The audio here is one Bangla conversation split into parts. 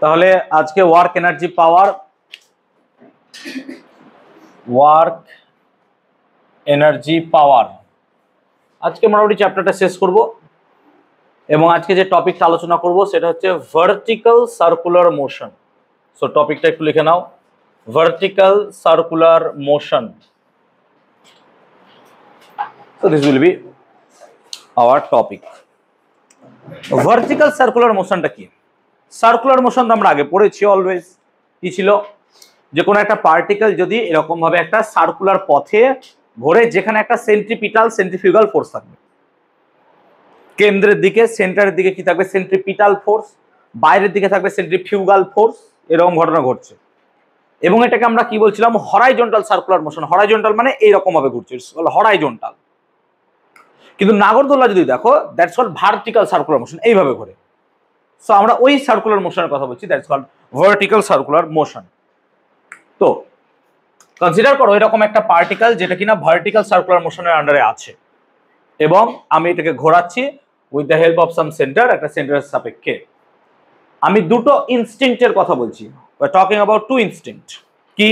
তাহলে আজকে ওয়ার্ক এনার্জি পাওয়ার আজকে মোটামুটি চ্যাপ্টারটা শেষ করব এবং আজকে যে টপিকটা আলোচনা করব সেটা হচ্ছে ভার্টিক্যাল সার্কুলার মোশন। সো টপিকটা একটু লিখে নাও, vertical circular motion. So this will be our topic. Vertical circular মোশনটা কি? সার্কুলার মোশন তো আমরা আগে পড়েছি অলওয়েজ। কি ছিল? যে কোনো একটা পার্টিকেল যদি এরকম ভাবে একটা সার্কুলার পথে ঘোরে, যেখানে একটা সেন্ট্রিফিউগাল ফোর্স থাকবে, কেন্দ্রের দিকে সেন্টারের দিকে কি থাকবে? সেন্ট্রিপিটাল ফোর্স, বাইরের দিকে থাকবে সেন্ট্রিফিউগাল ফোর্স। এরকম ঘটনা ঘটছে এবং এটাকে আমরা কি বলছিলাম? Horizontal circular motion. হরাইজন্টাল মানে এইরকম ভাবে ঘুরছে, হরাইজন্টাল। কিন্তু নাগরদোলা যদি দেখো, that's called vertical circular motion, এইভাবে ঘোরে। সো আমরা ওই সার্কুলার মোশনের কথা বলছি, that's called vertical circular motion. তো কনসিডার করো এরকম একটা পার্টিকেল যেটা কিনা ভার্টিক্যাল সার্কুলার মোশনের আন্ডারে আছে এবং আমি এটাকে ঘোরাচ্ছি with the help of some centre, একটা সেন্টারের সাপেক্ষে। আমি দুটো ইনস্টিংক্টের কথা বলছি, টকিং অ্যাবাউট টু ইনস্টিংক্ট। কি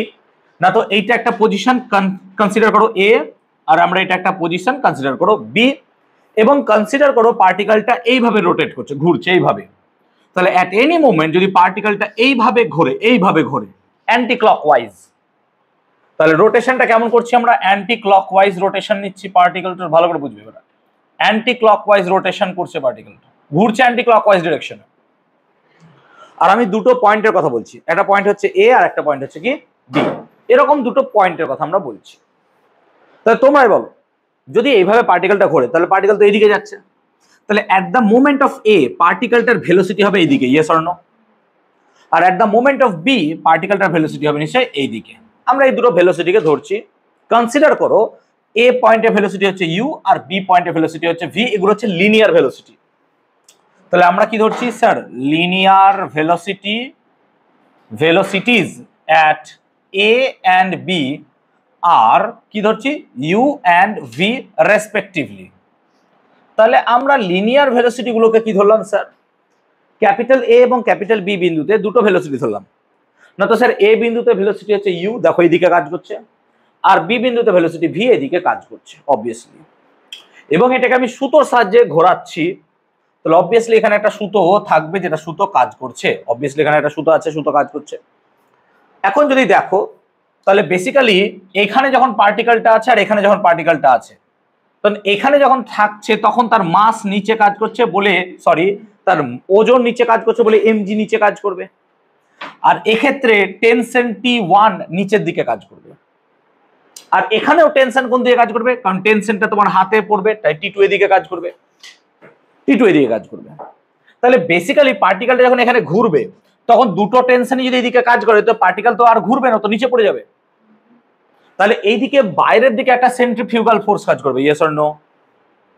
না, তো এইটা একটা পজিশন কনসিডার করো এ, আর আমরা এটা একটা পজিশন কনসিডার করো বি, এবং কনসিডার করো পার্টিকেলটা এইভাবে রোটেট করছে, ঘুরছে এইভাবে। তাহলে অ্যাট এনি মোমেন্ট যদি পার্টিকেলটা এইভাবে ঘোরে অ্যান্টি ক্লকওয়াইজ, তাহলে রোটেশনটা কেমন করছি আমরা? অ্যান্টি ক্লকওয়াইজ রোটেশন নিচ্ছি পার্টিকেলটা। ভালো করে বুঝবে এবার, অ্যান্টি ক্লকওয়াইজ রোটেশন করছে পার্টিকেলটা, ঘুরছে অ্যান্টি ক্লকওয়াইজ ডিরেকশনে। আর আমি দুটো পয়েন্টের কথা বলছি, একটা পয়েন্ট হচ্ছে এ আর একটা পয়েন্ট হচ্ছে কি বি। এরকম দুটো পয়েন্টের কথা আমরা বলছি। তাহলে তোমরাই বলো, যদি এইভাবে পার্টিকেলটা ঘোরে তাহলে পার্টিকেল তো এইদিকে যাচ্ছে, তাহলে at the moment of A পার্টিকেলটার ভেলোসিটি হবে এইদিকে, ইয়েস অর নো? আর at the moment of B পার্টিকেলটার ভেলোসিটি হবে নিশ্চয়ই এইদিকে। আমরা এই দুটো ভেলোসিটিকে ধরছি। কনসিডার করো এ পয়েন্টের ভেলোসিটি হচ্ছে ইউ আর বি পয়েন্টের ভেলোসিটি হচ্ছে ভি। এগুলো হচ্ছে লিনিয়ার ভেলোসিটি। তাহলে আমরা কি ধরছি sir? Linear velocities at A and B আর কি ধরছি? U and V respectively. তাহলে আমরা লিনিয়ার ভেলোসিটি গুলোকে কি ধরলাম স্যার? ক্যাপিটাল এ এবং ক্যাপিটাল বি বিন্দুতে দুটো ভেলোসিটি ধরলাম না তো স্যার? এ বিন্দুতে ভেলোসিটি হচ্ছে ইউ, দেখো এইদিকে কাজ করছে, আর বি বিন্দুতে ভেলোসিটি ভি এদিকে কাজ করছে অবভিয়াসলি। এবং এটাকে আমি সুতোর সাহায্যে ঘোরাচ্ছি, তাহলে অবভিয়াসলি এখানে একটা সুতো থাকবে যেটা সুতো কাজ করছে। অবভিয়াসলি এখানে একটা সুতো আছে, সুতো কাজ করছে। এখন যদি দেখো তাহলে বেসিক্যালি এখানে যখন পার্টিকেলটা আছে আর এখানে যখন পার্টিকেলটা আছে, তখন এখানে যখন থাকছে তখন তার মাস নিচে কাজ করছে বলে, তার ওজন নিচে কাজ করছে বলে এমজি নিচে কাজ করবে। আর এক্ষেত্রে টেনশন T1 নিচের দিকে কাজ করবে। আর এখানেও টেনশন কোন দিকে কাজ করবে? কারণ টেনশনটা তোমার হাতে পড়বে, তাই T2 এদিকে কাজ করবে, T2 এদিকে কাজ করবে। তাহলে বেসিক্যালি পার্টিকেলটা যখন এখানে ঘুরবে তখন দুটো টেনশনই যদি এদিকে কাজ করে তো পার্টিকেল তো আর ঘুরবে না, তো নিচে পড়ে যাবে। তাহলে এইদিকে বাইরের দিকে একটা সেন্ট্রিফিউগাল ফোর্স কাজ করবে, ইয়েস অর নো?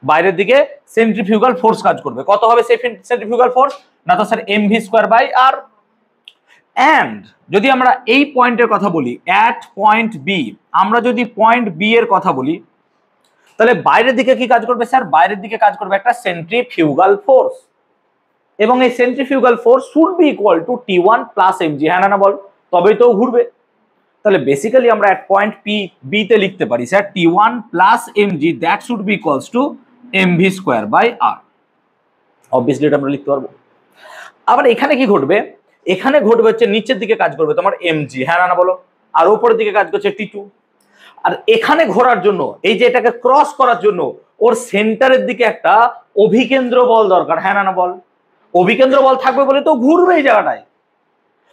বাইরের দিকে সেন্ট্রিফিউগাল ফোর্স কাজ করবে। কত হবে সেই সেন্ট্রিফিউগাল ফোর্স? না তো স্যার mv²/r। এন্ড যদি আমরা এই পয়েন্টের কথা বলি, অ্যাট পয়েন্ট বি, আমরা যদি পয়েন্ট বি এর কথা বলি তাহলে বাইরের দিকে কি কাজ করবে স্যার? বাইরের দিকে কাজ করবে একটা সেন্ট্রিফিউগাল ফোর্স, এবং এই centrifugal force should be equal two T1 plus mg। হ্যাঁ না বল? তবেই তো ঘুরবে। তাহলে বেসিক্যালি আমরা অ্যাট পয়েন্ট বি তে লিখতে পারি sir T1 plus mg that should be equals two mv²/r। Obviously এটা আমরা লিখতে পারবো। আবার এখানে কি ঘটবে? এখানে ঘটবে হচ্ছে নিচের দিকে কাজ করবে তোমার mg। হ্যাঁ না বলো? আর উপরের দিকে কাজ করছে T2। আর এখানে ঘোরার জন্য, এই যে এটাকে ক্রস করার জন্য ওর সেন্টারের দিকে একটা অভিকেন্দ্র বল দরকার। হ্যাঁ না বল? অভিকেন্দ্র বল থাকবে বলে তো ঘুরবে এই জায়গাটায়।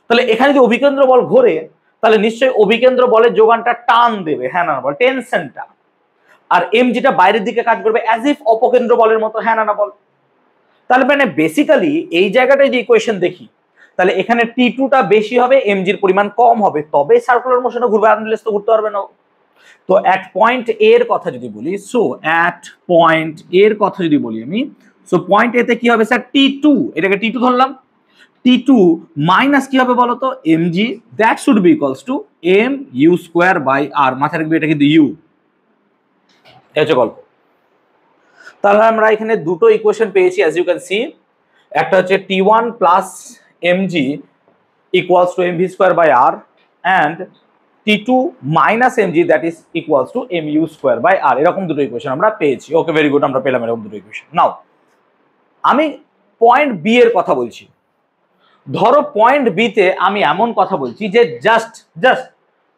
তাহলে এখানে যদি অভিকেন্দ্র বল ঘোরে তাহলে নিশ্চয়ই অভিকেন্দ্র বলের যোগানটা টান দেবে। হ্যাঁ না বল? টেনশনটা। আর এমজিটা বাইরের দিকে কাজ করবে অ্যাজ ইফ অপকেন্দ্র বলের মতো। হ্যাঁ না বল? তাহলে মানে বেসিক্যালি এই জায়গাটায় যে ইকুয়েশন দেখি, তাহলে এখানে T2টা বেশি হবে, এমজির পরিমাণ কম হবে, তবে সার্কুলার মোশনে ঘুরবে, আনলেস তো ঘুরতে পারবে না। তো অ্যাট পয়েন্ট এ এর কথা যদি বলি, সো অ্যাট পয়েন্ট এ এর কথা যদি বলি আমি, সো পয়েন্ট এ তে কি হবে স্যার? T2, এটাকে T2 ধরলাম। T2 মাইনাস কি হবে বলো তো? mg that should be equals two mu²/r। মাথায় রাখবে এটা কিন্তু ইউ। এই হচ্ছে গল্প। তাহলে আমরা এখানে দুটো ইকুয়েশন পেয়েছি অ্যাজ ইউ ক্যান সি। একটা হচ্ছে T1 plus mg equals to mv square by r and t2 minus mg that is equals to mu square by r, এরকম দুটো ইকুয়েশন আমরা পেয়েছি। ওকে, ভেরি গুড, আমরা পেলাম এরকম দুটো ইকুয়েশন। নাও আমি পয়েন্ট বি এর কথা বলছি। ধরো পয়েন্ট বি তে আমি এমন কথা বলছি যে জাস্ট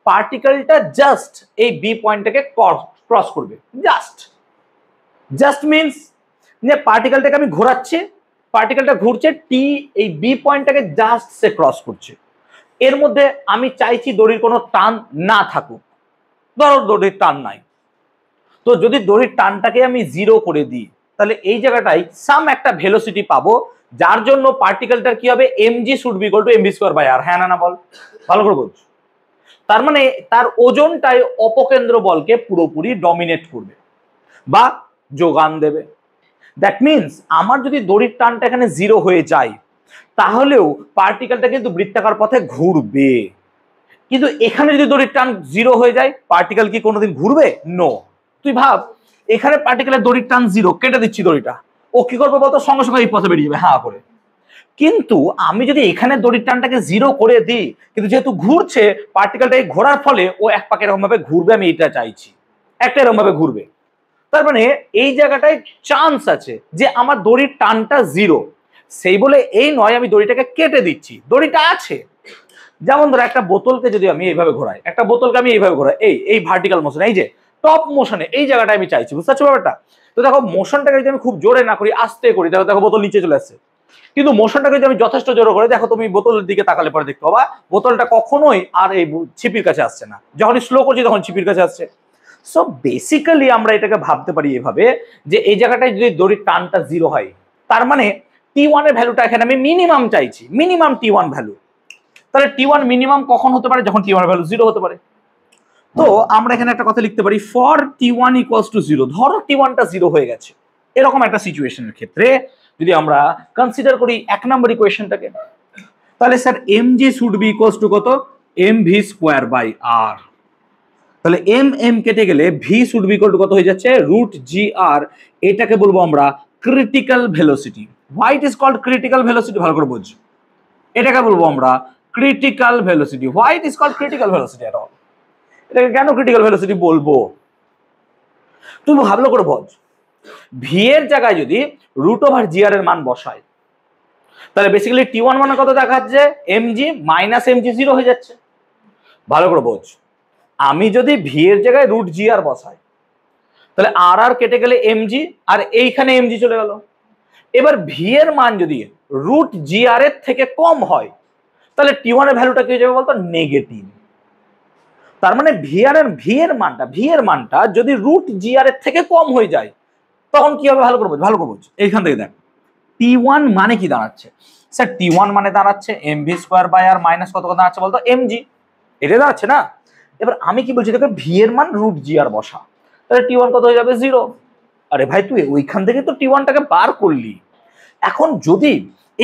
পার্টিকেলটা জাস্ট এই বি পয়েন্টটাকে ক্রস করবে। জাস্ট মিন্স যে পার্টিকেলটাকে আমি ঘোরাচ্ছি, পার্টিকেলটা ঘুরছে, টি এই বি পয়েন্টটাকে জাস্ট সে ক্রস করছে। এর মধ্যে আমি চাইছি দড়ির কোনো টান না থাকুক। ধরো দড়ির টান নাই, তো যদি দড়ির টানটাকে আমি জিরো করে দিই তাহলে এই জায়গাটায় সাম একটা ভেলোসিটি পাবো, যার জন্য পার্টিকেলটার কি হবে, MG should be equal to MV square by R. হ্যাঁ না বল, ভালো করে বলছো। তার মানে তার ওজনটাই অপকেন্দ্র বলকে পুরোপুরি ডমিনেট করবে বা যোগান দেবে। দ্যাট মিনস আমার যদি দড়ির টানটা এখানে জিরো হয়ে যায় তাহলেও পার্টিকেলটা কিন্তু বৃত্তাকার পথে ঘুরবে। কিন্তু এখানে যদি দড়ির টান জিরো হয়ে যায় পার্টিকেল কি কোনোদিন ঘুরবে? নো। তুই ভাব, এখানে পার্টিকেলের দড়ির টান জিরো, কেটে দিচ্ছি দড়িটা, ও কি করবে বলতো, সঙ্গে সঙ্গে এই পথে বেরিয়ে যাবে হ্যাঁ করে। কিন্তু আমি যদি এখানে দড়ির টানটাকে জিরো করে দিই, কিন্তু যেহেতু ঘুরছে পার্টিকেলটা এই ঘোরার ফলে ও এক পাকে এরকম ভাবে ঘুরবে, আমি এটা চাইছি, একটা এরকম ভাবে ঘুরবে। তার মানে এই জায়গাটায় চান্স আছে যে আমার দড়ির টানটা জিরো, সেই বলে এই নয় আমি দড়িটাকে কেটে দিচ্ছি, দড়িটা আছে। যেমন ধরো একটা বোতলকে যদি আমি এইভাবে ঘোরাই, একটা বোতলকে আমি এইভাবে ঘোরাই, এই ভার্টিক্যাল মোশন, এই যে টপ মোশনে, এই জায়গাটা আমি চাইছি, বুঝতে পারছো ব্যাপারটা? তো দেখো মোশনটাকে যদি আমি খুব জোরে না করি, আস্তে করি, দেখো বোতল নিচে চলে আসছে। কিন্তু মোশনটাকে যদি আমি যথেষ্ট জোরে করে, দেখো তুমি বোতলের দিকে তাকালে পরে দেখতে পাবা বোতলটা কখনোই আর এই ছিপির কাছে আসছে না, যখনই স্লো করছি তখন ছিপির কাছে আসছে। সো বেসিক্যালি আমরা এটাকে ভাবতে পারি এভাবে যে এই জায়গাটায় যদি দড়ির টানটা জিরো হয়, তার মানে T1 এর ভ্যালুটা এখানে আমি মিনিমাম চাইছি, মিনিমাম T1 ভ্যালু। তাহলে T1 মিনিমাম কখন হতে পারে? যখন T1 এর ভ্যালু জিরো হতে পারে। তো আমরা এখানে একটা কথা লিখতে পারি, for T1 equals to zero. ধরো T1টা জিরো হয়ে গেছে, এরকম একটা সিচুয়েশনের ক্ষেত্রে যদি আমরা কনসিডার করি এক নম্বর ইকুয়েশনটাকে, তাহলে sir mg should be equals to কত, mv স্কয়ার বাই r। তাহলে এম কেটে গেলে v should be equal to কত হয়ে যাচ্ছে, রুট জি আর। এটাকে বলবো আমরা critical velocity. Why it is called critical velocity, ভালো করে বুঝ। এটাকে বলবো আমরা critical velocity. Why it is called critical velocity at all, এটাকে কেন ক্রিটিক্যাল ভেলোসিটি বলবো তুমি ভালো করে বোঝ। ভি এর জায়গায় যদি রুট ওভার জি আর এর মান বসাই, তাহলে বেসিক্যালি T1 মানে কত দেখাচ্ছে, mg মাইনাস mg জিরো হয়ে যাচ্ছে। ভালো করে বোঝ, আমি যদি ভি এর জায়গায় রুট জি আর বসাই তাহলে আর আর কেটে গেলে mg, আর এইখানে mg চলে গেল। এবার ভি এর মান যদি রুট জি আর এর থেকে কম হয় তাহলে T1 এর ভ্যালুটা কি হয়ে যাবে বলতো, নেগেটিভ। তার মানে ভি এর মানটা যদি রুট জি আর এর থেকে কম হয়ে যায় তখন কি হবে, ভালো করে বোঝ। এইখান থেকে দেখ T1 মানে কি দাঁড়াচ্ছে, স্যার T1 মানে দাঁড়াচ্ছে mv square by r minus কত দাঁড়াচ্ছে বলতো, mg। এটা দাঁড়াচ্ছে না। এবার আমি কি বলছি, তোকে ভি এর মান রুট জি আর বসা, তাহলে T1 কত হয়ে যাবে, জিরো। আরে ভাই তুই ওইখান থেকে তো T1টাকে বার করলি। এখন যদি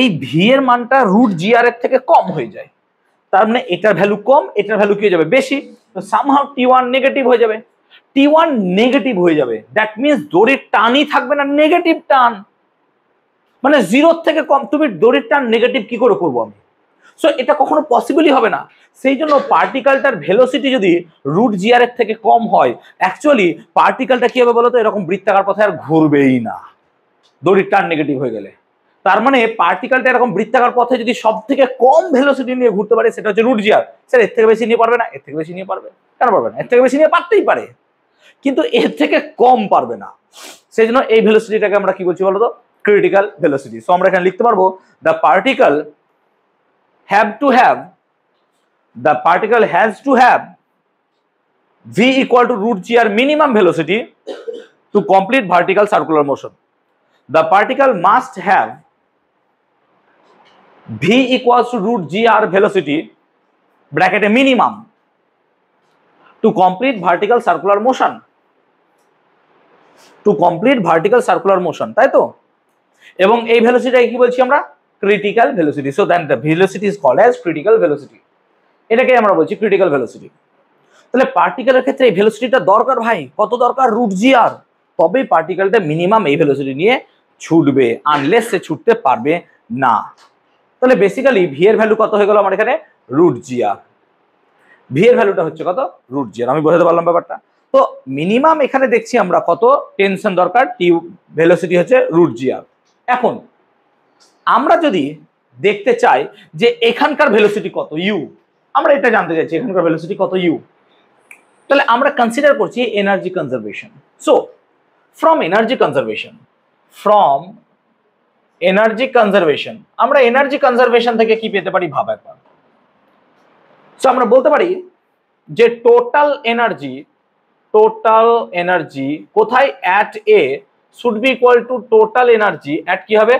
এই ভি এর মানটা রুট জি আর এর থেকে কম হয়ে যায়, তার মানে এটার ভ্যালু কম, এটার ভ্যালু কি হয়ে যাবে, বেশি। তো সামহাউ T1 নেগেটিভ হয়ে যাবে। T1 নেগেটিভ হয়ে যাবে, দ্যাট মিনস দড়ির টানই থাকবে না, নেগেটিভ টান। মানে জিরোর থেকে কম, তুমি দড়ির টান নেগেটিভ কি করে করবো আমি? সো এটা কখনো পসিবলই হবে না। সেই জন্য পার্টিকেলটার ভেলোসিটি যদি রুট জি আর এর থেকে কম হয়, অ্যাকচুয়ালি পার্টিকেলটা কি হবে বলতো, এরকম বৃত্তাকার পথে আর ঘুরবেই না, দড়ির টান নেগেটিভ হয়ে গেলে। তার মানে পার্টিকেলটা এরকম বৃত্তাকার পথে যদি সব থেকে কম ভেলোসিটি নিয়ে ঘুরতে পারে সেটা হচ্ছে রুট জি আর। স্যার এর থেকে বেশি নিয়ে পারবে না, এর থেকে বেশি নিয়ে পারবে, কেন পারবে না? এর থেকে বেশি নিয়ে পারতেই পারে, কিন্তু এর থেকে কম পারবে না। সেই জন্য এই ভেলোসিটিটাকে আমরা কি বলছি বলতো, ক্রিটিক্যাল ভেলোসিটি। সো আমরা এখানে লিখতে পারবো the particle has to have v equal to root g r minimum velocity to complete vertical circular motion. The particle must have v equals to root g r velocity bracket a minimum to complete vertical circular motion. To complete vertical circular motion, তাই তো? এবং এই ভেলোসিটিটাকে কি বলছি আমরা, critical velocity. So then the velocity is called as critical velocity. এটাকে আমরা বলছি ক্রিটিক্যাল ভেলোসিটি। তাহলে পার্টিকেলের ক্ষেত্রে এই ভেলোসিটিটা দরকার ভাই, কত দরকার, রুট জি আর। তবেই পার্টিকেলটা মিনিমাম এই ভেলোসিটি নিয়ে ছুটবে, আনলেস সে ছুটতে পারবে না। তাহলে বেসিক্যালি ভি এর ভ্যালু কত হয়ে গেল আমার এখানে রুট জি আর। ভি এর ভ্যালুটা হচ্ছে কত রুট জি আর। আমি বোঝাতে পারলাম ব্যাপারটা? তো মিনিমাম এখানে দেখছি আমরা কত টেনশন দরকার, টি ভেলোসিটি হচ্ছে রুট জি আর। এখন আমরা যদি দেখতে চাই যে এখানকার ভেলোসিটি কত ইউ, আমরা এটা জানতে চাইছি এখানকার ভেলোসিটি কত ইউ, তাহলে আমরা কনসিডার করছি energy conservation. So from energy conservation আমরা এনার্জি কনজারভেশন থেকে কি পেতে পারি ভাব একবার। সো আমরা বলতে পারি যে টোটাল এনার্জি কোথায় at a should be equal two total energy at কি হবে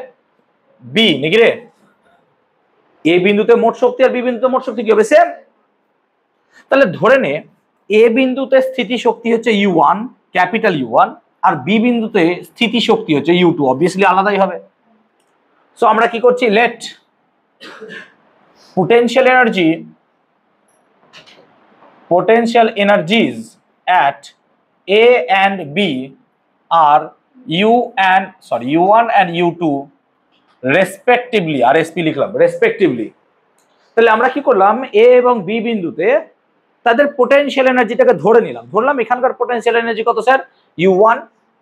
বি নাকি রে? এ বিন্দুতে মোট শক্তি আর বি বিন্দুতে মোট শক্তি কি হবে সেম। তাহলে ধরে নে এ বিন্দুতে স্থিতি শক্তি হচ্ছে U1 ক্যাপিটাল U1 আর বি বিন্দুতে স্থিতি শক্তি হচ্ছে U2, অবভিয়াসলি আলাদাই হবে। সো আমরা কি করছি, late potential energies at A and B are U1 and U2 respectively, RSP লিখলাম respectively। তাহলে আমরা কি করলাম, এ এবং বি বিন্দুতে তাদের পোটেনশিয়াল এনার্জিটাকে ধরলাম এখানকার পোটেনশিয়াল এনার্জি কত স্যার U1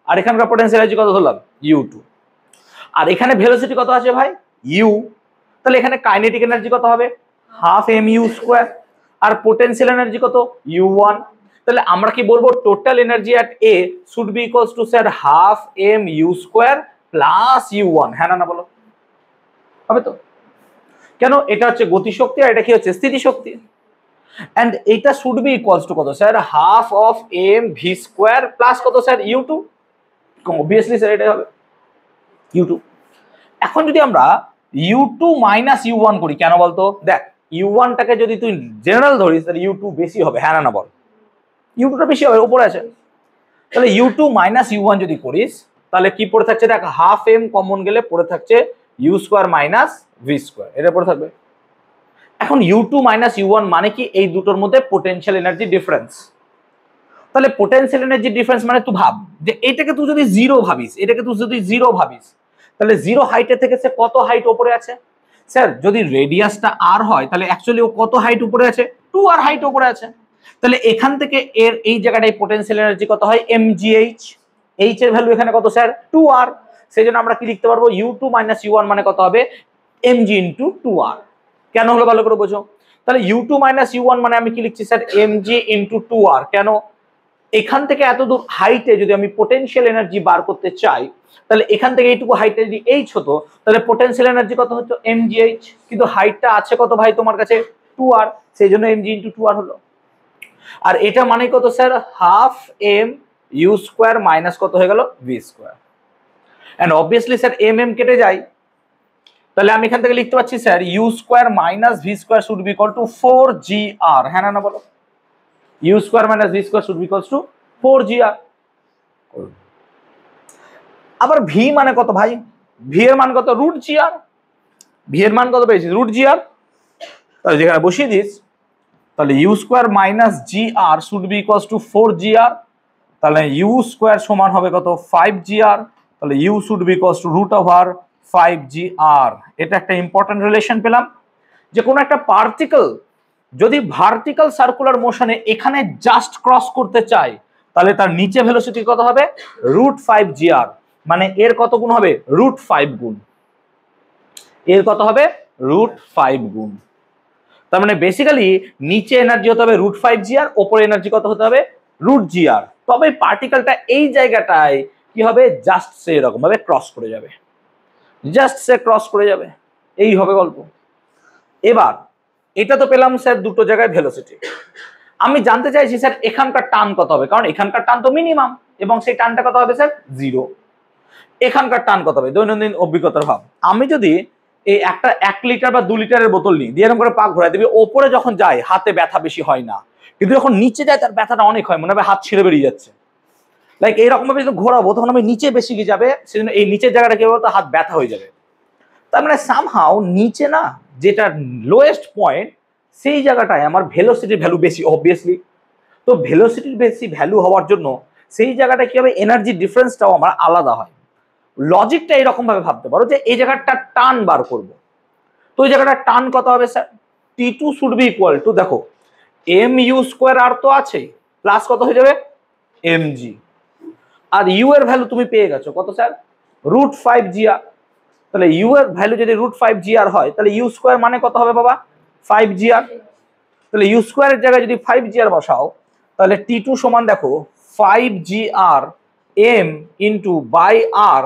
আর এখানকার পোটেনশিয়াল এনার্জি কত ধরলাম U2, আর এখানে ভেলোসিটি কত আছে ভাই U। তাহলে এখানে কাইনেটিক এনার্জি কত হবে হাফ mu স্কয়ার আর পোটেনশিয়াল এনার্জি কত U1। তাহলে আমরা কি বলবো total energy at a should be equals two sir half mu square plus U1, হ্যাঁ না বলো হবে তো? কেন, এটা হচ্ছে গতিশক্তি আর এটা কি হচ্ছে স্থিতিশক্তি। এন্ড এটা শুড বি ইকুয়ালস টু কত sir half of mv square plus কত স্যার U2, অবভিয়াসলি স্যার এটাই হবে U2। এখন যদি আমরা U2 মাইনাস U1 করি, কেন বলতো? দেখ U1 টাকে যদি তুই জেনারেল ধরিস তাহলে U2 বেশি হবে, হ্যাঁ না বল? U2 টা বেশি হবে, উপরে আছে। তাহলে U2 মাইনাস U1 যদি করিস তাহলে কি পড়ে থাকছে দেখ, হাফ m কমন গেলে পড়ে থাকছে U square minus V square, এটা পড়ে থাকবে। এখন U2 মাইনাস U1 মানে কি, এই দুটোর মধ্যে পোটেনশিয়াল এনার্জি ডিফারেন্স। তাহলে পোটেনশিয়াল এনার্জি ডিফারেন্স মানে তুই ভাব যে এটাকে তুই যদি জিরো ভাবিস তাহলে জিরো হাইটে থেকে সে কত হাইট উপরে আছে স্যার? যদি রেডিয়াসটা r হয় তাহলে অ্যাকচুয়ালি ও কত হাইট উপরে আছে 2r হাইট উপরে আছে। তাহলে এখান থেকে এর এই জায়গাটায় পোটেনশিয়াল এনার্জি কত হয় mgh, h এর ভ্যালু এখানে কত স্যার 2r। সেজন্য আমরা কি লিখতে পারবো U2 মাইনাস U1 মানে কত হবে mg ইনটু 2r। কেন হলো ভালো করে বোঝো। তাহলে U2 মাইনাস U1 মানে আমি কি লিখছি স্যার mg ইনটু 2r। কেন, এখান থেকে এত দূর হাইটে যদি আমি পোটেনশিয়াল এনার্জি বার করতে চাই তাহলে এখান থেকে এইটুকু হাইটে যদি h হতো তাহলে পোটেনশিয়াল এনার্জি কত হতো mgh, কিন্তু হাইটটা আছে কত ভাই তোমার কাছে 2r, সেই জন্য mg ইনটু 2r হলো। আর এটা মানে কত sir half mu square minus কত হয়ে গেল v square. And obviously sir mm কেটে যায়, তাহলে আমি এখান থেকে লিখতে পাচ্ছি sir u square minus v square should be equal to 4gr, হ্যাঁ না বলো? u square minus v square should be equals to 4gr। আবার v মানে কত ভাই, v এর মান কত রুট gr, v এর মান কত পেয়েছি রুট gr। তাহলে যেখানে বসিয়ে দিস তাহলে u square minus gr should be equals to 4gr। তাহলে u স্কয়ার সমান হবে কত 5gr। তাহলে u should be equals to root over 5gr। এটা একটা ইম্পর্টেন্ট রিলেশন পেলাম যে কোন একটা পার্টিকেল যদি ভার্টিক্যাল সার্কুলার মোশনে এখানে জাস্ট ক্রস করতে চায় তাহলে তার নিচে ভেলোসিটি কত হবে রুট 5gr, মানে এর কত গুণ হবে রুট 5 গুণ, এর কত হবে রুট 5 গুণ। তার মানে বেসিক্যালি নিচে এনার্জি হতে হবে রুট 5gr, ওপরে এনার্জি কত হতে হবে রুট gr। তবে পার্টিকেলটা এই জায়গাটায় কি হবে জাস্ট সে এরকম ভাবে ক্রস করে যাবে, জাস্ট সে ক্রস করে যাবে, এই হবে গল্প। এবার এটা তো পেলাম স্যার দুটো জায়গায় ভেলোসিটি। আমি জানতে চাইছি স্যার এখানকার টান কত হবে, কারণ এখানকার টান তো মিনিমাম এবং সেই টানটা কত হবে স্যার 0। এখানকার টান কত হবে দৈনন্দিন অভিজ্ঞতার ভাব, আমি যদি এই একটা 1 লিটার বা 2 লিটারের বোতল নিই দিয়ে এরকম করে পাক ঘোরাই দিবি, ওপরে যখন যায় হাতে ব্যথা বেশি হয় না, কিন্তু যখন নিচে যায় তার ব্যথাটা অনেক হয়, মনে হবে হাত ছিঁড়ে বেরিয়ে যাচ্ছে। লাইক এইরকম ভাবে যখন ঘোরাবো তখন আমি নিচে বেশি গিয়ে যাবে, সেজন্য এই নিচের জায়গাটা কি বলতো হাত ব্যথা হয়ে যাবে। তার মানে সামহাও নিচে না যেটা লোয়েস্ট পয়েন্ট সেই জায়গাটায় আমার ভেলোসিটির ভ্যালু বেশি অবভিয়াসলি। তো ভেলোসিটির বেশি ভ্যালু হওয়ার জন্য সেই জায়গাটা কি হবে এনার্জি ডিফারেন্সটাও আমার আলাদা হয়। লজিকটা এরকম ভাবে ভাবতে পারো যে এই জায়গাটা টান বার করব, তো ওই জায়গাটা টান কত হবে sir? T2 should be equal two, দেখো mu স্কোয়ার আর তো আছে, প্লাস কত হয়ে যাবে mg, আর ইউ এর ভ্যালু তুমি পেয়ে গেছো কত স্যার? √5gr। তাহলে ইউ এর ভ্যালু যদি √5gr হয় তাহলে ইউ স্কোয়ার মানে কত হবে বাবা? 5gr। তাহলে ইউ স্কোয়ারের জায়গায় যদি 5gr বসাও তাহলে T2 সমান দেখো 5gr m into by r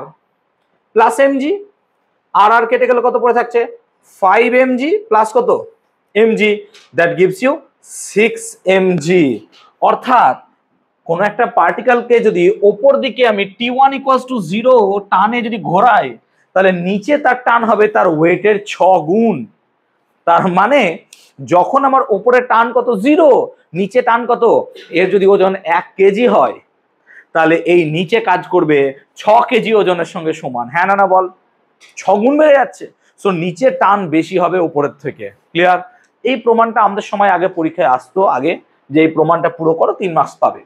plus mg, আর আর কেটে গেলে কত পড়ে থাকছে? 5mg প্লাস কত mg, that gives you 6mg। অর্থাৎ কোন একটা পার্টিকেলকে যদি ওপর দিকে আমি T1 = 0 টানে যদি ঘোরাই তাহলে নিচে তার টান হবে তার ওয়েটের 6 গুণ। তার মানে যখন আমার ওপরে টান কত 0, নিচে টান কত? এর যদি ওজন 1 কেজি হয় তাহলে এই নিচে কাজ করবে 6 কেজি ওজনের সঙ্গে সমান। হ্যাঁ না না বল? 6 গুণ বেড়ে যাচ্ছে। সো নিচে টান বেশি হবে উপরের থেকে। ক্লিয়ার? এই প্রমাণটা আমাদের সময় আগে পরীক্ষায় আসতো, আগে যে এই প্রমাণটা পুরো করো 3 মার্কস পাবে।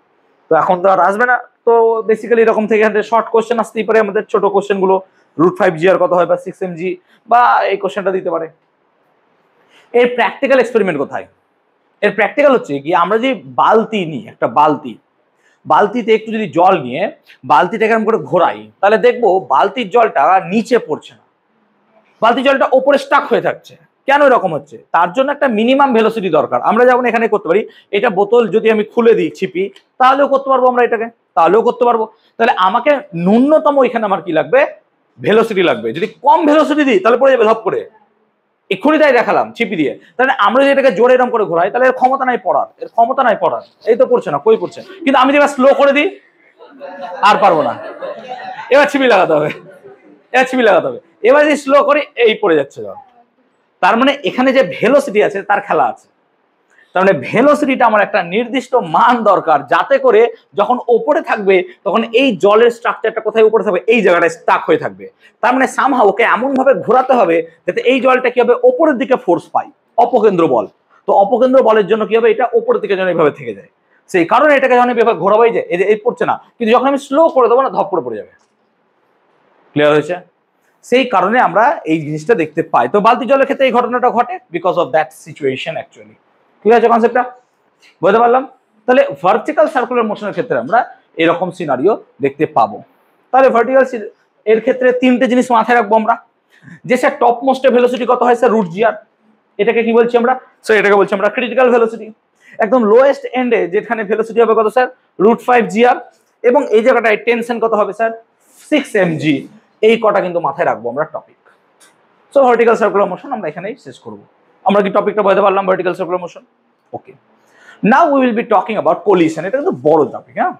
তো এখন তো আর আসবে না। তো বেসিক্যালি এরকম থেকে শর্ট কোশ্চেন আসতেই পারে, আমাদের ছোট কোশ্চেন গুলো √5gr কত হয় বা 6mg বা এই কোশ্চেনটা দিতে পারে। এর প্র্যাকটিক্যাল এক্সপেরিমেন্ট কোথায়? এর প্র্যাকটিক্যাল হচ্ছে কি, আমরা যে বালতি নিই, একটা বালতিতে একটু যদি জল নিয়ে বালতিটা কেমন করে ঘোরাই তাহলে দেখবো বালতির জলটা নিচে পড়ছে না, বালতির জলটা ওপরে স্টাক হয়ে থাকছে। কেন এরকম হচ্ছে? তার জন্য একটা মিনিমাম ভেলোসিটি দরকার। আমরা যেমন এখানে করতে পারি, এটা বোতল যদি আমি খুলে দিই ছিপি, তাহলেও করতে পারবো আমরা এটাকে, তাহলেও করতে পারবো। তাহলে আমাকে ন্যূনতম এখানে আমার কি লাগবে? ভেলোসিটি লাগবে। যদি কম ভেলোসিটি দিই তাহলে পড়ে যাবে ধপ করে। এক্ষুনি তাই দেখালাম ছিপি দিয়ে। তাহলে আমরা যদি এটাকে জোরে এরকম করে ঘোরাই তাহলে এর ক্ষমতা নাই পড়ার, এর ক্ষমতা নাই পড়ার। এই তো পড়ছে না, কই পড়ছে। কিন্তু আমি যদি স্লো করে দিই আর পারবো না, এবার ছিপি লাগাতে হবে, এবার যদি স্লো করি এই পড়ে যাচ্ছে। তার মানে এখানে যে ভেলোসিটি আছে তার খেলা আছে। তার মানে ভেলোসিটিটা আমার একটা নির্দিষ্ট মান দরকার, যাতে করে যখন ওপরে থাকবে তখন এই জলের স্ট্রাকচারটা কোথায় উপরে থাকবে? এই জায়গাটায় স্টাক হয়ে থাকবে। তার মানে সামহাউ ওকে এমন ভাবে ঘোরাতে হবে যাতে এই জলটা কি হবে? ওপরের দিকে ফোর্স পায়, অপকেন্দ্র বল। তো অপকেন্দ্র বলের জন্য কি হবে? এটা ওপরের দিকে যেন এইভাবে থেকে যায়। সেই কারণে এটাকে যখন এইভাবে ঘোরাবাই যায় এই পড়ছে না, কিন্তু যখন আমি স্লো করে দেবো না ধপ করে পড়ে যাবে। ক্লিয়ার হয়েছে? সেই কারণে আমরা এই জিনিসটা দেখতে পাই। তো বালতি জলের ক্ষেত্রে এই ঘটনাটা ঘটে because of that situation actually. Clear আছে কনসেপ্টটা? বুঝতে পারলাম? তাহলে ভার্টিক্যাল সার্কুলার মোশনের ক্ষেত্রে আমরা এরকম সিনারিও দেখতে পাবো। তাহলে ভার্টিক্যাল এর ক্ষেত্রে তিনটে জিনিস মাথায় রাখবো আমরা, যে স্যার টপ মোস্টের ভেলোসিটি কত হয় স্যার? √gr। এটাকে কি বলছি আমরা স্যার? এটাকে বলছি আমরা ক্রিটিক্যাল ভেলোসিটি। একদম লোয়েস্ট এন্ডে যেখানে ভেলোসিটি হবে কত স্যার? √5gr। এবং এই জায়গাটায় টেনশন কত হবে স্যার? 6mg। এই কটা কিন্তু মাথায় রাখবো আমরা topic. So vertical circular motion আমরা এখানেই শেষ করব। আমরা কি টপিকটা বুঝতে পারলাম? Vertical circular motion. Okay, now we will be talking about collision. এটা কিন্তু বড় টপিক। হ্যাঁ,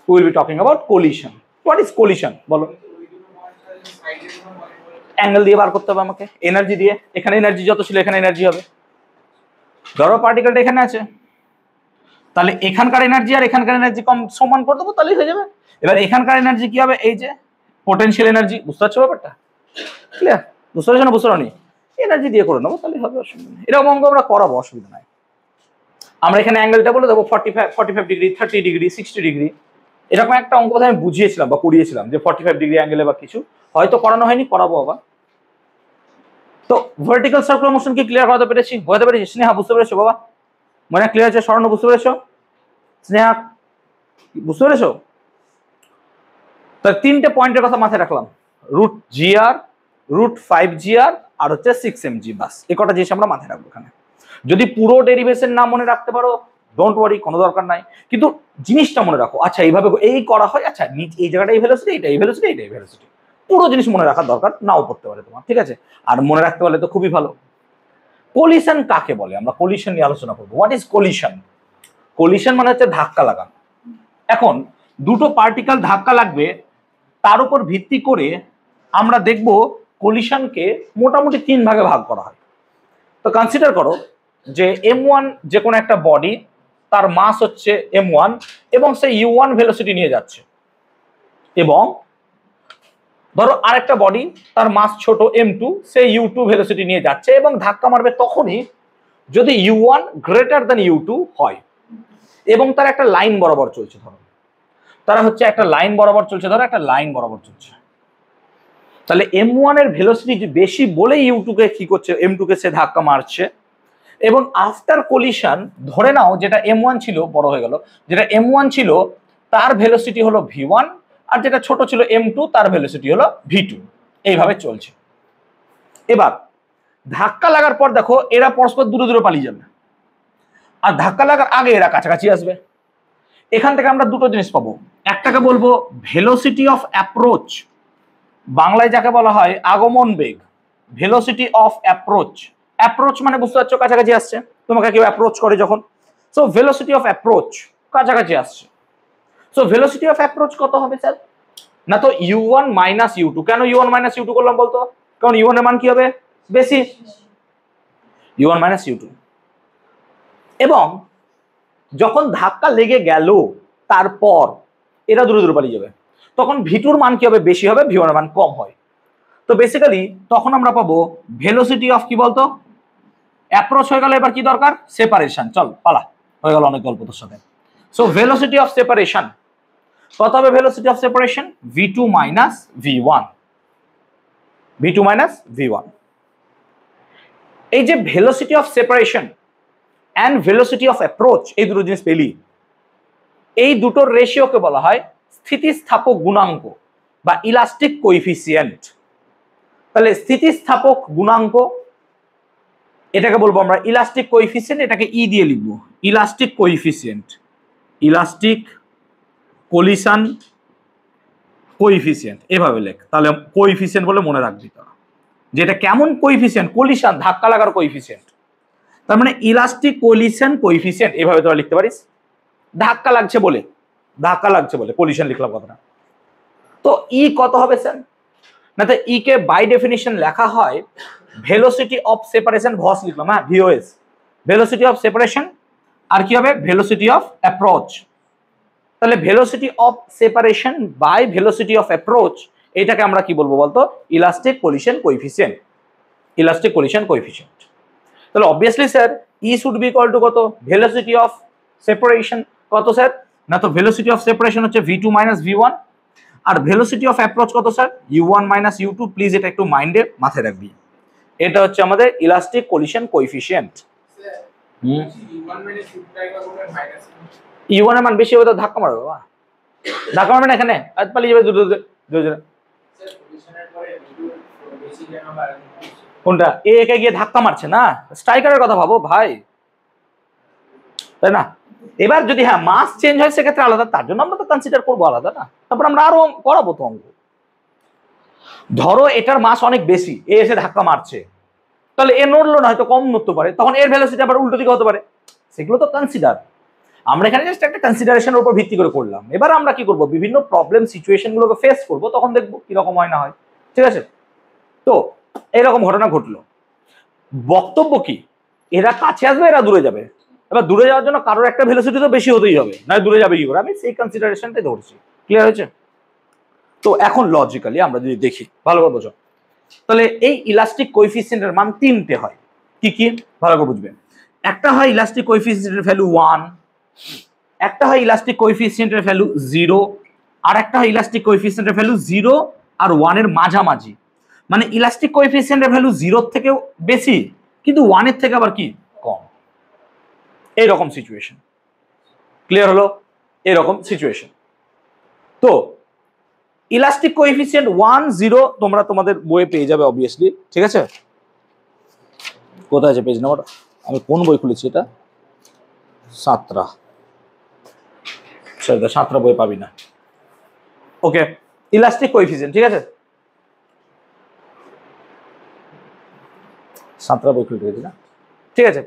we will be talking about collision. What is collision বলো? অ্যাঙ্গেল দিয়ে বার করতে হবে আমাকে, এনার্জি দিয়ে। এখানে এনার্জি যত ছিল এখানে এনার্জি হবে। ধরো পার্টিকেলটা এখানে আছে, তাহলে এখানকার এনার্জি আর এখানকার এনার্জি কম সমান করে দেবো, তাহলেই হয়ে যাবে। এবার এখানকার এনার্জি কি হবে? এই যে পোটেনশিয়াল এনার্জি। বুঝতে পারছো ব্যাপারটা? ক্লিয়ার? বুঝতে পারছো না? বুঝতে পারো নি? এনার্জি দিয়ে করে নেবো, তাহলে হবে, অসুবিধা নেই। এরকম অঙ্ক আমরা করাবো, অসুবিধা নাই। আমরা এখানে অ্যাঙ্গেলটা বলে দেবো 45 ডিগ্রি, 30 ডিগ্রি, 60 ডিগ্রি। এরকম একটা অঙ্ক আমি বুঝিয়েছিলাম বা করিয়েছিলাম যে 45 ডিগ্রি অ্যাঙ্গেলে বা কিছু, হয়তো করানো হয়নি, করাবো আবার। তো ভার্টিক্যাল সার্কুলার মোশন কি ক্লিয়ার করাতে পেরেছি? বুঝতে পেরেছি? স্নেহা বুঝতে পেরেছো বাবা? মানে ক্লিয়ার আছে? স্বর্ণ বুঝতে পেরেছো? স্নেহা বুঝতে পেরেছো? তাহলে তিনটে পয়েন্টের কথা মাথায় রাখলাম, √gr, √5gr আর হচ্ছে 6mg। বাস এই কটা জিনিস আমরা মাথায় রাখবো এখানে। যদি পুরো ডেরিভেশন না মনে রাখতে পারো ডোন্ট ওয়ারি, কোনো দরকার নাই, কিন্তু জিনিসটা মনে রাখো। আচ্ছা এইভাবে এই করা হয়, আচ্ছা এই জায়গাটা এই ভেলোসিটি, এটা এই ভেলোসিটি, এটা এই ভেলোসিটি। পুরো জিনিস মনে রাখার দরকার নাও পড়তে পারে তোমার, ঠিক আছে? আর মনে রাখতে পারলে তো খুবই ভালো। কোলিশন কাকে বলে? আমরা কোলিশন নিয়ে আলোচনা করবো। What is collision? কোলিশন মানে হচ্ছে ধাক্কা লাগানো। এখন দুটো পার্টিকেল ধাক্কা লাগবে, তার উপর ভিত্তি করে আমরা দেখব কোলিশনকে মোটামুটি 3 ভাগে ভাগ করা হয়। তো কনসিডার করো যে m1 যে কোনো একটা বডি, তার মাস হচ্ছে m1 এবং সে u1 ভেলোসিটি নিয়ে যাচ্ছে, এবং ধরো আরেকটা বডি তার মাস ছোট m2, সে u2 ভেলোসিটি নিয়ে যাচ্ছে এবং ধাক্কা মারবে তখনই যদি u1 গ্রেটার দ্যান u2 হয় এবং তার একটা লাইন বরাবর চলছে। ধরো তারা হচ্ছে একটা লাইন বরাবর চলছে, ধরো একটা লাইন বরাবর চলছে। তাহলে m1 এর ভেলোসিটি বেশি বলে u2 কে কি করছে, m2 কে সে ধাক্কা মারছে। এবং আফটার কলিশন ধরে নাও যেটা m1 ছিল বড় হয়ে গেল, যেটা m1 ছিল তার ভেলোসিটি হলো v1, আর যেটা ছোট ছিল m2 তার ভেলোসিটি হলো v2। এইভাবে চলছে। এবার ধাক্কা লাগার পর দেখো এরা পরস্পর দূরে দূরে পালিয়ে যাবে, আর ধাক্কা লাগার আগে এরা কাছাকাছি আসবে। এখান থেকে আমরা দুটো জিনিস পাবো, একটাকে বলবো ভেলোসিটি অফ অ্যাপ্রোচ, বাংলায় যাকে বলা হয় আগমন বেগ, ভেলোসিটি অফ অ্যাপ্রোচ। অ্যাপ্রোচ মানে বুঝতে পারছো কাছাকাছি আসছে, তোমাকে কেউ অ্যাপ্রোচ করে যখন, সো ভেলোসিটি অফ অ্যাপ্রোচ কাছাকাছি আসছে। সো ভেলোসিটি অফ অ্যাপ্রোচ কত হবে স্যার, না তো u1 মাইনাস u2। কেন u1 মাইনাস u2 করলাম বলতো, কারণ u1 এর মান কি হবে বেশি, u1 মাইনাস u2। এবং যখন ধাক্কা লেগে গেল তারপর এরা দূরে দূরে পালিয়ে যাবে, তখন v2 মান কি হবে বেশি হবে, v1 এর মান কম হয়। তো বেসিক্যালি তখন আমরা পাবো ভেলোসিটি অফ কি বলতো অ্যাপ্রোচ হয়ে গেল, এবার কি দরকার সেপারেশন। চল পালা, হয়ে গেল অনেক গল্প তোর সাথে। সো ভেলোসিটি অফ সেপারেশন কত হবে, velocity of separation v2 minus v1, v2 minus v1। এই যে velocity of separation and velocity of approach, এই দুটো জিনিস পেলি, এই দুটোর রেশিওকে বলা হয় স্থিতিস্থাপক গুণাঙ্ক বা ইলাস্টিক কোএফিসিয়েন্ট। তাহলে স্থিতিস্থাপক গুণাঙ্ক এটাকে বলবো আমরা ইলাস্টিক কোএফিসিয়েন্ট, এটাকে ই দিয়ে লিখবো elastic coefficient, elastic collision coefficient এভাবে লেখ, তাহলে কোএফিসিয়েন্ট বলে মনে রাখবি তোরা, যেটা কেমন কোএফিসিয়েন্ট, কলিশন ধাক্কা লাগার কোএফিসিয়েন্ট, তার মানে ইলাস্টিক কলিশন কোএফিসিয়েন্ট এভাবে তোরা লিখতে পারিস। ধাক্কা লাগছে বলে, ধাক্কা লাগছে বলে কলিশন লিখলাম কথাটা। তো ই কত হবে স্যার, না তো ই কে বাই ডেফিনিশন লেখা হয় ভেলোসিটি অফ সেপারেশন, ভস লিখলাম হ্যাঁ ভিওএস, ভেলোসিটি অফ সেপারেশন, আর কি হবে ভেলোসিটি অফ অ্যাপ্রোচ। তাহলে velocity of separation by velocity of approach, এটাকে আমরা কি বলবো বলতো elastic collision coefficient, elastic collision coefficient. তাহলে obviously sir E should be equal to কত, ভেলোসিটি অফ সেপারেশন কত স্যার, না তো ভেলোসিটি অফ সেপারেশন হচ্ছে v2 মাইনাস v1, আর ভেলোসিটি অফ অ্যাপ্রোচ কত sir u1 minus u2। Please এটা একটু মাইন্ডে মাথায় রাখবি, এটা হচ্ছে আমাদের ইলাস্টিক কলিশন কোএফিসিয়েন্ট। u1 এর মান বেশি হবে তো ধাক্কা মারবে, বাবা ধাক্কা মারবে না এখানে, আজ পালিয়ে যাবে দূরে দূরে। কোনটা, এ একে গিয়ে ধাক্কা মারছে না, স্ট্রাইকারের কথা ভাবো ভাই, তাই না। এবার যদি হ্যাঁ মাস চেঞ্জ হয় সেক্ষেত্রে আলাদা, তার জন্য আমরা তো কনসিডার করবো আলাদা না, তারপর আমরা আরো করাবো তো অঙ্ক। ধরো এটার মাস অনেক বেশি, এ এসে ধাক্কা মারছে, তাহলে এ নড়লো না, হয়তো কম নড়তে পারে, তখন এর ভেলোসিটি আবার উল্টো দিকে হতে পারে, সেগুলো তো কনসিডার। আমরা এখানে জাস্ট একটা কনসিডারেশনের উপর ভিত্তি করে করলাম। এবার আমরা কি করব, বিভিন্ন প্রবলেম সিচুয়েশন গুলোকে ফেস করব, তখন দেখবো কিরকম হয় না হয়, ঠিক আছে। তো এরকম ঘটনা ঘটলো, বক্তব্য কি, এরা কাছে আসবে এরা দূরে যাবে, এবার দূরে যাওয়ার জন্য কারোর একটা ভেলোসিটি তো বেশি হতেই হবে, না দূরে যাবে কি করে, আমি সেই কনসিডারেশনটাই ধরছি। ক্লিয়ার হয়েছে? তো এখন লজিক্যালি আমরা যদি দেখি, ভালো করে বোঝো, তাহলে এই ইলাস্টিক কোএফিসিয়েন্টের মান তিনটে হয়, কি কি ভালো করে বুঝবেন। একটা হয় ইলাস্টিক কোএফিসিয়েন্টের ভ্যালু 1, একটা হয় ইলাস্টিক কোএফিসিয়েন্টের ভ্যালু 0, আর একটা হয় ইলাস্টিক কোএফিসিয়েন্টের ভ্যালু 0 আর 1 এর মাঝামাঝি। মানে ইলাস্টিক কোএফিসিয়েন্টের ভ্যালু 0 এর থেকেও বেশি কিন্তু 1 এর থেকে আবার কি কম, এইরকম সিচুয়েশন। ক্লিয়ার হলো? এরকম সিচুয়েশন। তো ইলাস্টিক কোএফিসিয়েন্ট 1, 0 তোমরা তোমাদের বইয়ে পেয়ে যাবে অবভিয়াসলি, ঠিক আছে। কোথায় আছে পেজ নাম্বার, আমি কোন বই খুলেছি, এটা 7টা, সেটা 7টা বই পাবি না। ওকে, ইলাস্টিক কোএফিসিয়েন্ট, ঠিক আছে, 7টা বই খুলে রেখেছি না, ঠিক আছে।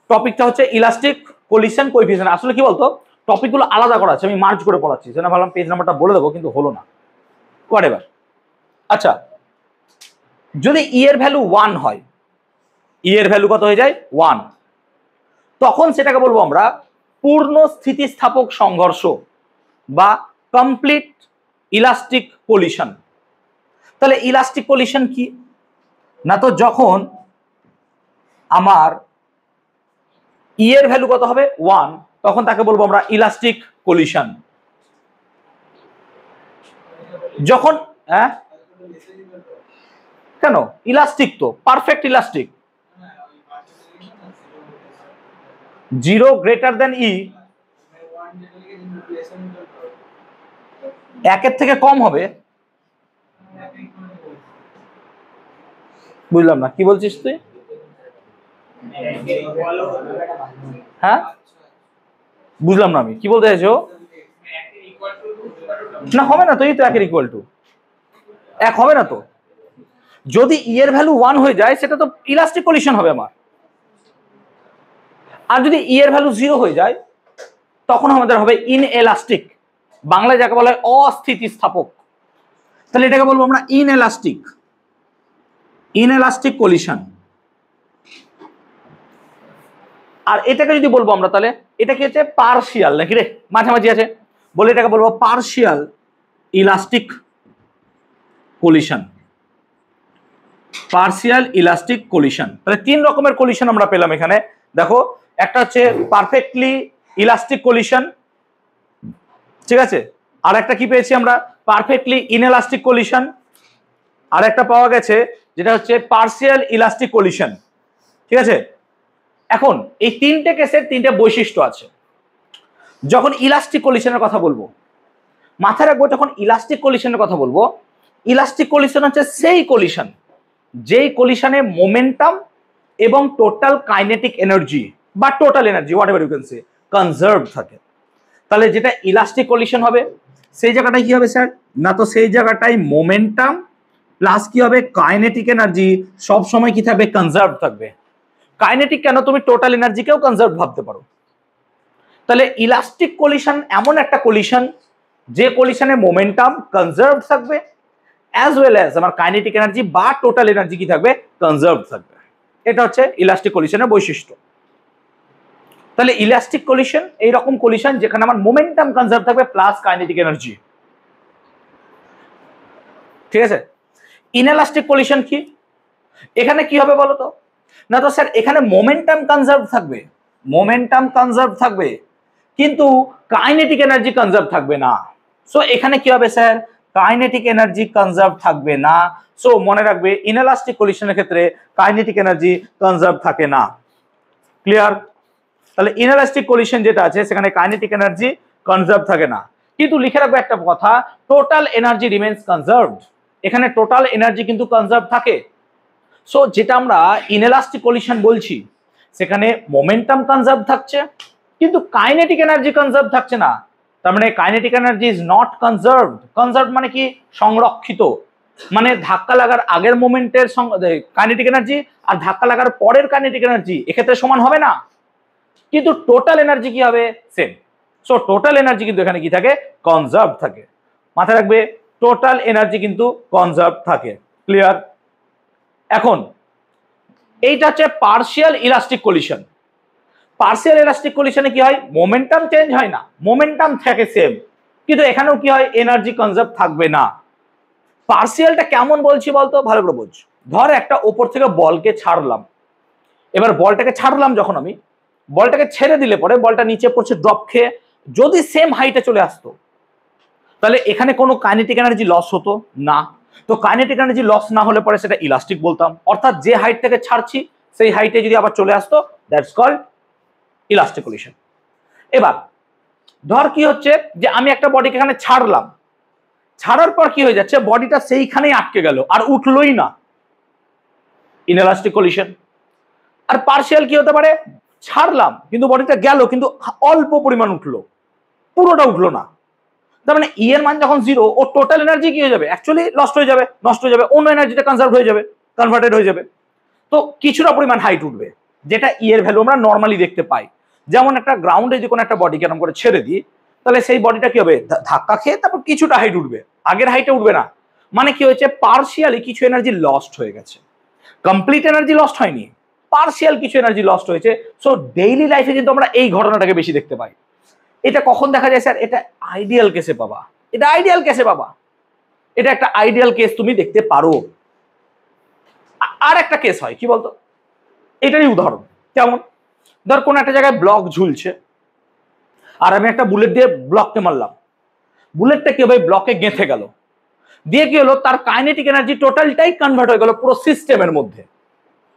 টপিকটা হচ্ছে ইলাস্টিক কলিশন কোএফিসিয়েন্ট। আসলে কি বলতো, টপিকগুলো আলাদা করা আছে, আমি মার্জ করে পড়াচ্ছি, সেটা ভাবলাম পেজ নাম্বারটা বলে দেবো, কিন্তু হলো না, হোয়াটএভার। আচ্ছা, যদি ই এর ভ্যালু 1 হয়, ই এর ভ্যালু কত হয়ে যায় 1, তখন সেটাকে বলবো আমরা পূর্ণ স্থিতিস্থাপক সংঘর্ষ বা কমপ্লিট ইলাস্টিক কলিশন। তাহলে ইলাস্টিক কলিশন কি, না তো যখন আমার ই এর ভ্যালু কত হবে 1, তখন তাকে বলবো আমরা ইলাস্টিক কলিশন। যখন কেন? ইলাস্টিক তো, পারফেক্ট ইলাস্টিক। 0 গ্রেটার দেন ই, 1 থেকে কম হবে। বুঝলাম না কি বলছিস তুই? হ্যাঁ বুঝলাম না আমি কি বলতে চাইছো। না হবে না তো, এই তো 1 ইকুয়াল টু 1 হবে না তো। যদি ই এর ভ্যালু 1 হয়ে যায় সেটা তো ইলাস্টিক কলিশন হবে আমার, আর যদি ই এর ভ্যালু 0 হয়ে যায় তখন আমাদের হবে ইনএলাস্টিক, বাংলায় যাকে বলা হয় অস্থিতিস্থাপক। তাহলে এটাকে বলবো আমরা ইনএলাস্টিক, ইনএলাস্টিক কলিশন। আর এটাকে যদি বলবো আমরা তাহলে এটা কি হচ্ছে পার্শিয়াল নাকি রে, মাঝামাঝি আছে, বলে এটাকে বলবো partial elastic collision, partial elastic collision. তাহলে 3 রকমের কলিশন আমরা পেলাম এখানে। দেখো একটা হচ্ছে পারফেক্টলি ইলাস্টিক কলিশন, ঠিক আছে, আর একটা কি পেয়েছি আমরা পারফেক্টলি ইনএলাস্টিক কলিশন, আর একটা পাওয়া গেছে যেটা হচ্ছে পার্শিয়াল ইলাস্টিক কলিশন, ঠিক আছে। এখন এই 3টে কেসের 3টে বৈশিষ্ট্য আছে। যখন ইলাস্টিক কলিশনের কথা বলবো মাথায় রাখবো, যখন ইলাস্টিক কলিশনের কথা বলবো, ইলাস্টিক কলিশন হচ্ছে সেই কলিশন যেই কলিশনে মোমেন্টাম এবং টোটাল কাইনেটিক এনার্জি বা total energy whatever you can say conserve থাকে। তাহলে যেটা ইলাস্টিক কলিশন হবে সেই জায়গাটায় কি হবে স্যার, না তো সেই জায়গাটায় মোমেন্টাম প্লাস কি হবে কাইনেটিক এনার্জি সব সময় কি থাকবে, কনজার্ভ থাকবে। কাইনেটিক কেন, তুমি টোটাল এনার্জিকেও কনজার্ভ ভাবতে পারো। তাহলে ইলাস্টিক কলিশন এমন একটা কলিশন যে কলিশনে মোমেন্টাম কনজার্ভ থাকবে অ্যাজ ওয়েল অ্যাজ আমার কাইনেটিক এনার্জি বা টোটাল এনার্জি কি থাকবে, কনজার্ভ থাকবে। এটা হচ্ছে ইলাস্টিক কলিশনের বৈশিষ্ট্য। তাহলে ইলাস্টিক কলিশন এইরকম কলিশন যেখানে আমার মোমেন্টাম কনজার্ভ থাকবে প্লাস কাইনেটিক এনার্জি, ঠিক আছে। ইনএলাস্টিক কলিশন কি, এখানে কি হবে বলো তো, না তো স্যার এখানে মোমেন্টাম কনজার্ভ থাকবে, মোমেন্টাম কনজার্ভ থাকবে কিন্তু কাইনেটিক এনার্জি কনজার্ভ থাকবে না। সো এখানে কি হবে স্যার, কাইনেটিক এনার্জি কনজার্ভ থাকবে না। সো মনে রাখবে ইনএলাস্টিক কলিশনের ক্ষেত্রে কাইনেটিক এনার্জি কনজার্ভ থাকে না। ক্লিয়ার? তাহলে ইনএলাস্টিক কলিশন যেটা আছে সেখানে কাইনেটিক এনার্জি কনজার্ভ থাকে না, কিন্তু লিখে রাখবে একটা কথা, টোটাল এনার্জি রিমেইনস কনজার্ভড। এখানে টোটাল এনার্জি কিন্তু কনজার্ভ থাকে। সো যেটা আমরা ইনএলাস্টিক কলিশন বলছি সেখানে মোমেন্টাম কনজার্ভ থাকছে কিন্তু কাইনেটিক এনার্জি কনজার্ভ থাকছে না। তার মানে kinetic energy is not conserved. Conserve মানে কি, সংরক্ষিত। মানে ধাক্কা লাগার আগের মোমেন্টের কাইনেটিক এনার্জি আর ধাক্কা লাগার পরের কাইনেটিক এনার্জি এক্ষেত্রে সমান হবে না, কিন্তু টোটাল এনার্জি কি হবে, সেম। সো টোটাল এনার্জি কিন্তু এখানে কি থাকে, কনজার্ভ থাকে। মাথায় রাখবে টোটাল এনার্জি কিন্তু কনজার্ভ থাকে। ক্লিয়ার? এখন এইটা হচ্ছে partial elastic collision. Partial elastic কলিশনে কি হয়, মোমেন্টাম চেঞ্জ হয় না, মোমেন্টাম থাকে সেম, কিন্তু এখানেও কি হয়, এনার্জি কনজার্ভ থাকবে না। পার্শিয়ালটা কেমন বলছি বলতো, ভালো করে বোঝ। ধর একটা ওপর থেকে বলকে ছাড়লাম, এবার বলটাকে ছাড়লাম, যখন আমি বলটাকে ছেড়ে দিলে পরে বলটা নিচে পড়ছে ড্রপ খেয়ে, যদি সেম হাইটে চলে আসতো তাহলে এখানে কোনো কাইনেটিক এনার্জি লস হতো না। তো কাইনেটিক এনার্জি লস না হলে পরে সেটা ইলাস্টিক বলতাম, অর্থাৎ যে হাইট থেকে ছাড়ছি সেই হাইটে যদি আবার চলে আসতো দ্যাটস কল্ড ইলাস্টিক কলিশন। এবার ধর কি হচ্ছে যে আমি একটা বডিকে এখানে ছাড়লাম, ছাড়ার পর কি হয়ে যাচ্ছে, বডিটা সেইখানেই আটকে গেল আর উঠলোই না, ইনএলাস্টিক কলিশন। আর পার্শিয়াল কি হতে পারে, ছাড়লাম কিন্তু বডিটা গেল কিন্তু অল্প পরিমাণ উঠলো, পুরোটা উঠলো না। তার মানে ই এর মান যখন 0, ও টোটাল এনার্জি কি হয়ে যাবে, অ্যাকচুয়ালি লস্ট হয়ে যাবে, নষ্ট হয়ে যাবে, অন্য এনার্জিটা কনজার্ভ হয়ে যাবে, কনভার্টেড হয়ে যাবে। তো কিছুটা পরিমাণ হাইট উঠবে, যেটা ই এর ভ্যালু আমরা নর্মালি দেখতে পাই। যেমন একটা গ্রাউন্ডে যে কোনো একটা বডিকে এরকম করে ছেড়ে দিই, তাহলে সেই বডিটা কি হবে, ধাক্কা খেয়ে তারপর কিছুটা হাইট উঠবে, আগের হাইটে উঠবে না। মানে কি হয়েছে, পার্শিয়ালি কিছু এনার্জি লস্ট হয়ে গেছে, কমপ্লিট এনার্জি লস্ট হয়নি, পার্শিয়াল কিছু এনার্জি লস্ট হয়েছে। সো ডেইলি লাইফে কিন্তু আমরা এই ঘটনাটাকে বেশি দেখতে পাই। এটা কখন দেখা যায় স্যার, এটা আইডিয়াল কেসে পাবা, এটা আইডিয়াল কেসে পাবা, এটা একটা আইডিয়াল কেস তুমি দেখতে পারো। আর একটা কেস হয় কি বলতো, এটারই উদাহরণ। কেমন, ধর কোন একটা জায়গায় ব্লক ঝুলছে আর আমি একটা বুলেট দিয়ে ব্লককে মারলাম, বুলেটটা কি হবে, ব্লকে গেঁথে গেল। দিয়ে কি হলো, তার কাইনেটিক এনার্জি টোটালটাই কনভার্ট হয়ে গেল পুরো সিস্টেমের মধ্যে,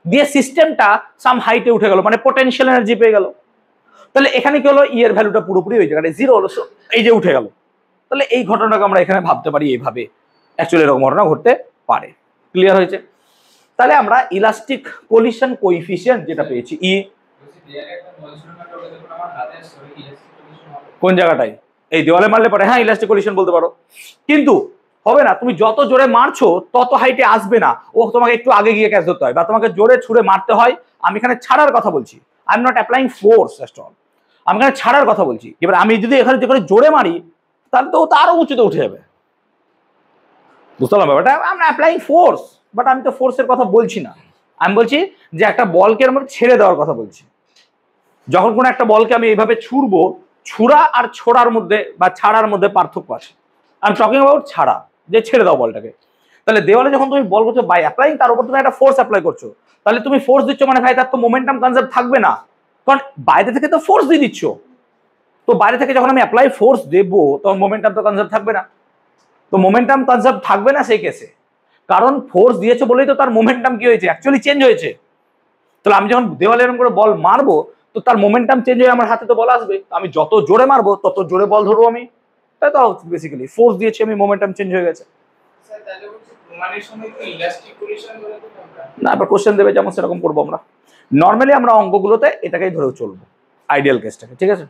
দিয়ে সিস্টেমটা সাম হাইটে উঠে গেল, মানে পোটেনশিয়াল এনার্জি পেয়ে গেল। তাহলে এখানে কি হলো, ই এর ভ্যালুটা পুরোপুরি ওই জায়গায় জিরো হলো, এই যে উঠে গেল। তাহলে এই ঘটনাটাকে আমরা এখানে ভাবতে পারি এইভাবে, অ্যাকচুয়ালি এরকম ঘটনা ঘটতে পারে। ক্লিয়ার হয়েছে? তাহলে আমরা ইলাস্টিক কোলিশন কোএফিসিয়েন্ট যেটা পেয়েছি ই, কোন জায়গাটায়, এই দেওয়ালে মারলে পরে হ্যাঁ ইলাস্টিক কোলিশন বলতে পারো, কিন্তু হবে না, তুমি যত জোরে মারছো তত হাইটে আসবে না, ও তোমাকে একটু আগে গিয়ে ক্যাচ ধরতে হয়, বা তোমাকে জোরে ছুড়ে মারতে হয়। আমি এখানে ছাড়ার কথা বলছি, I am not applying force at all, আমি এখানে ছাড়ার কথা বলছি। এবার আমি যদি এখানে যেখানে জোরে মারি তাহলে তো ও তো আরো উঁচুতে উঠে যাবে, বুঝতে পারলাম ব্যাপারটা? আমরা অ্যাপ্লাইং ফোর্স, বাট আমি তো ফোর্সের কথা বলছি না, আমি বলছি যে একটা বলকে আমরা ছেড়ে দেওয়ার কথা বলছি। যখন কোনো একটা বলকে আমি এইভাবে ছুড়বো, ছুড়া আর ছোড়ার মধ্যে বা ছাড়ার মধ্যে পার্থক্য আছে। আমি টকিং অ্যাবাউট ছাড়া, যে ছেড়ে দাও বলটাকে। তাহলে দেওয়ালে যখন তুমি বল করছো বাই অ্যাপ্লাইং, তার উপর তুমি একটা ফোর্স অ্যাপ্লাই করছো, তাহলে তুমি ফোর্স দিচ্ছ মানে ভাই তার তো মোমেন্টাম কনজার্ভ থাকবে না, কারণ বাইরে থেকে তো ফোর্স দিয়ে দিচ্ছ। তো বাইরে থেকে যখন আমি অ্যাপ্লাই ফোর্স দেবো তখন মোমেন্টাম তো কনজার্ভ থাকবে না। তো মোমেন্টাম কনজার্ভ থাকবে না সেই কেসে, কারণ ফোর্স দিয়েছে বলেই তো তার মোমেন্টাম কি হয়েছে, অ্যাকচুয়ালি চেঞ্জ হয়েছে। তাহলে আমি যখন দেওয়ালে এরকম করে বল মারবো তো তার মোমেন্টাম চেঞ্জ হয়ে আমার হাতে তো বল আসবে, আমি যত জোরে মারবো তত জোরে বল ধরবো আমি, তাই তো বেসিক্যালি ফোর্স দিয়েছি আমি, মোমেন্টাম চেঞ্জ হয়ে গেছে। না এবার কোশ্চেন দেবে যেমন সেরকম করবো আমরা, নর্মালি আমরা অঙ্কগুলোতে এটাকেই ধরেও চলবো, আইডিয়াল কেসটাকে। ঠিক আছে,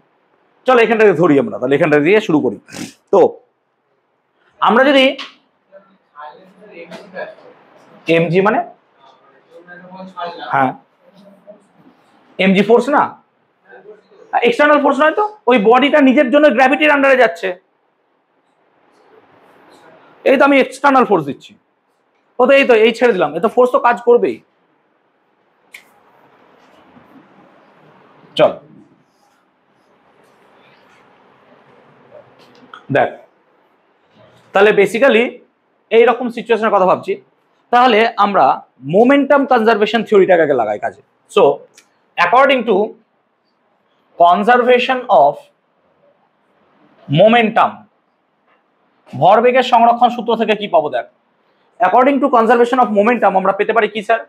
চলো এখানটাকে ধরি আমরা, তাহলে এখানটা দিয়ে শুরু করি। তো আমরা যদি এমজি মানে, হ্যাঁ এমজি ফোর্স না, এক্সটার্নাল ফোর্স নয় তো, ওই বডিটা নিজের জন্য গ্র্যাভিটির আন্ডারে যাচ্ছে, এই তো আমি এক্সটার্নাল ফোর্স দিচ্ছি, ও তো এই তো এই ছেড়ে দিলাম, এ তো ফোর্স তো কাজ করবেই। চল দেখ, তাহলে বেসিক্যালি এইরকম সিচুয়েশনের কথা ভাবছি, তাহলে আমরা মোমেন্টাম কনজারভেশন থিওরিটাকে আগে লাগাই কাজে। So according to conservation of momentum, ভরবেগের সংরক্ষণ সূত্র থেকে কি পাবো দেখ, according to conservation of momentum আমরা পেতে পারি কি স্যার,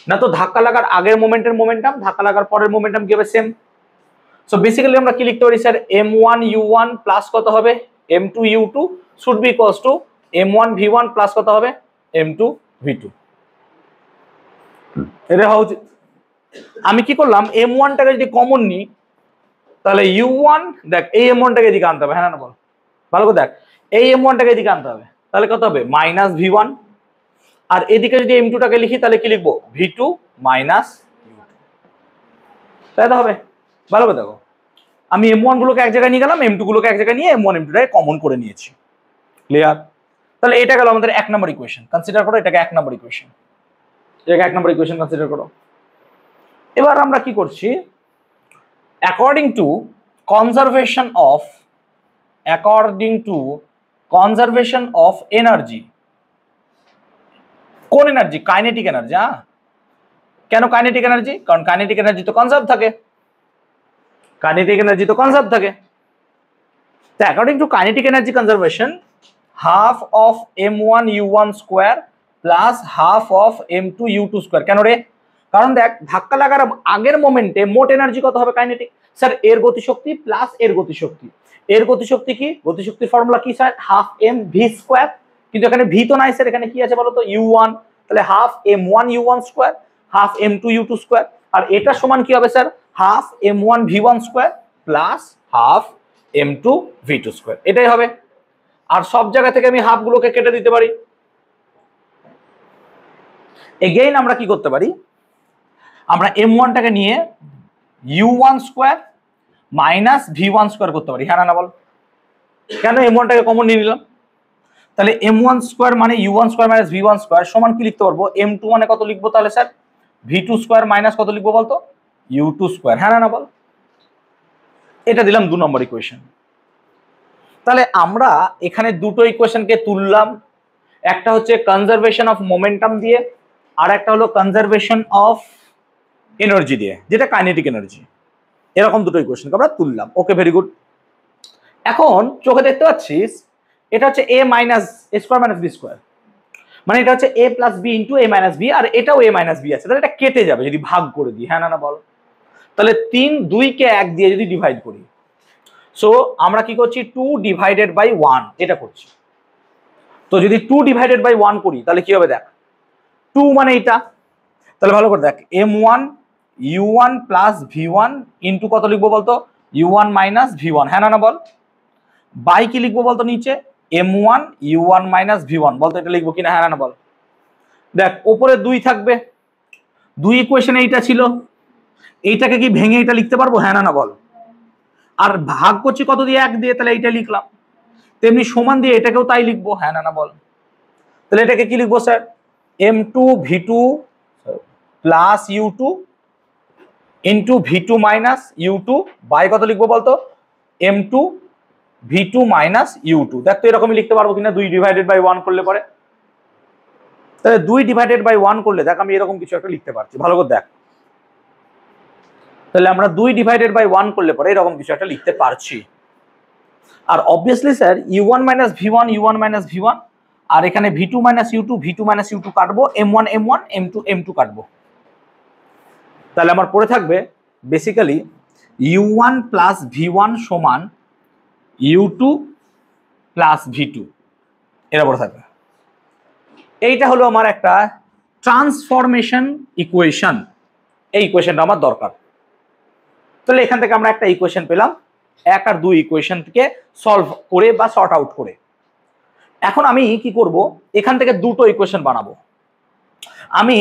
না তো ধাক্কা লাগার আগের মোমেন্টের মোমেন্টাম, ধাক্কা লাগার পরের মোমেন্টাম কি হবে, সেম। সো বেসিক্যালি আমরা কি লিখতে পারি স্যার, m1 u1 প্লাস কত হবে m2 u2 should be equals two m1 v1 plus কত হবে m2 v2, এটা হওয়া উচিত। আমি কি করলাম, m1 টাকে যদি কমন নিই তাহলে u1, দেখ এই m1 টাকে এদিকে আনতে হবে, হ্যাঁ না বল ভালো করে দেখ, এই m1 টাকে এদিকে আনতে হবে, তাহলে কত হবে মাইনাস v1, আর এদিকে যদি m2 টাকে লিখি তাহলে কি লিখবো v2 মাইনাস u2, তাই তো হবে। ভালো করে দেখো, আমি m1 গুলোকে এক জায়গায় নিয়ে গেলাম, m2 গুলোকে এক জায়গায় নিয়ে m1 m2 টাকে কমন করে নিয়েছি। ক্লিয়ার? তাহলে এটা গেল আমাদের 1 নম্বর ইকুয়েশন, কনসিডার করো এটাকে 1 নম্বর ইকুয়েশন, এটাকে 1 নম্বর ইকুয়েশন কনসিডার করো। এবার আমরা কি করছি, according to conservation of energy, কোন এনার্জি, কাইনেটিক এনার্জি। হ্যাঁ কেন কাইনেটিক এনার্জি, কারণ কাইনেটিক এনার্জি তো কনজার্ভ থাকে, কাইনেটিক এনার্জি তো কনজার্ভ থাকে। তো according to kinetic energy conservation, half of m1 u1 square plus half of m2 u2 square. কেন রে, কারণ দেখ ধাক্কা লাগার আগের মোমেন্টে মোট এনার্জি কত হবে কাইনেটিক, স্যার এর গতিশক্তি প্লাস এর গতিশক্তি। এর গতিশক্তি কি, গতিশক্তির ফর্মুলা কি sir, half m v square, কিন্তু এখানে ভি তো নাই স্যার, এখানে কি আছে বলতো u1, তাহলে half m1 u1 square half m2 u2 square, আর এটা সমান কি হবে sir, half m1 v1 square plus half m2 v2 square, এটাই হবে। আর সব জায়গা থেকে আমি হাফ গুলোকে কেটে দিতে পারি। এগেইন আমরা কি করতে পারি, আমরা m1 টাকে নিয়ে u1 square minus v1 square করতে পারি, হ্যাঁ না বল, কেন m1 টাকে কমন নিয়ে নিলাম, তাহলে m1 স্কোয়ার মানে u1 square minus v1 square সমান কি লিখতে পারবো, m2 মানে কত লিখবো তাহলে স্যার v2 স্কোয়ার মাইনাস কত লিখবো বলতো u2 স্কোয়ার, হ্যাঁ না বল। এটা দিলাম 2 নম্বর ইকুয়েশন। তাহলে আমরা এখানে দুটো ইকুয়েশনকে তুললাম, একটা হচ্ছে কনজারভেশন অফ মোমেন্টাম দিয়ে, আর একটা হলো কনজারভেশন অফ এনার্জি দিয়ে, যেটা কাইনেটিক এনার্জি। এরকম দুটো ইকুয়েশনকে আমরা তুললাম, ওকে ভেরি গুড। এখন চোখে দেখতে পাচ্ছিস এটা হচ্ছে a minus a square minus b square, মানে এটা হচ্ছে a plus b into a minus b, আর এটাও a মাইনাস b আছে, তাহলে এটা কেটে যাবে যদি ভাগ করে দিই। হ্যাঁ না না বল? তাহলে 3 2 কে 1 দিয়ে যদি ডিভাইড করি, সো আমরা কি করছি 2 ডিভাইডেড বাই 1 এটা করছি। তো যদি 2 ডিভাইডেড বাই 1 করি তাহলে কি হবে দেখ, 2 মানে এটা, তাহলে ভালো করে দেখ m1 u1 plus v1 into কত লিখবো বলতো, u1 মাইনাস v1। হ্যাঁ না না বল? বাই কি লিখবো বলতো নিচে, m1 u1 মাইনাস v1 বলতো, এটা লিখবো কিনা? হ্যাঁ না বল? দেখ ওপরে 2 থাকবে, 2 ইকুয়েশনে এইটা ছিল, এইটাকে কি ভেঙে এটা লিখতে পারবো? হ্যাঁ না না বল? আর ভাগ করছি কত দিয়ে, 1 দিয়ে, তাহলে এইটা লিখলাম। তেমনি সমান দিয়ে এটাকেও তাই লিখবো। হ্যাঁ না না বল? তাহলে এটাকে কি লিখবো sir, m2 v2 plus u2 into v2 minus u2 by কত লিখবো বলতো, m2 v2 মাইনাস u2। দেখ তো এরকমই লিখতে পারবো কিনা 2 ডিভাইডেড বাই 1 করলে পরে। তাহলে 2 ডিভাইডেড বাই 1 করলে দেখ আমি এরকম কিছু একটা লিখতে পারছি, ভালো করে দেখ। তাহলে আমরা 2 ডিভাইডেড বাই 1 করলে পরে এরকম কিছু একটা লিখতে পারছি। আর obviously sir u1 minus v1 u1 minus v1, আর এখানে v2 minus u2 v2 minus u2 কাটবো, m1 m1 m2 m2 কাটবো। তাহলে আমার পড়ে থাকবে বেসিক্যালি u1 প্লাস v1 সমান u2 প্লাস v2, এটা পড়ে থাকবে। এইটা হলো আমার একটা ট্রান্সফরমেশন ইকুয়েশন, এই ইকুয়েশনটা আমার দরকার। তাহলে এখান থেকে আমরা একটা ইকুয়েশন পেলাম, 1 আর 2 ইকুয়েশন থেকে সলভ করে বা সর্ট আউট করে। এখন আমি কি করব, এখান থেকে দুটো ইকুয়েশন বানাবো। আমি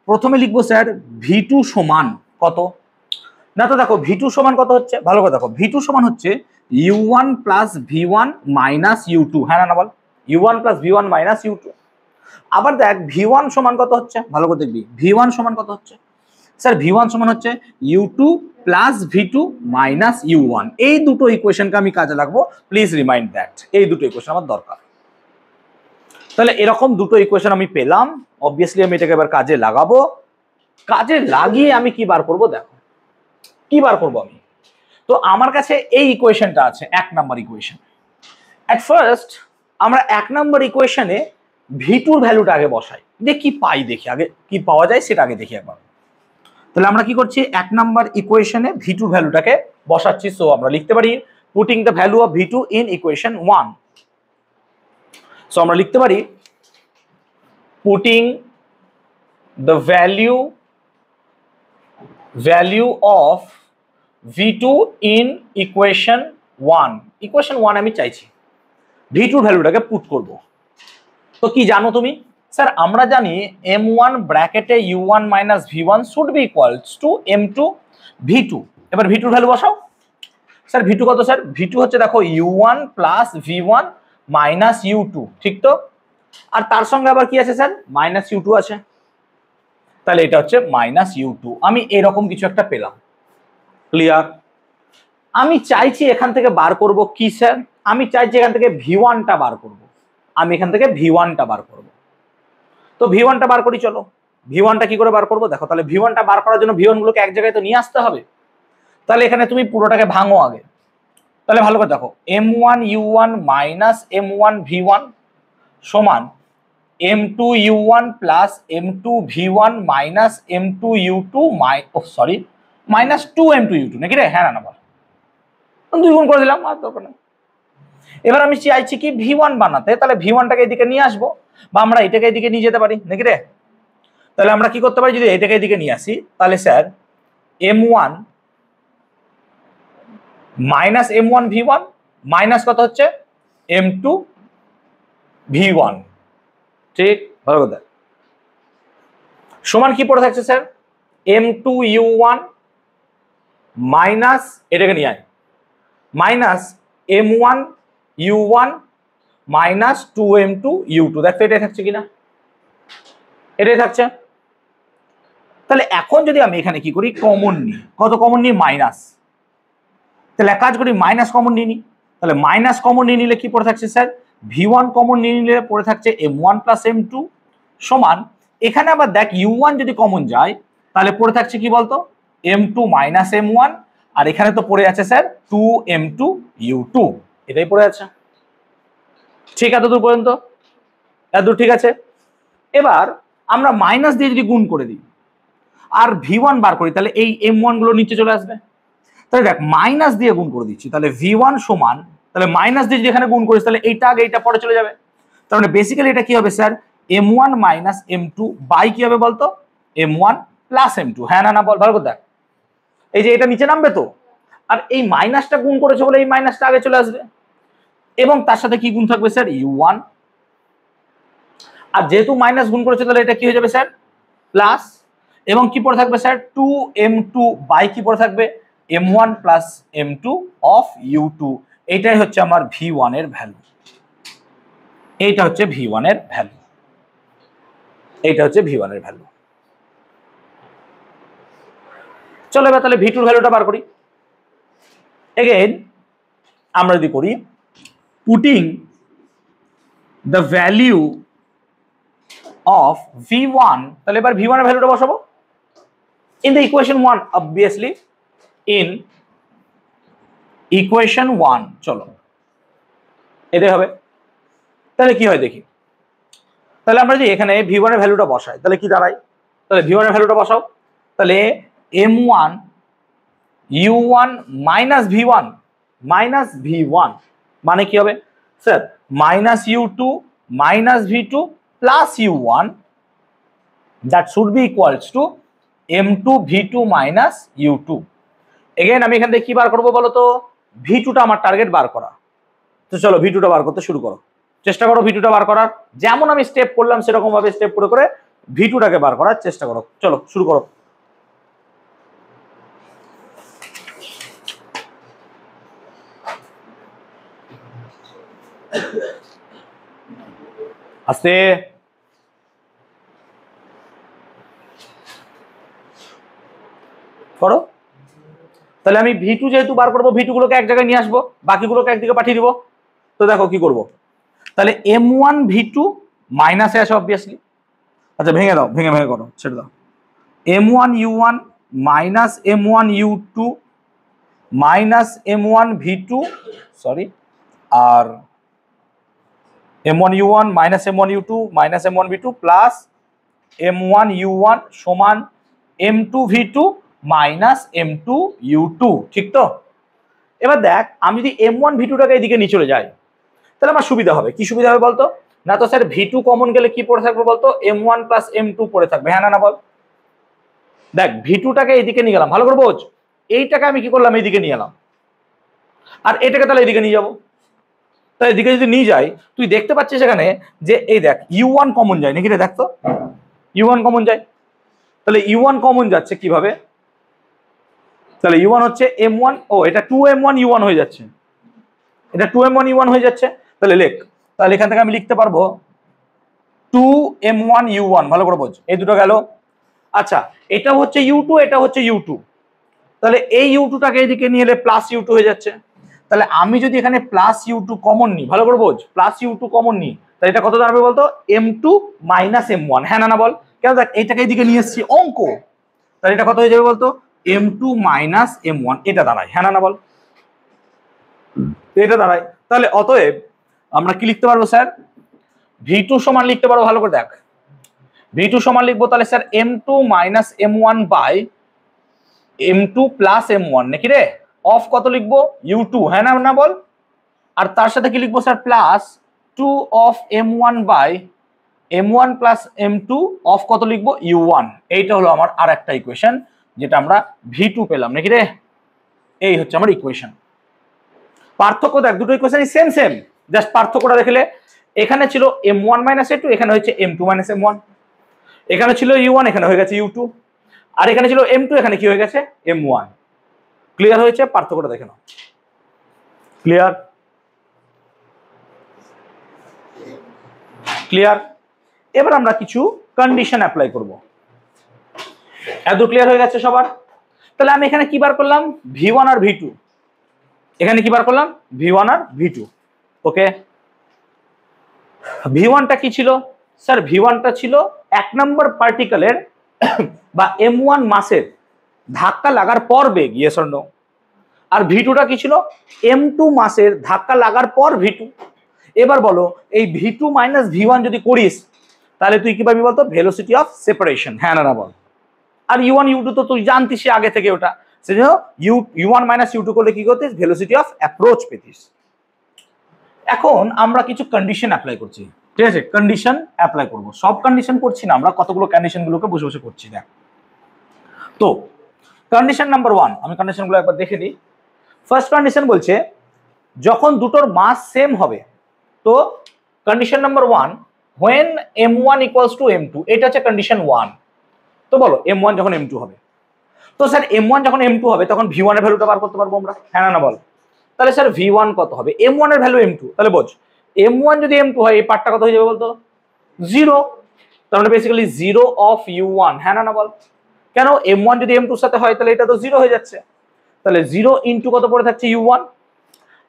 প্রথমে লিখবো স্যার v2 সমান কত, না তো দেখো v2 সমান কত হচ্ছে, ভালো করে দেখো v2 সমান হচ্ছে u1 plus v1 minus u2। হ্যাঁ না বল? u1 plus v1 minus u2। আবার দেখ v1 সমান কত হচ্ছে, ভালো করে দেখবি v1 সমান কত হচ্ছে, স্যার v1 সমান হচ্ছে u2 plus v2 minus u1। এই দুটো ইকুয়েশনকে আমি কাজে লাগবো, প্লিজ রিমাইন্ড দ্যাট এই দুটো ইকুয়েশন আমার দরকার। তাহলে এরকম দুটো ইকুয়েশন আমি পেলাম, অবভিয়াসলি আমি এটাকে এবার কাজে লাগাবো। কাজে লাগিয়ে আমি কি বার করব, দেখো কি বার করব আমি। তো আমার কাছে এই ইকুয়েশনটা আছে, 1 নাম্বার ইকুয়েশন। এট ফার্স্ট আমরা 1 নাম্বার ইকুয়েশনে v2 এর ভ্যালুটা আগে বসাই, দেখি কি পাই, দেখি আগে কি পাওয়া যায় সেটা আগে দেখি একবার। তাহলে আমরা কি করছি, 1 নাম্বার ইকুয়েশনে v2 ভ্যালুটাকে বসাচ্ছি। সো আমরা লিখতে পারি putting the value of v2 in equation 1। So আমরা লিখতে পারি putting the value of v2 in equation 1। Equation 1 আমি চাইছি v2 ভ্যালুটাকে পুট করব। তো কি জানো তুমি, স্যার আমরা জানি m1 ব্র্যাকেটে u1 minus v1 should be equals two m2 v2। এবার v2 ভ্যালু বসাও। স্যার v2 কত, স্যার v2 হচ্ছে দেখো u1 plus v1 minus u2, ঠিক তো? আর তার সঙ্গে আবার কি আছে স্যার, মাইনাস u2 আছে, তাহলে এটা হচ্ছে মাইনাস u2। আমি এরকম কিছু একটা পেলাম, ক্লিয়ার? আমি চাইছি এখান থেকে বার করব কি স্যার, আমি চাইছি এখান থেকে v1টা বার করব। আমি এখান থেকে v1টা বার করব। তো v1টা বার করি, চলো v1টা কি করে বার করব দেখো। তাহলে v1টা বার করার জন্য v1 গুলোকে এক জায়গায় তো নিয়ে আসতে হবে। তাহলে এখানে তুমি পুরোটাকে ভাঙো আগে। তাহলে ভালো করে দেখো m1 u1 minus m1 v1 সমান m2 u1 plus m2 v1 minus m2 u2 minus 2 m2 u2 নাকি রে? হ্যাঁ না বল, 2 গুণ করে দিলাম, আর দরকার নেই। এবার আমি চাইছি কি v1 বানাতে, তাহলে v1টাকে এদিকে নিয়ে আসবো, বা আমরা এটাকে এদিকে নিয়ে যেতে পারি নাকি রে? তাহলে আমরা কি করতে পারি, যদি এটাকে এদিকে নিয়ে আসি তাহলে sir m1 minus m1 v1 minus কত হচ্ছে m2 v1, ঠিক? ভালো কথা। সমান কি পড়ে থাকছে স্যার m2 u1 মাইনাস এটাকে নিয়ে আয় minus m1 u1 minus 2m2 u2। দেখো এটাই থাকছে কিনা, এটাই থাকছে। তাহলে এখন যদি আমি এখানে কি করি, কমন নিই, কত কমন নিই, মাইনাস। তাহলে এক কাজ করি মাইনাস কমন নিয়ে নিই। তাহলে মাইনাস কমন নিয়ে নিলে কি পড়ে থাকছে স্যার, v1 কমন নিয়ে নিলে পড়ে থাকছে m1 প্লাস m2 সমান, এখানে আবার দেখ u1 যদি কমন যায় তাহলে পড়ে থাকছে কি বলতো, m2 মাইনাস m1, আর এখানে তো পড়ে আছে স্যার 2m2 u2, এটাই পড়ে আছে। ঠিক এতদূর পর্যন্ত? এতদূর ঠিক আছে। এবার আমরা মাইনাস দিয়ে যদি গুণ করে দিই আর V1 বার করি, তাহলে এই M1 গুলো নিচে চলে আসবে। তাহলে দেখ মাইনাস দিয়ে গুণ করে দিচ্ছি, তাহলে V1 সমান, তাহলে মাইনাস দিয়ে যদি এখানে গুণ করিস তাহলে এইটা আগে এইটা পরে চলে যাবে। তার মানে বেসিক্যালি এটা কি হবে sir, M1 minus M2 by কি হবে বলতো, M1 প্লাস M2। হ্যাঁ না বল, ভালো করে দেখ, এই যে এটা নিচে নামবে তো, আর এই মাইনাসটা গুণ করেছে বলে এই মাইনাসটা আগে চলে আসবে, এবং তার সাথে কি গুণ থাকবে স্যার, U1। আর যেহেতু মাইনাস গুণ করেছে তাহলে এটা কি হয়ে যাবে স্যার, প্লাস, এবং কি পড়ে থাকবে স্যার, 2M2 বাই কি পড়ে থাকবে, M1 plus M2 of U2। এইটাই হচ্ছে আমার V1 এর ভ্যালু, এইটা হচ্ছে V1 এর ভ্যালু, এইটা হচ্ছে V1 এর ভ্যালু। চলো এবার তাহলে V2 এর ভ্যালুটা বার করি। এগেইন আমরা যদি করি putting the value of V1, তাহলে এবার V1 এর ভ্যালুটা বসাবো in the equation 1, obviously in equation 1। চলো এটাই হবে। তাহলে কি হয় দেখি, তাহলে আমরা যদি এখানে V1 এর ভ্যালুটা বসাই তাহলে কি দাঁড়ায়, তাহলে V1 এর ভ্যালুটা বসাও, তাহলে M1 U1 মাইনাস V1 মানে কি হবে sir, minus U2 minus V2 plus U1, that should be equals to M2 V2 minus U2। Again আমি এখান থেকে কি বার করবো বলো তো, V2টা আমার টার্গেট বার করা। তো চলো V2টা বার করতে শুরু করো, চেষ্টা করো V2টা বার করার, যেমন আমি স্টেপ করলাম সেরকম ভাবে স্টেপ করে করে V2টাকে বার করার চেষ্টা করো। চলো শুরু করো। আস্তে করো। তাহলে আমি V2 যেহেতু বার করবো, V2 গুলোকে এক জায়গায় নিয়ে আসবো, বাকিগুলোকে একদিকে পাঠিয়ে দিব। তো দেখো কি করব, তাহলে M1 V2 মাইনাসে আসে অবভিয়াসলি, আচ্ছা ভেঙে দাও, ভেঙে ভেঙে করো, ছেড়ে দাও। M1 U1 minus M1 U2 minus M1 V2, sorry, আর M1 U1 minus M1 U2 minus M1 V2 plus M1 U1 সমান M2 V2 minus M2 U2, ঠিক তো? এবার দেখ আমি যদি M1 V2টাকে এদিকে নিয়ে চলে যাই তাহলে আমার সুবিধা হবে। কি সুবিধা হবে বলতো, না তো স্যার V2 কমন গেলে কি পড়ে থাকবে বলতো, M1 প্লাস M2 পড়ে থাকবে। হ্যাঁ না বল, দেখ V2টাকে এইদিকে নিয়ে গেলাম, ভালো করে বোঝ, এইটাকে আমি কি করলাম এইদিকে নিয়ে এলাম, আর এটাকে তাহলে এইদিকে নিয়ে যাবো। তাই এদিকে যদি নিয়ে যাই তুই দেখতে পাচ্ছিস এখানে যে এই দেখ U1 কমন যায় নাকি রে, দেখ তো U1 কমন যায়। তাহলে U1 কমন যাচ্ছে কিভাবে, তাহলে U1 হচ্ছে M1, ও এটা 2M1 U1 হয়ে যাচ্ছে, এটা 2M1 U1 হয়ে যাচ্ছে। তাহলে লেখ, তাহলে এখান থেকে আমি লিখতে পারবো 2M1 U1, ভালো করে বোঝ, এই দুটো গেল। আচ্ছা এটা হচ্ছে U2, এটা হচ্ছে U2, তাহলে এই U2টাকে এদিকে নিয়ে এলে প্লাস U2 হয়ে যাচ্ছে। তাহলে আমি যদি এখানে প্লাস U2 কমন নিই, ভালো করে বোঝ, প্লাস U2 কমন নিই, তাহলে এটা কত দাঁড়াবে বলতো, M2 মাইনাস M1। হ্যাঁ না বল, কেন, দেখ এইটাকে এইদিকে নিয়ে এসেছি অঙ্ক, তাহলে এটা কত হয়ে যাবে বলতো, M2 মাইনাস M1, এটা দাঁড়ায়। হ্যাঁ না বল, এটা দাঁড়ায়। তাহলে অতএব আমরা কি লিখতে পারবো স্যার, V2 সমান লিখতে পারবো, ভালো করে দেখ, V2 সমান লিখবো তাহলে sir M2 minus M1 by M2 plus M1 নাকি রে, অফ কত লিখবো, U2। হ্যাঁ না বল, আর তার সাথে কি লিখবো sir, plus 2 of M1 by M1 plus M2 of কত লিখবো, U1। এইটা হলো আমার আর একটা ইকুয়েশন, যেটা আমরা V2 পেলাম নাকি রে, এই হচ্ছে আমার ইকুয়েশন। পার্থক্য দেখ, দুটো ইকুয়েশনই সেম সেম, জাস্ট পার্থক্যটা দেখলে এখানে ছিল M1 মাইনাস A2, এখানে হচ্ছে M2 মাইনাস M1, এখানে ছিল U1 এখানে হয়ে গেছে U2, আর এখানে ছিল M2 এখানে কি হয়ে গেছে M1। ক্লিয়ার হয়েছে, পার্থক্যটা দেখে নাও, ক্লিয়ার ক্লিয়ার। এবার আমরা কিছু কন্ডিশন অ্যাপ্লাই করব, এত ক্লিয়ার হয়ে গেছে সবার? তাহলে আমি এখানে কি বার করলাম, V1 আর V2, এখানে কি বার করলাম, V1 আর V2। ওকে, V1টা কি ছিল স্যার, V1টা ছিল 1 নম্বর পার্টিকেলের বা M1 মাসের ধাক্কা লাগার পর বেগ, ইয়েস অর নো। আর V2টা কি ছিল, M2 মাসের ধাক্কা লাগার পর V2। এবার বলো এই ভি2 মাইনাস ভি1 যদি করিস তাহলে তুই কি পাবি বলতো? ভেলোসিটি অফ সেপারেশন, হ্যাঁ না বল। আর ইউ1 ইউ2 তো তুই জানতিস আগে থেকে ওটা, সেজন্য ইউ1 মাইনাস ইউ2 করলে কি করতিস? ভেলোসিটি অফ অ্যাপ্রোচ পেতিস। এখন আমরা কিছু কন্ডিশন অ্যাপ্লাই করছি, ঠিক আছে? কন্ডিশন অ্যাপ্লাই করব, সব কন্ডিশন করছি না আমরা, কতগুলো কন্ডিশন গুলোকে বসে বসে করছি। দেখ তো কন্ডিশন নাম্বার 1, আমি কন্ডিশনগুলো একবার দেখে নিই। ফার্স্ট কন্ডিশন বলছে যখন দুটোর মাস সেম হবে, তো condition number 1 when m1 equals to m2, এটা হচ্ছে কন্ডিশন 1। তো বলো m1 যখন m2 হবে, তো স্যার m1 যখন m2 হবে তখন v1 এর ভ্যালুটা বার করতে পারবো আমরা, হ্যাঁ না বল? তাহলে স্যার v1 কত হবে? m1 এর ভ্যালু m2, তাহলে বোঝ m1 যদি m2 হয় এই পার্টটা কত হয়ে যাবে বলতো? 0। তার মানে বেসিক্যালি 0 অফ u1, হ্যাঁ না বল? কেন m1 যদি m2 এর সাথে হয় তাহলে এটা তো 0 হয়ে যাচ্ছে, তাহলে 0 ইনটু কত পড়ে থাকছে? u1।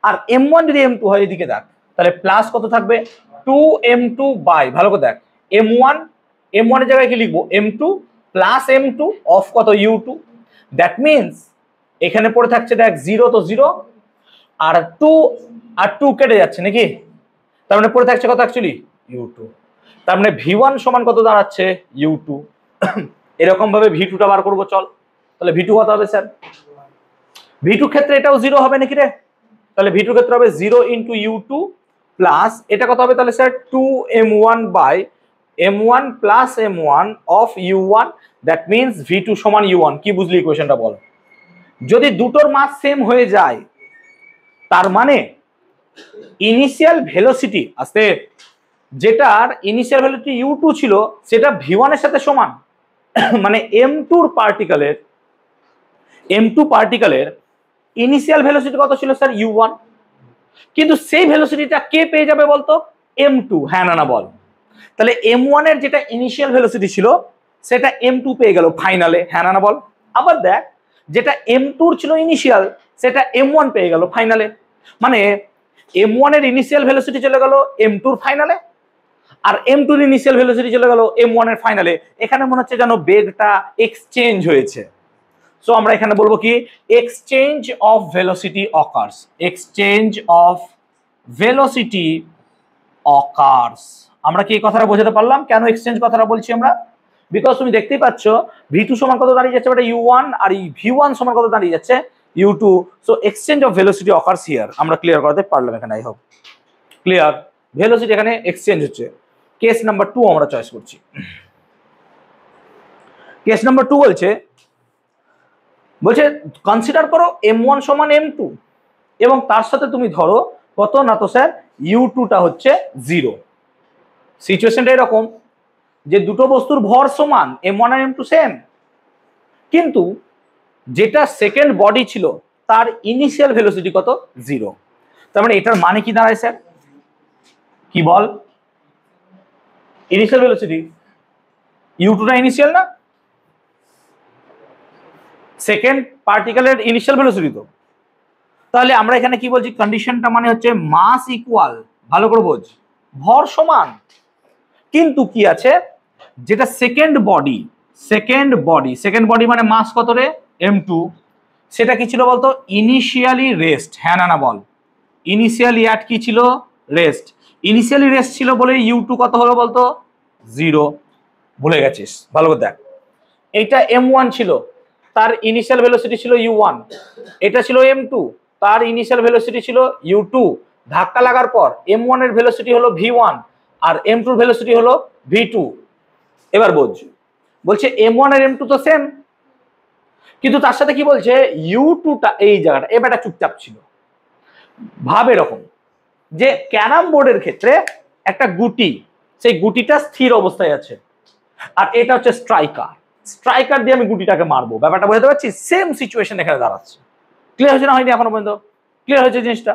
আর m1 যদি m2 হয় এদিকে দেখ, তাহলে প্লাস কত থাকবে? 2m2 বাই, ভালো করে দেখ, m1 এর জায়গায় কি লিখবো? m2 প্লাস m2 অফ কত? u2। দ্যাট মিনস এখানে পড়ে থাকছে দেখ 0 তো 0, আর 2 আর 2 কেটে যাচ্ছে নাকি, তার মানে পড়ে থাকছে কত অ্যাকচুয়ালি? u2। তার মানে v1 সমান কত দাঁড়াচ্ছে? u2। এরকম ভাবে v2টা বার করবো, চল। তাহলে v2 কত হবে স্যার? v2 ক্ষেত্রে এটাও 0 হবে নাকি রে? তাহলে v2 ক্ষেত্রে হবে 0 ইনটু u2 প্লাস এটা কত হবে তাহলে sir? 2m1 by m1 plus m1 of u1। That means v2 সমান u1। কি বুঝলি ইকুয়েশনটা বল? যদি দুটোর মাস সেম হয়ে যায় তার মানে ইনিশিয়াল ভেলোসিটি আসতে, যেটার ইনিশিয়াল ভ্যালুটি u2 ছিল সেটা v1 এর সাথে সমান। মানে m2 পার্টিকেলের ইনিশিয়াল ভেলোসিটি কত ছিল স্যার? u1। কিন্তু সেই ভেলোসিটিটা কে পেয়ে যাবে বলতো? m2, হ্যাঁ না বল? তাহলে m1 এর যেটা ইনিশিয়াল ভেলোসিটি ছিল সেটা m2 পেয়ে গেল ফাইনালে, হ্যাঁ না বল? আবার দেখ যেটা m2 ছিল ইনিশিয়াল সেটা m1 পেয়ে গেল ফাইনালে, মানে m1 এর ইনিশিয়াল ভেলোসিটি চলে গেল m2 এর ফাইনালে, আর m2 এর ইনিশিয়াল ভেলোসিটি চলে গেল m1 এর ফাইনালে। এখানে মনে হচ্ছে যেন বেগটা এক্সচেঞ্জ হয়েছে। সো আমরা এখানে বলবো কি? Exchange of velocity occurs, exchange of velocity occurs. আমরা কি এই কথাটা বোঝাতে পারলাম কেন এক্সচেঞ্জ কথাটা বলছি আমরা? বিকজ তুমি দেখতেই পাচ্ছ v2 সমান কত দাঁড়িয়ে যাচ্ছে? এটা u1, আর এই v1 সমান কত দাঁড়িয়ে যাচ্ছে? u2। So exchange of velocity occurs here. আমরা ক্লিয়ার করতে পারলাম এখানে, আই হোপ ক্লিয়ার। ভেলোসিটি এখানে এক্সচেঞ্জ হচ্ছে। কেস নাম্বার 2 আমরা চয়েস করছি। কেস নাম্বার 2 বলছে কনসিডার করো m1 সমান m2 এবং তার সাথে তুমি ধরো কত না তো স্যার u2টা হচ্ছে 0। সিচুয়েশনটা এরকম যে দুটো বস্তুর ভর সমান, m1 আর m2 সেম, কিন্তু যেটা সেকেন্ড বডি ছিল তার ইনিশিয়াল ভেলোসিটি কত? 0। তার মানে এটার মানে কি দাঁড়ায় স্যার? কি বল? ইনিশিয়াল ভেলোসিটি u2টা ইনিশিয়াল না? সেকেন্ড পার্টিকেলের ইনিশিয়াল ভেলোসিটি তো। তাহলে আমরা এখানে কি বলছি? কন্ডিশনটা মানে হচ্ছে মাস ইকুয়াল, ভালো করে বোঝ, ভর সমান, কিন্তু কি আছে? যেটা সেকেন্ড বডি মানে মাস কত রে? m2, সেটা কি ছিল বলতো? ইনিশিয়ালি রেস্ট, হ্যাঁ না বল? ইনিশিয়ালি অ্যাট কি ছিল? রেস্ট। ইনিশিয়ালি রেস্ট ছিল বলে u2 কত হলো বলতো? 0। ভুলে গেছিস? ভালো করে দেখ, এইটা m1 ছিল, তার ইনিশিয়াল ভেলোসিটি ছিল u1, এটা ছিল m2, তার ইনিশিয়াল ভেলোসিটি ছিল u2। ধাক্কা লাগার পর m1 এর ভেলোসিটি হলো v1 আর m2 এর ভেলোসিটি হলো v2। এবার বলছে m1 আর m2 তো সেম, কিন্তু তার সাথে কি বলছে? u2টা এই জায়গাটা, এবারটা চুপচাপ ছিল। ভাব এরকম যে ক্যারাম বোর্ডের ক্ষেত্রে একটা গুটি, সেই গুটিটা স্থির অবস্থায় আছে, আর এটা হচ্ছে স্ট্রাইকার দিয়ে আমি গুটিটাকে মারবো। ব্যাপারটা বোঝাতে পারছি? সেম সিচুয়েশন এখানে দাঁড়াচ্ছে। ক্লিয়ার হয়েছে না হয়নি এখনো পর্যন্ত? ক্লিয়ার হয়েছে জিনিসটা?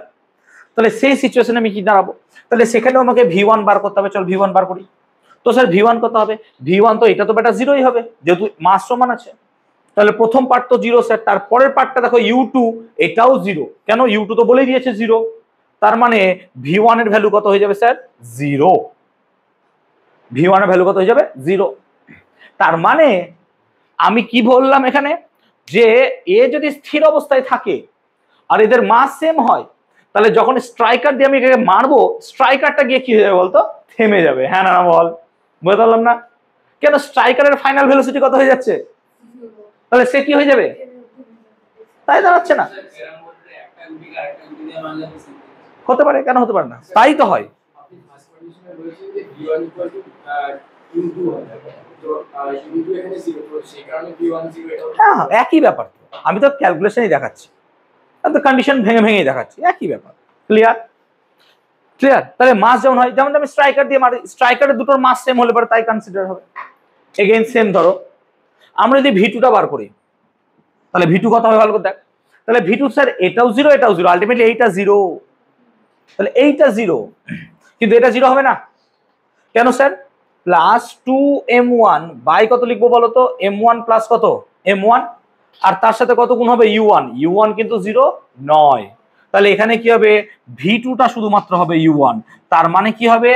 তাহলে সেই সিচুয়েশনে আমি কি দাঁড়াবো? তাহলে সেখানেও আমাকে v1 বার করতে হবে। চল v1 বার করি। তো স্যার v1 কত হবে? v1 তো এটা তো বেটা 0ই হবে যেহেতু মাস সমান আছে। তাহলে প্রথম পার্ট তো 0 স্যার, তারপরের পার্টটা দেখো u2, এটাও 0। কেন? u2 তো বলেই দিয়েছে 0। তার মানে v1 এর ভ্যালু কত হয়ে যাবে স্যার? 0। v1 এর ভ্যালু কত হয়ে যাবে? 0। তার মানে আমি কি বললাম এখানে? যে এ যদি স্থির অবস্থায় থাকে আর এদের মাস সেম হয় তাহলে যখন স্ট্রাইকার দিয়ে আমি এটাকে মারবো, স্ট্রাইকারটা গিয়ে কি হয়ে যাবে বলতো, থেমে যাবে। হ্যাঁ না বল, বুঝতে পারলাম না? কেন, স্ট্রাইকারের ফাইনাল ভেলোসিটি কত হয়ে যাচ্ছে, তাহলে সে কি হয়ে যাবে, তাই দাঁড়াচ্ছে না? হতে পারে, কেন হতে পারে না, তাই তো হয়। হ্যাঁ একই ব্যাপার, আমি তো ক্যালকুলেশনই দেখাচ্ছি, আমি তো কন্ডিশন ভেঙে ভেঙেই দেখাচ্ছি, একই ব্যাপার। ক্লিয়ার? ক্লিয়ার? তাহলে মাস যেমন হয়, যেমন আমি স্ট্রাইকার দিয়ে মারি, স্ট্রাইকারের দুটোর মাস সেম হলে পরে তাই কনসিডার হবে। এগেইন সেম, ধরো আমরা যদি ভি2টা বার করি, তাহলে ভি2 কত হবে ভালো করে দেখ। তাহলে ভি2 স্যার এটাও জিরো এটাও জিরো, আলটিমেটলি এইটা জিরো, তাহলে এইটা জিরো, কিন্তু এটা জিরো হবে না কেন স্যার? প্লাস 2m1 বাই কত লিখবো বলো তো, m1 প্লাস কত m1, আর তার সাথে কত গুণ হবে u1, u1 কিন্তু জিরো নয়, তাহলে এখানে কি হবে, ভি2টা শুধুমাত্র হবে u1। তার মানে কি হবে,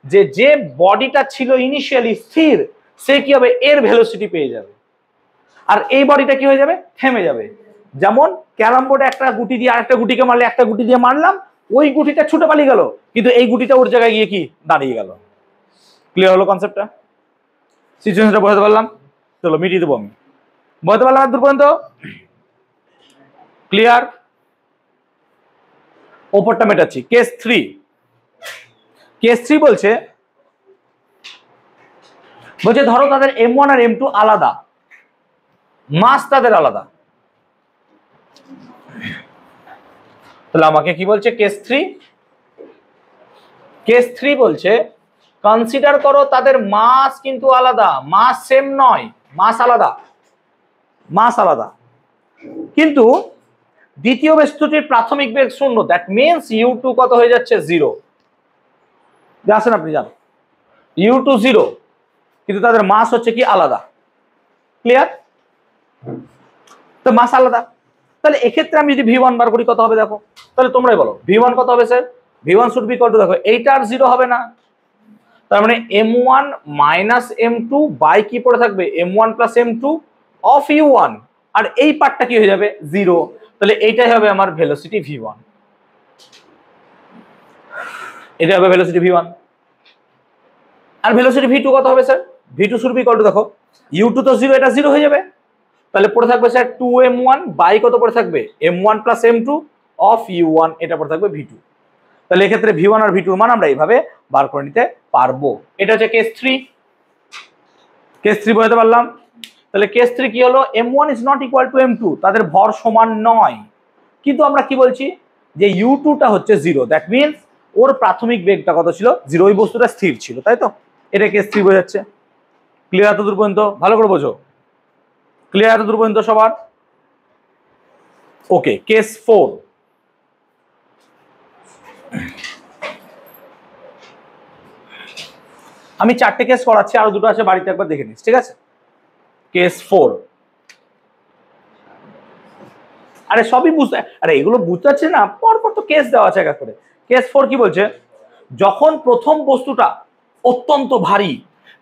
যে যে বডিটা ছিল ইনিশিয়ালি স্থির, সে কি হবে, এর ভেলোসিটি পেয়ে যাবে, আর এই বডিটা কি হয়ে যাবে, থেমে যাবে। যেমন ক্যারাম বোর্ডে একটা গুটি দিয়ে আরেকটা গুটিকে মারলে, একটা গুটি দিয়ে মারলাম, ওই গুটিটা ছুটে পালিয়ে গেল, কিন্তু এই গুটিটা ওর জায়গায় গিয়ে কি দাঁড়িয়ে গেল। ক্লিয়ার হলো কনসেপ্টটা? সিচুয়েশনটা বোঝাতে পারলাম? চলো মিটিয়ে দেবো আমি, বোঝাতে পারলাম এত দূর পর্যন্ত? ক্লিয়ার? ওপরটা মেটাচ্ছি। কেস 3, কেস 3 বলছে ধরো তাদের m1 আর m2 আলাদা, মাস তাদের আলাদা, তাহলে আমাকে কি বলছে কেস 3, কেস 3 বলছে কনসিডার করো তাদের মাস কিন্তু আলাদা, মাস সেম নয়, মাস আলাদা, মাস আলাদা, কিন্তু দ্বিতীয় বস্তুটির প্রাথমিক বেগ 0, দ্যাট মিন্স u2 কত হয়ে যাচ্ছে 0, আসেন আপনি জানো u2 0, কিন্তু তাদের মাস হচ্ছে কি আলাদা। ক্লিয়ার? তো মাস আলাদা, তাহলে এক্ষেত্রে আমি যদি v1 বার করি কত হবে দেখো, তাহলে তোমরাই বলো v1 কত হবে sir, v1 should be equal two, দেখো এইটা আর 0 হবে না, তার মানে m1 মাইনাস m2 বাই কি পড়ে থাকবে, m1 plus m2 of u1, আর এই পার্টটা কি হয়ে যাবে 0, তাহলে এইটাই হবে আমার ভেলোসিটি v1, এটা হবে ভেলোসিটি v1। আর ভেলোসিটি v2 কত হবে sir, v2 should be equal two, দেখো u2 তো 0, এটা 0 হয়ে যাবে, তাহলে পড়ে থাকবে স্যার 2m1 বাই কত পড়ে থাকবে, m1 plus m2 of u1, এটা পড়ে থাকবে v2। তাহলে এক্ষেত্রে v1 আর v2 এর মান আমরা এইভাবে বার করে নিতে পারবো। এটা হচ্ছে কেস 3, কেস 3 বোঝাতে পারলাম? তাহলে কেস 3 কি হলো, m1 is not equal to m2, তাদের ভর সমান নয়, কিন্তু আমরা কি বলছি যে u2টা হচ্ছে 0, দ্যাট মিন্স ওর প্রাথমিক বেগটা কত ছিল 0, ওই বস্তুটা স্থির ছিল, তাই তো? এটা কেস 3 বোঝাচ্ছে। ক্লিয়ার এত দূর পর্যন্ত? ভালো করে বোঝো। ক্লিয়ার এত দূর পর্যন্ত সবার? ওকে, কেস 4, আমি 4টে কেস করাচ্ছি, আরো দুটো আছে বাড়িতে একবার দেখে নিস, ঠিক আছে? কেস 4, আরে সবই বুঝতে, আরে এগুলো বুঝতে পারছি না, পরপর তো কেস দেওয়া আছে এক করে। কেস 4 কি বলছে, যখন প্রথম বস্তুটা অত্যন্ত ভারী,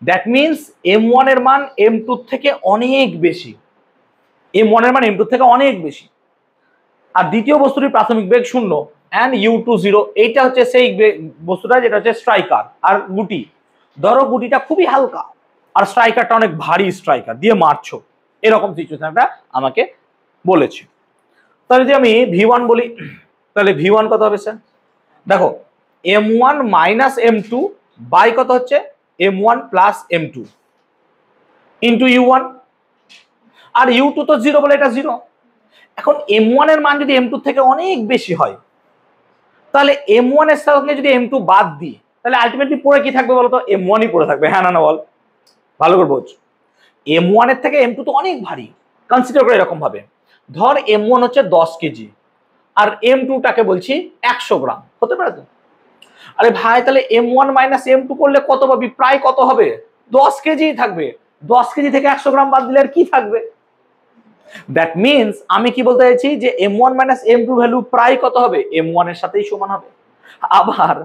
দ্যাট মিন্স m1 এর মান m2 থেকে অনেক বেশি, m1 এর মান m2 থেকে অনেক বেশি, আর দ্বিতীয় বস্তুটির প্রাথমিক বেগ 0 and u2 0, এইটা হচ্ছে সেই বস্তুটা যেটা হচ্ছে স্ট্রাইকার। আর গুটি, ধরো গুটিটা খুবই হালকা আর স্ট্রাইকারটা অনেক ভারী, স্ট্রাইকার দিয়ে মারছো, এরকম সিচুয়েশনটা আমাকে বলেছে। তাহলে যদি আমি v1 বলি, তাহলে v1 কত হবে স্যার, দেখো m1 মাইনাস m2 বাই কত হচ্ছে m1 plus m2 into u1, আর u2 তো 0 বলে এটা 0। এখন m1 এর মান যদি m2 থেকে অনেক বেশি হয়, তাহলে m1 এর সঙ্গে যদি m2 বাদ দিই, তাহলে আলটিমেটলি পড়ে কি থাকবে বলতো, m1ই পড়ে থাকবে। হ্যাঁ না বল, ভালো করে বোঝ। m1 এর থেকে m2 তো অনেক ভারী, কনসিডার করে এরকম ভাবে, ধর m1 হচ্ছে 10 কেজি আর m2টাকে বলছি 100 গ্রাম, হতে পারে তো? আরে ভাই তাহলে m1 মাইনাস m2 করলে কত পাবি, প্রায় কত হবে, 10 কেজি থাকবে, 10 কেজি থেকে 100 গ্রাম বাদ দিলে আর কি থাকবে? দ্যাট মিন্স আমি কি বলতে চাইছি যে m1 মাইনাস m2 ভ্যালু প্রায় কত হবে, m1 এর সাথেই সমান হবে। আবার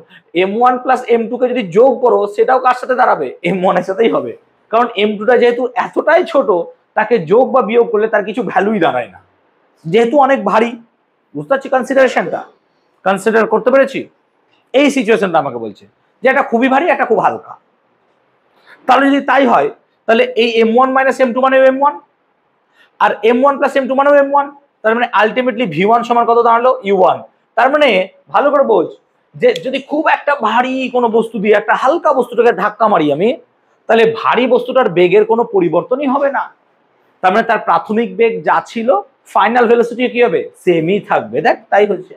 m1 প্লাস m2 কে যদি যোগ করো, সেটাও কার সাথে দাঁড়াবে, m1 এর সাথেই হবে, কারণ m2টা যেহেতু এতটাই ছোট, তাকে যোগ বা বিয়োগ করলে তার কিছু ভ্যালুই দাঁড়ায় না, যেহেতু অনেক ভারী। বুঝতে পারছি কনসিডারেশনটা? কনসিডার করতে পেরেছি? এই সিচুয়েশনটা আমাকে বলছে যে এটা খুবই ভারী, এটা খুব হালকা। তাহলে যদি তাই হয় তাহলে এই m1 মাইনাস m2 মানেও m1, আর m1 প্লাস m2 মানেও m1, তার মানে আলটিমেটলি v1 সমান কত দাঁড়ালো? u1। তার মানে ভালো করে বোঝ যে যদি খুব একটা ভারী কোনো বস্তু দিয়ে একটা হালকা বস্তুটাকে ধাক্কা মারি আমি, তাহলে ভারী বস্তুটার বেগের কোনো পরিবর্তনই হবে না। তার মানে তার প্রাথমিক বেগ যা ছিল ফাইনাল ভেলোসিটি কি হবে? সেমই থাকবে। দেখ তাই হচ্ছে।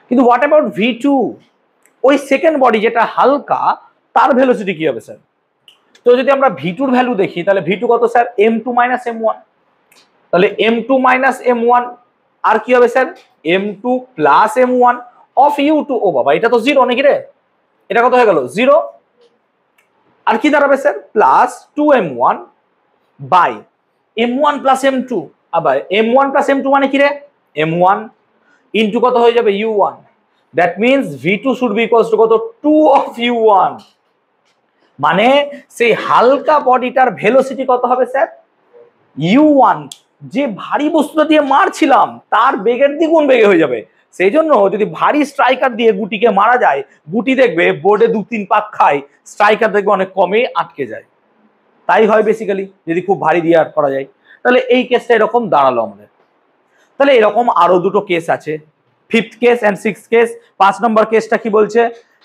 কিন্তু হোয়াট অ্যাবাউট v2? ওই সেকেন্ড বডি যেটা হালকা তার ভেলোসিটি কি হবে স্যার? তো যদি আমরা v2 এর ভ্যালু দেখি তাহলে v2 কত স্যার? m2 minus m1। তাহলে m2 মাইনাস m1 আর কি হবে sir? m2 plus m1 of u2। ও বাবা, এটা তো জিরো নাকি রে? এটা কত হয়ে গেল? জিরো। আর কি দাঁড়াবে sir? Plus 2m1 by m1 plus m2। আবার m1 প্লাস m2 মানে কি রে? m1 ইনটু কত হয়ে যাবে? u1। That means v2 should be equals to কত? 2 অফ u1। মানে সেই হালকা বডিটার ভেলোসিটি কত হবে স্যার? u1। যে ভারী বস্তুটা দিয়ে মারছিলাম তার বেগের দ্বিগুণ বেগে হয়ে যাবে। সেই জন্য যদি ভারী স্ট্রাইকার দিয়ে গুটিকে মারা যায়, গুটি দেখবে বোর্ডে 2-3 পাক খায়, স্ট্রাইকার দেখবে অনেক কমে আটকে যায়। তাই হয় বেসিক্যালি যদি খুব ভারী দিয়ে আট করা যায়। তাহলে এই কেসটা এরকম দাঁড়ালো আমাদের। তাহলে এরকম আরো দুটো কেস আছে, 5th case and 6th case. 5 নম্বর কেসটা কি বলছে?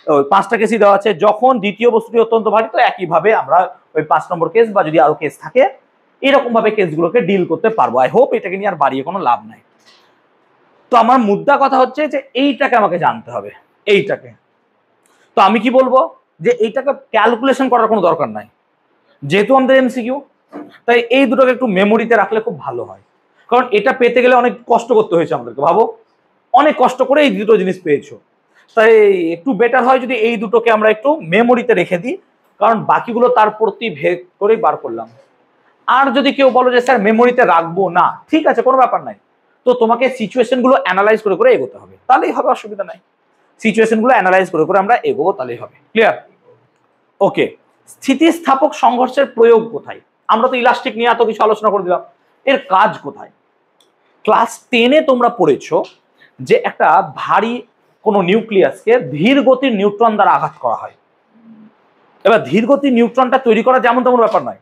ওই 5টা কেসই দেওয়া আছে। যখন দ্বিতীয় বস্তুটি অত্যন্ত ভারী, তো একইভাবে আমরা ওই 5 নম্বর কেস বা যদি আরো কেস থাকে এরকম ভাবে কেসগুলোকে ডিল করতে পারবো। আই হোপ এটাকে নিয়ে আর বাড়িয়ে কোনো লাভ নাই। তো আমার মুদ্রা কথা হচ্ছে যে এইটাকে আমাকে জানতে হবে, এইটাকে। তো আমি কি বলবো যে এইটাকে ক্যালকুলেশন করার কোনো দরকার নাই, যেহেতু আমাদের এমসিকিউ। তাই এই দুটোকে একটু মেমোরিতে রাখলে খুব ভালো হয়, কারণ এটা পেতে গেলে অনেক কষ্ট করতে হয়েছে আমাদেরকে। ভাবো অনেক কষ্ট করে এই দুটো জিনিস পেয়েছো, তাই একটু বেটার হয় যদি এই দুটোকে আমরা একটু মেমোরিতে রেখে দিই, কারণ বাকিগুলো তার প্রতি ভেদ করেই বার করলাম। আর যদি কেউ বলো যে স্যার মেমোরিতে রাখবো না, ঠিক আছে, কোনো ব্যাপার নাই। তো তোমাকে সিচুয়েশন গুলো অ্যানালাইজ করে করে এগোতে হবে, তাহলেই হবে, অসুবিধা নাই। সিচুয়েশন গুলো অ্যানালাইজ করে করে আমরা এগোবো, তাহলেই হবে। ক্লিয়ার? ওকে। স্থিতিস্থাপক সংঘর্ষের প্রয়োগ কোথায়? আমরা তো ইলাস্টিক নিয়ে এত কিছু আলোচনা করে দিলাম, এর কাজ কোথায়? ক্লাস 10-এ তোমরা পড়েছো যে একটা ভারী কোনো নিউক্লিয়াসকে ধীর গতির নিউট্রন দ্বারা আঘাত করা হয়। এবার ধীর গতির নিউট্রনটা তৈরি করা যেমন তেমন ব্যাপার নয়,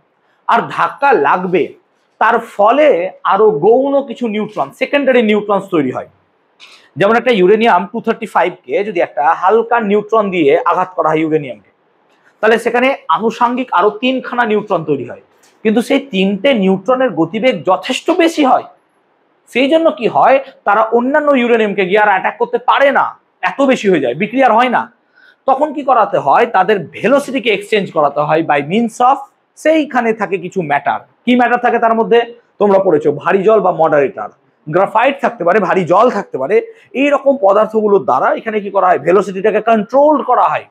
আর ধাক্কা লাগবে, তার ফলে আরো গৌণ কিছু নিউট্রন, সেকেন্ডারি নিউট্রনস তৈরি হয়। যেমন একটা ইউরেনিয়াম 235 কে যদি একটা হালকা নিউট্রন দিয়ে আঘাত করা হয় ইউরেনিয়ামকে, তাহলে সেখানে আনুষঙ্গিক আরো 3খানা নিউট্রন তৈরি হয়, কিন্তু সেই 3টে নিউট্রনের গতিবেগ যথেষ্ট বেশি হয়। সেই জন্য কি হয়, তারা অন্যান্য ইউরেনিয়ামকে গিয়ে আর অ্যাটাক করতে পারে না, এত বেশি হয়ে যায়, বিক্রিয়ার হয় না। তখন কি করাতে হয়, তাদের ভেলোসিটিকে এক্সচেঞ্জ করাতে হয় বাই মিনস অফ, সেইখানে থাকে কিছু ম্যাটার। কি ম্যাটার থাকে তার মধ্যে? তোমরা পড়েছো ভারী জল বা মডারেটর, গ্রাফাইট থাকতে পারে, ভারী জল থাকতে পারে। এই রকম পদার্থগুলোর দ্বারা এখানে কি করা হয়, ভেলোসিটিটাকে কন্ট্রোল করা হয়।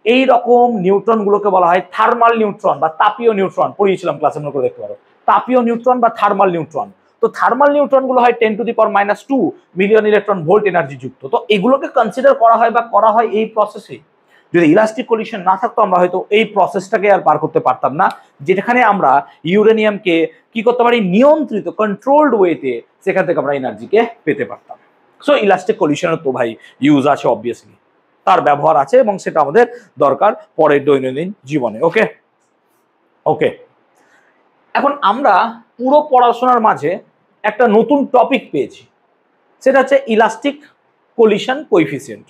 এই রকম নিউট্রন গুলোকে বলা হয় থার্মাল নিউট্রন বা তাপীয় নিউট্রন। পড়িয়েছিলাম ক্লাসে, মনে করে দেখতে পারো, তাপীয় নিউট্রন বা থার্মাল নিউট্রন। তো থার্মাল নিউট্রন গুলো হয় 10⁻² মিলিয়ন ইলেকট্রন ভোল্ট এনার্জি যুক্ত। তো এগুলোকে কনসিডার করা হয় বা করা হয় এই প্রসেসে। যদি ইলাস্টিক কলিশন না থাকতো আমরা হয়তো এই প্রসেসটাকে আর পার করতে পারতাম না, যেখানে আমরা ইউরেনিয়ামকে কি করতে পারি, নিয়ন্ত্রিত কন্ট্রোলড ওয়েতে সেখান থেকে আমরা এনার্জিকে পেতে পারতাম। সো ইলাস্টিক কলিশনের তো ভাই ইউজ আছে, অবভিয়াসলি তার ব্যবহার আছে, এবং সেটা আমাদের দরকার পরের দৈনন্দিন জীবনে। ওকে ওকে। এখন আমরা পুরো পড়াশোনার মাঝে একটা নতুন টপিক পেয়েছি, সেটা হচ্ছে ইলাস্টিক কলিশন কোএফিসিয়েন্ট।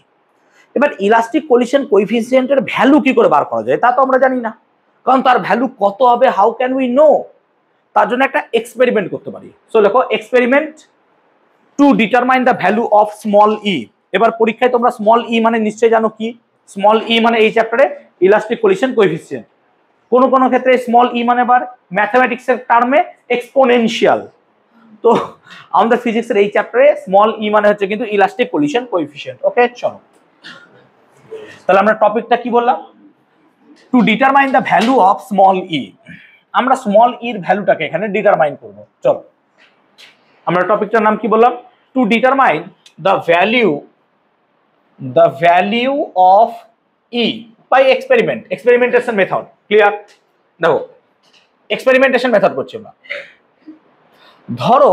এবার ইলাস্টিক কলিশন কোএফিসিয়েন্টের ভ্যালু কি করে বার করা যায় তা তো আমরা জানি না, কারণ তার ভ্যালু কত হবে, হাউ ক্যান উই নো? তার জন্য একটা এক্সপেরিমেন্ট করতে পারি। সো লেখো experiment to determine the value of small E. এবার পরীক্ষায় তোমরা স্মল ই মানে নিশ্চয়ই জানো কি। স্মল ই মানে এই চ্যাপ্টারে ইলাস্টিক কলিশন কোএফিসিয়েন্ট। কোন কোন ক্ষেত্রে স্মল ই মানে আবার ম্যাথমেটিক্সের টার্মে এক্সপোনেনশিয়াল। তো আমাদের ফিজিক্সের এই চ্যাপ্টারে স্মল ই মানে হচ্ছে কিন্তু ইলাস্টিক কলিশন কোএফিসিয়েন্ট। ওকে, চলো তাহলে আমরা টপিকটা কি বললাম, to determine the value of small E. আমরা স্মল ই এর ভ্যালুটাকে এখানে ডিটারমাইন করব। চলো আমরা টপিকটার নাম কি বললাম, to determine the value of e by experiment, experimentation method. Clear? দেখো এক্সপেরিমেন্টেশন মেথড করছি আমরা। ধরো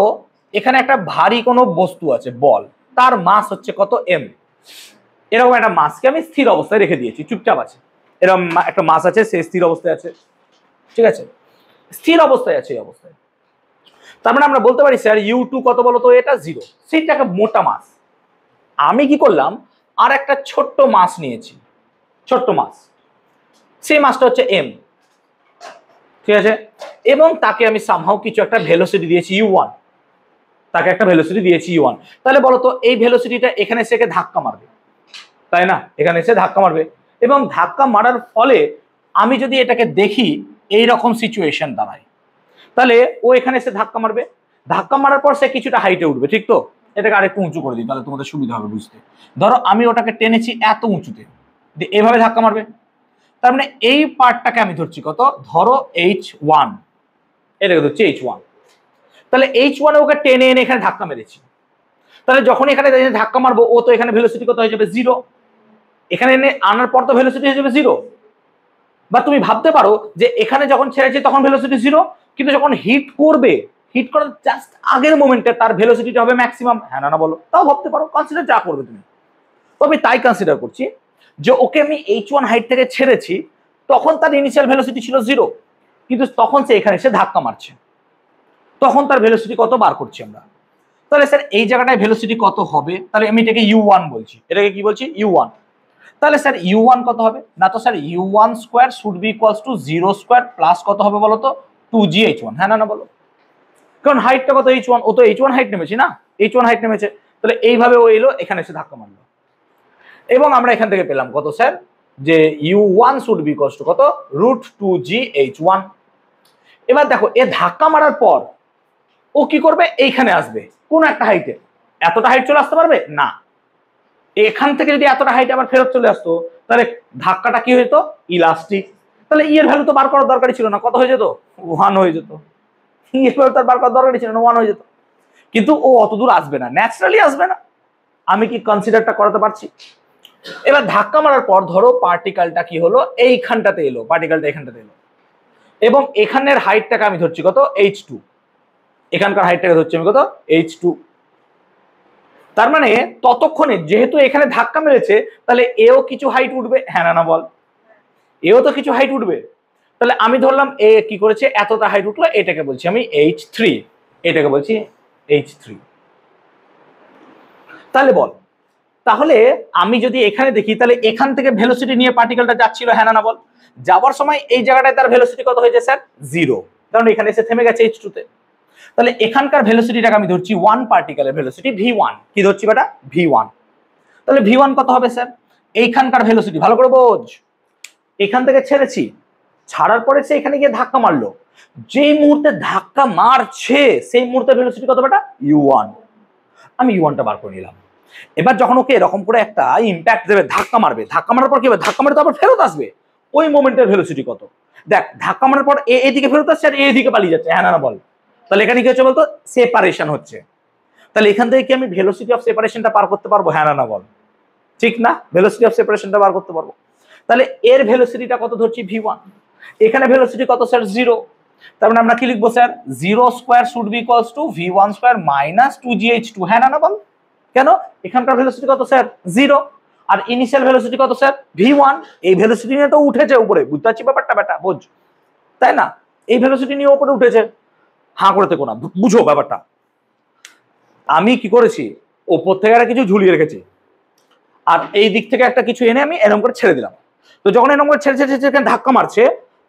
এখানে একটা ভারী কোনো বস্তু আছে, বল, তার মাস হচ্ছে কত এম। এরকম একটা মাসকে আমি স্থির অবস্থায় রেখে দিয়েছি, চুপচাপ আছে, এরকম একটা মাস আছে, সে স্থির অবস্থায় আছে, ঠিক আছে, স্থির অবস্থায় আছে এই অবস্থায়। তার মানে আমরা বলতে পারি স্যার ইউ টু কত বলতো, এটা 0, সেটা একটা মোটা মাস। আমি কি করলাম, আর একটা ছোট্ট মাস নিয়েছি, ছোট্ট মাস, সেই মাসটা হচ্ছে এম, ঠিক আছে, এবং তাকে আমি সামহাউ কিছু একটা ভেলোসিটি দিয়েছি u1, তাকে একটা ভেলোসিটি দিয়েছি u1। তাহলে বলতো এই ভেলোসিটিটা এখানে এসে ধাক্কা মারবে, তাই না, এখানে এসে ধাক্কা মারবে, এবং ধাক্কা মারার ফলে আমি যদি এটাকে দেখি এই রকম সিচুয়েশন দাঁড়ায়, তাহলে ও এখানে এসে ধাক্কা মারবে, ধাক্কা মারার পর সে কিছুটা হাইটে উঠবে, ঠিক তো, এটাকে আরেকটু উঁচু করে দিই তাহলে তোমাদের সুবিধা হবে বুঝতে। ধরো আমি ওটাকে টেনেছি এত উঁচুতে, এভাবে ধাক্কা মারবে, তার মানে এই পার্টটাকে আমি ধরছি কত, ধরো h1, এটাকে ধরছি h1, তাহলে h1 ওকে টেনে এনে এখানে ধাক্কা মেরেছি, তাহলে যখন এখানে ধাক্কা মারবো ও তো এখানে ভেলোসিটি কত হয়ে যাবে 0, এখানে এনে আনার পর তো ভেলোসিটি হয়ে যাবে 0। বা তুমি ভাবতে পারো যে এখানে যখন ছেড়েছে তখন ভেলোসিটি 0, কিন্তু যখন হিট করবে, হিট করার জাস্ট আগের মোমেন্টে তার ভেলোসিটিটা হবে ম্যাক্সিমাম, হ্যাঁ না বলো, তাও ভাবতে পারো, কনসিডার যা করবে তুমি। তো আমি তাই কনসিডার করছি যে ওকে আমি h1 হাইট থেকে ছেড়েছি, তখন তার ইনিশিয়াল ভেলোসিটি ছিল 0, কিন্তু তখন সে এখানে এসে ধাক্কা মারছে, তখন তার ভেলোসিটি কত বার করছি আমরা। তাহলে স্যার এই জায়গাটায় ভেলোসিটি কত হবে, তাহলে আমি এটাকে u1 বলছি, এটাকে কি বলছি u1। তাহলে স্যার u1 কত হবে না, তো sir u1 square should be equals two 0 square plus কত হবে বলো তো 2gh1, হ্যাঁ না বলো, কারণ হাইটটা কত h1, ও তো h1 হাইট নেমেছে না, h1 হাইট নেমেছে, তাহলে এইভাবে ও এলো এখানে এসে ধাক্কা মারলো, এবং আমরা এখান থেকে পেলাম কত স্যার, যে u1 should be equals to কত √2gh1। এবার দেখো এ ধাক্কা মারার পর ও কি করবে, এইখানে আসবে কোন একটা হাইটে, এতটা হাইট চলে আসতে পারবে না, এখান থেকে যদি এতটা হাইট আবার ফেরত চলে আসতো তাহলে ধাক্কাটা কি হতো, ইলাস্টিক, তাহলে ই এর ভ্যালু তো বার করার দরকারই ছিল না, কত হয়ে যেত 1 হয়ে যেত, ই এর ভ্যালু তার বার করার দরকারই ছিল না, 1 হয়ে যেত, কিন্তু ও অত দূর আসবে না, ন্যাচারালি আসবে না, আমি কি কনসিডারটা করাতে পারছি। এবার ধাক্কা মারার পর ধরো পার্টিকেলটা কি হলো, এইখানটাতে এলো, পার্টিকেলটা এখানটাতে এলো, এবং এখানের হাইটটাকে আমি ধরছি কত h2, এখানকার হাইটটাকে ধরছি আমি কত h2। তার মানে ততক্ষণে যেহেতু এখানে ধাক্কা মেরেছে, তাহলে এও কিছু হাইট উঠবে, হ্যাঁ না বল, এও তো কিছু হাইট উঠবে, তাহলে আমি ধরলাম এ কি করেছে, এতটা হাইট উঠলো, এটাকে বলছি আমি h3, এটাকে বলছি h3। তাহলে বল, তাহলে আমি যদি এখানে দেখি, তাহলে এখান থেকে ভেলোসিটি নিয়ে পার্টিকেলটা যাচ্ছিল, হ্যাঁ না বল, যাওয়ার সময় এই জায়গাটায় তার ভেলোসিটি কত হয়েছে স্যার 0, কারণ এখানে এসে থেমে গেছে h2 তে। তাহলে এখানকার ভেলোসিটিটাকে আমি ধরছি 1 পার্টিকেলের ভেলোসিটি v1, কি ধরছি বেটা v1। তাহলে v1 কত হবে স্যার, এইখানকার ভেলোসিটি ভালো করে বোঝ, এখান থেকে ছেড়েছি, ছাড়ার পরে সে এখানে গিয়ে ধাক্কা মারলো, যেই মুহূর্তে ধাক্কা মারছে সেই মুহূর্তে ভেলোসিটি কত বেটা u1, আমি u1টা বার করে নিলাম। এবার যখন ওকে এরকম করে একটা ইম্প্যাক্ট দেবে, ধাক্কা মারবে, ধাক্কা মারার পর কি হবে, ধাক্কা মারতে আবার ফেরত আসবে, ওই মোমেন্টের ভেলোসিটি কত, দেখ ধাক্কা মারার পর এদিকে ফেরত আসছে আর এদিকে পালিয়ে যাচ্ছে, হ্যাঁ না বল, তাহলে এখানে কি হচ্ছে বলতো, সেপারেশন হচ্ছে, তাহলে এখান থেকে কি আমি ভেলোসিটি অফ সেপারেশনটা পার করতে পারবো, হ্যাঁ না বল, ঠিক না, ভেলোসিটি অফ সেপারেশনটা বার করতে পারবো। তাহলে এর ভেলোসিটিটা কত ধরছি v1, এখানে ভেলোসিটি কত স্যার 0, তার মানে আমরা কি লিখবো sir 0 square should be equals two v1 square minus 2gh2, হ্যাঁ না বল, কেন এখানকার ভেলোসিটি কত স্যার 0, আর ইনিশিয়াল ভেলোসিটি কত স্যার v1, এই ভেলোসিটি নিয়ে তো উঠেছে উপরে, বুঝতে পারছি ব্যাপারটা বেটা, বোঝ, তাই না, এই ভেলোসিটি নিয়ে উপরে উঠেছে, হাঁ করে থেকো না, বুঝো ব্যাপারটা। আমি কি করেছি, ওপর থেকে একটা কিছু ঝুলিয়ে রেখেছি, আর এই দিক থেকে একটা কিছু এনে আমি এরকম করে ছেড়ে দিলাম, তো যখন এরকম করে ছেড়ে ছেড়ে ছেড়ে ধাক্কা মারছে,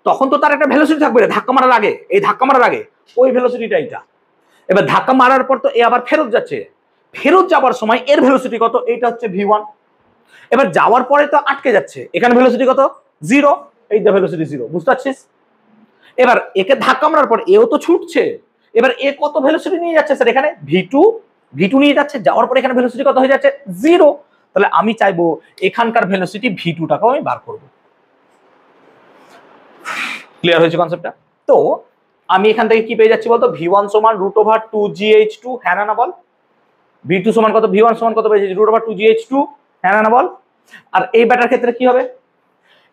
তখন তো তার একটা ভেলোসিটি থাকবে ধাক্কা মারার আগে, এই ধাক্কা মারার আগে ওই ভেলোসিটিটা এইটা। এবার ধাক্কা মারার পর তো এ আবার ফেরত যাচ্ছে, ফেরত যাওয়ার সময় এর ভেলোসিটি কত, এইটা হচ্ছে v1। এবার যাওয়ার পরে তো আটকে যাচ্ছে, এখানে ভেলোসিটি কত 0, এই যে ভেলোসিটি 0, বুঝতে পারছিস। এবার একে ধাক্কা মারার পর এও তো ছুটছে, এবার এ কত ভেলোসিটি নিয়ে যাচ্ছে স্যার, এখানে v2 নিয়ে যাচ্ছে, যাওয়ার পরে এখানে ভেলোসিটি কত হয়ে যাচ্ছে 0, তাহলে আমি চাইবো এখানকার ভেলোসিটি v2টাকেও আমি বার করব। ক্লিয়ার হয়েছে কনসেপ্টটা। তো আমি এখান থেকে কি পেয়ে যাচ্ছি বলতো, v1 সমান √2gh2, হ্যাঁ না বল, v2 সমান কত, v1 সমান কত পেয়েছি √2gh2, হ্যাঁ না বল। আর এই ব্যাটার ক্ষেত্রে কি হবে,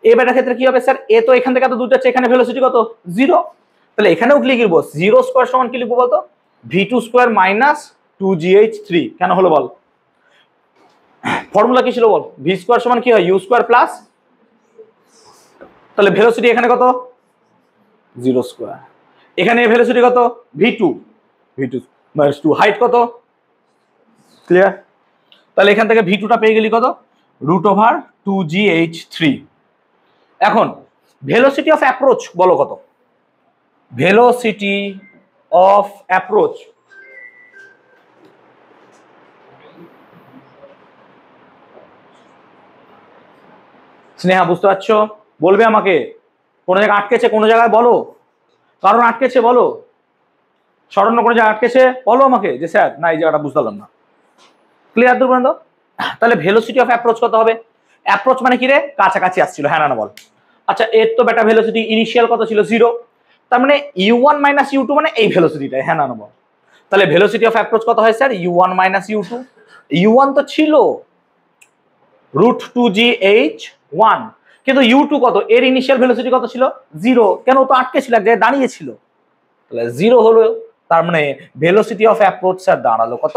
এই ব্যাটার ক্ষেত্রে কি হবে স্যার, এ তো এখান থেকে এত দূর যাচ্ছে, এখানে ভেলোসিটি কত 0, তাহলে এখানেও কি লিখবো 0 স্কয়ার সমান কি লিখবো বলতো v2 স্কয়ার মাইনাস 2gh3, কেন হলো বল, ফর্মুলা কি ছিল বল, ভি স্কোয়ার সমান কি হয় ইউ স্কোয়ার প্লাস, তাহলে ভেলোসিটি এখানে কত জিরো স্কোয়ার, এখানে ভেলোসিটি কত ভি2 মাইনাস 2, হাইট কত ক্লিয়ার, তাহলে এখান থেকে ভি2টা পেয়ে গেলি কত √2gh3। এখন ভেলোসিটি অফ অ্যাপ্রোচ বলো কত, ভেলোসিটি অফ অ্যাপ্রোচ স্নেহা বুঝতে পারছো, বলবে আমাকে কোন জায়গায় আটকেছে, কোন জায়গায় বলো, কারণ আটকেছে বলো, স্মরণ কোনো জায়গায় আটকেছে বলো আমাকে যে স্যার না এই জায়গাটা বুঝতে পারলাম না। ক্লিয়ার দূর পর্যন্ত? তাহলে ভেলোসিটি অফ অ্যাপ্রোচ কত হবে, অ্যাপ্রোচ মানে কি রে কাছাকাছি আসছিল, হ্যাঁ না বল। আচ্ছা এর তো বেটা ভেলোসিটি ইনিশিয়াল কত ছিল 0, তার মানে u1 মাইনাস u2 মানে এই ভেলোসিটিটাই, হ্যাঁ না বল। তাহলে ভেলোসিটি অফ অ্যাপ্রোচ কত হয় sir u1 minus u2, u1 তো ছিল √2gh1, কিন্তু u2 কত, এর ইনিশিয়াল ভেলোসিটি কত ছিল 0, কেন তো আটকে ছিল এক জায়গায় দাঁড়িয়ে ছিল, তাহলে 0 হলো, তার মানে ভেলোসিটি অফ অ্যাপ্রোচ স্যার দাঁড়ালো কত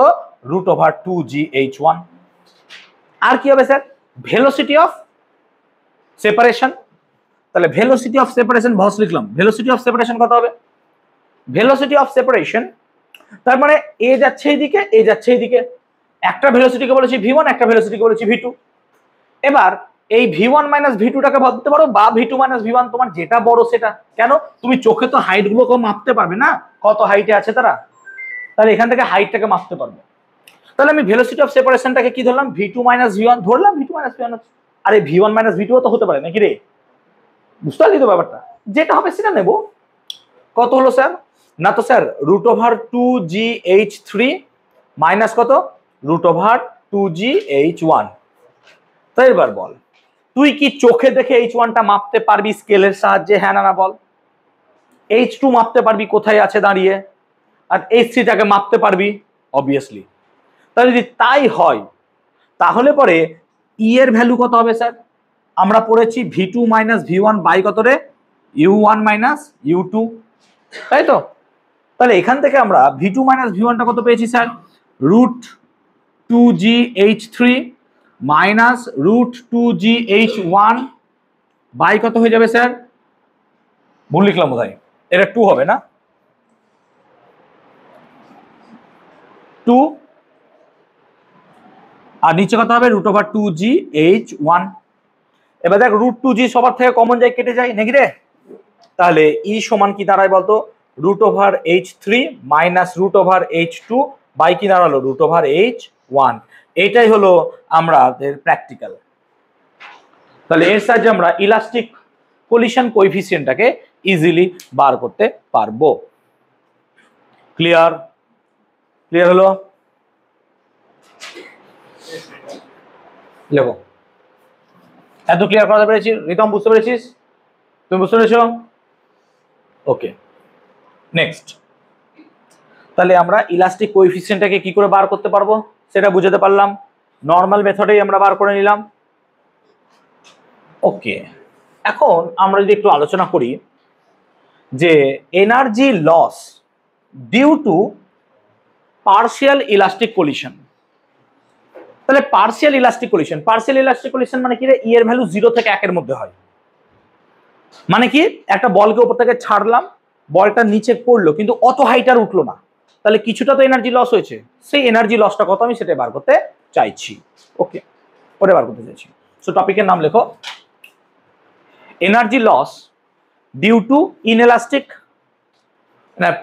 √2gh1। আর কি হবে স্যার ভেলোসিটি অফ সেপারেশন, তাহলে ভেলোসিটি অফ সেপারেশন ভস লিখলাম, ভেলোসিটি অফ সেপারেশন কত হবে, ভেলোসিটি অফ সেপারেশন তার মানে এ যাচ্ছে এইদিকে এ যাচ্ছে এইদিকে, একটা ভেলোসিটিকে বলেছি v1 একটা ভেলোসিটিকে বলেছি v2, এবার এই v1 মাইনাস v2টাকে ভাবতে পারো বা v2 মাইনাস v1 তোমার যেটা বড় সেটা, কেন তুমি চোখে তো হাইট গুলোকে মাপতে পারবে না কত হাইটে আছে তারা, তাহলে এখান থেকে হাইটটাকে মাপতে পারবে, তাহলে আমি ভেলোসিটি অফ সেপারেশনটাকে কি ধরলাম v2 মাইনাস v1 ধরলাম, v2 মাইনাস v1, আরে v1 মাইনাস v2 তো হতে পারে নাকি রে, বুঝতে পারলি তো ব্যাপারটা, যেটা হবে সেটা নেব। কত হলো স্যার, না তো স্যার √2gh3 মাইনাস কত √2gh1। তো এবার বল তুই কি চোখে দেখে h1টা মাপতে পারবি স্কেলের সাহায্যে, হ্যাঁ না বল, h2 মাপতে পারবি কোথায় আছে দাঁড়িয়ে, আর h3টাকে মাপতে পারবি অবভিয়াসলি, তাহলে যদি তাই হয় তাহলে পরে ই এর ভ্যালু কত হবে স্যার, আমরা পড়েছি v2 মাইনাস v1 বাই কত রে u1 মাইনাস u2, তাই তো, তাহলে এখান থেকে আমরা v2 মাইনাস v1টা কত পেয়েছি sir √2gh3 minus √2gh1 by কত হয়ে যাবে স্যার, ভুল লিখলাম বোধহয়, এটা 2 হবে না 2, আর নিচে কত হবে √2gh1। এবার দেখ √2g সবার থেকে কমন যায় কেটে যায় নাকি রে, তাহলে ই সমান কি দাঁড়ায় বলতো √h3 মাইনাস √h2 বাই কি দাঁড়ালো √h1, এইটাই হলো আমাদের প্র্যাকটিক্যাল। তাহলে এর সাহায্যে আমরা ইলাস্টিক কোলিশন কোএফিসিয়েন্টটাকে ইজিলি বার করতে পারবো। ক্লিয়ার, ক্লিয়ার হলো, লেখো এত ক্লিয়ার করাতে পেরেছি, রিতম বুঝতে পেরেছিস, তুমি বুঝতে পেরেছো, ওকে নেক্সট। তাহলে আমরা ইলাস্টিক কোএফিসিয়েন্টটাকে কি করে বার করতে পারবো সেটা বুঝাতে পারলাম, নর্মাল মেথডেই আমরা বার করে নিলাম। ওকে, এখন আমরা যদি একটু আলোচনা করি যে energy loss due to partial elastic collision, তাহলে পার্শিয়াল ইলাস্টিক কোলিশন মানে কি রে, ই এর ভ্যালু 0 থেকে 1 এর মধ্যে হয়, মানে কি একটা বলকে উপর থেকে ছাড়লাম, বলটা নিচে পড়লো কিন্তু অত হাইট আর উঠলো না, তাহলে কিছুটা তো এনার্জি লস হয়েছে, সেই এনার্জি লসটা কত আমি সেটা বার করতে চাইছি। ওকে, ওটা বার করতে চাইছি। সো টপিকের নাম লেখো energy loss due to inelastic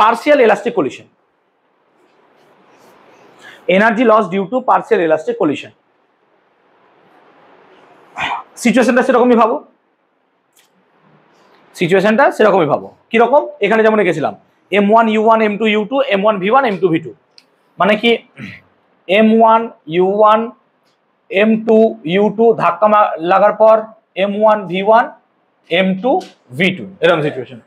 partial elastic collision, energy loss due to partial elastic collision. সিচুয়েশনটা সেরকমই ভাবো, সিচুয়েশনটা সেরকমই ভাবো, কিরকম এখানে যেমন রেখেছিলাম m1 u1 m2 u2 m1 v1 m2 v2, মানে কি m1 u1 m2 u2 ধাক্কা লাগার পর m1 v1 m2 v2 এরকম সিচুয়েশন।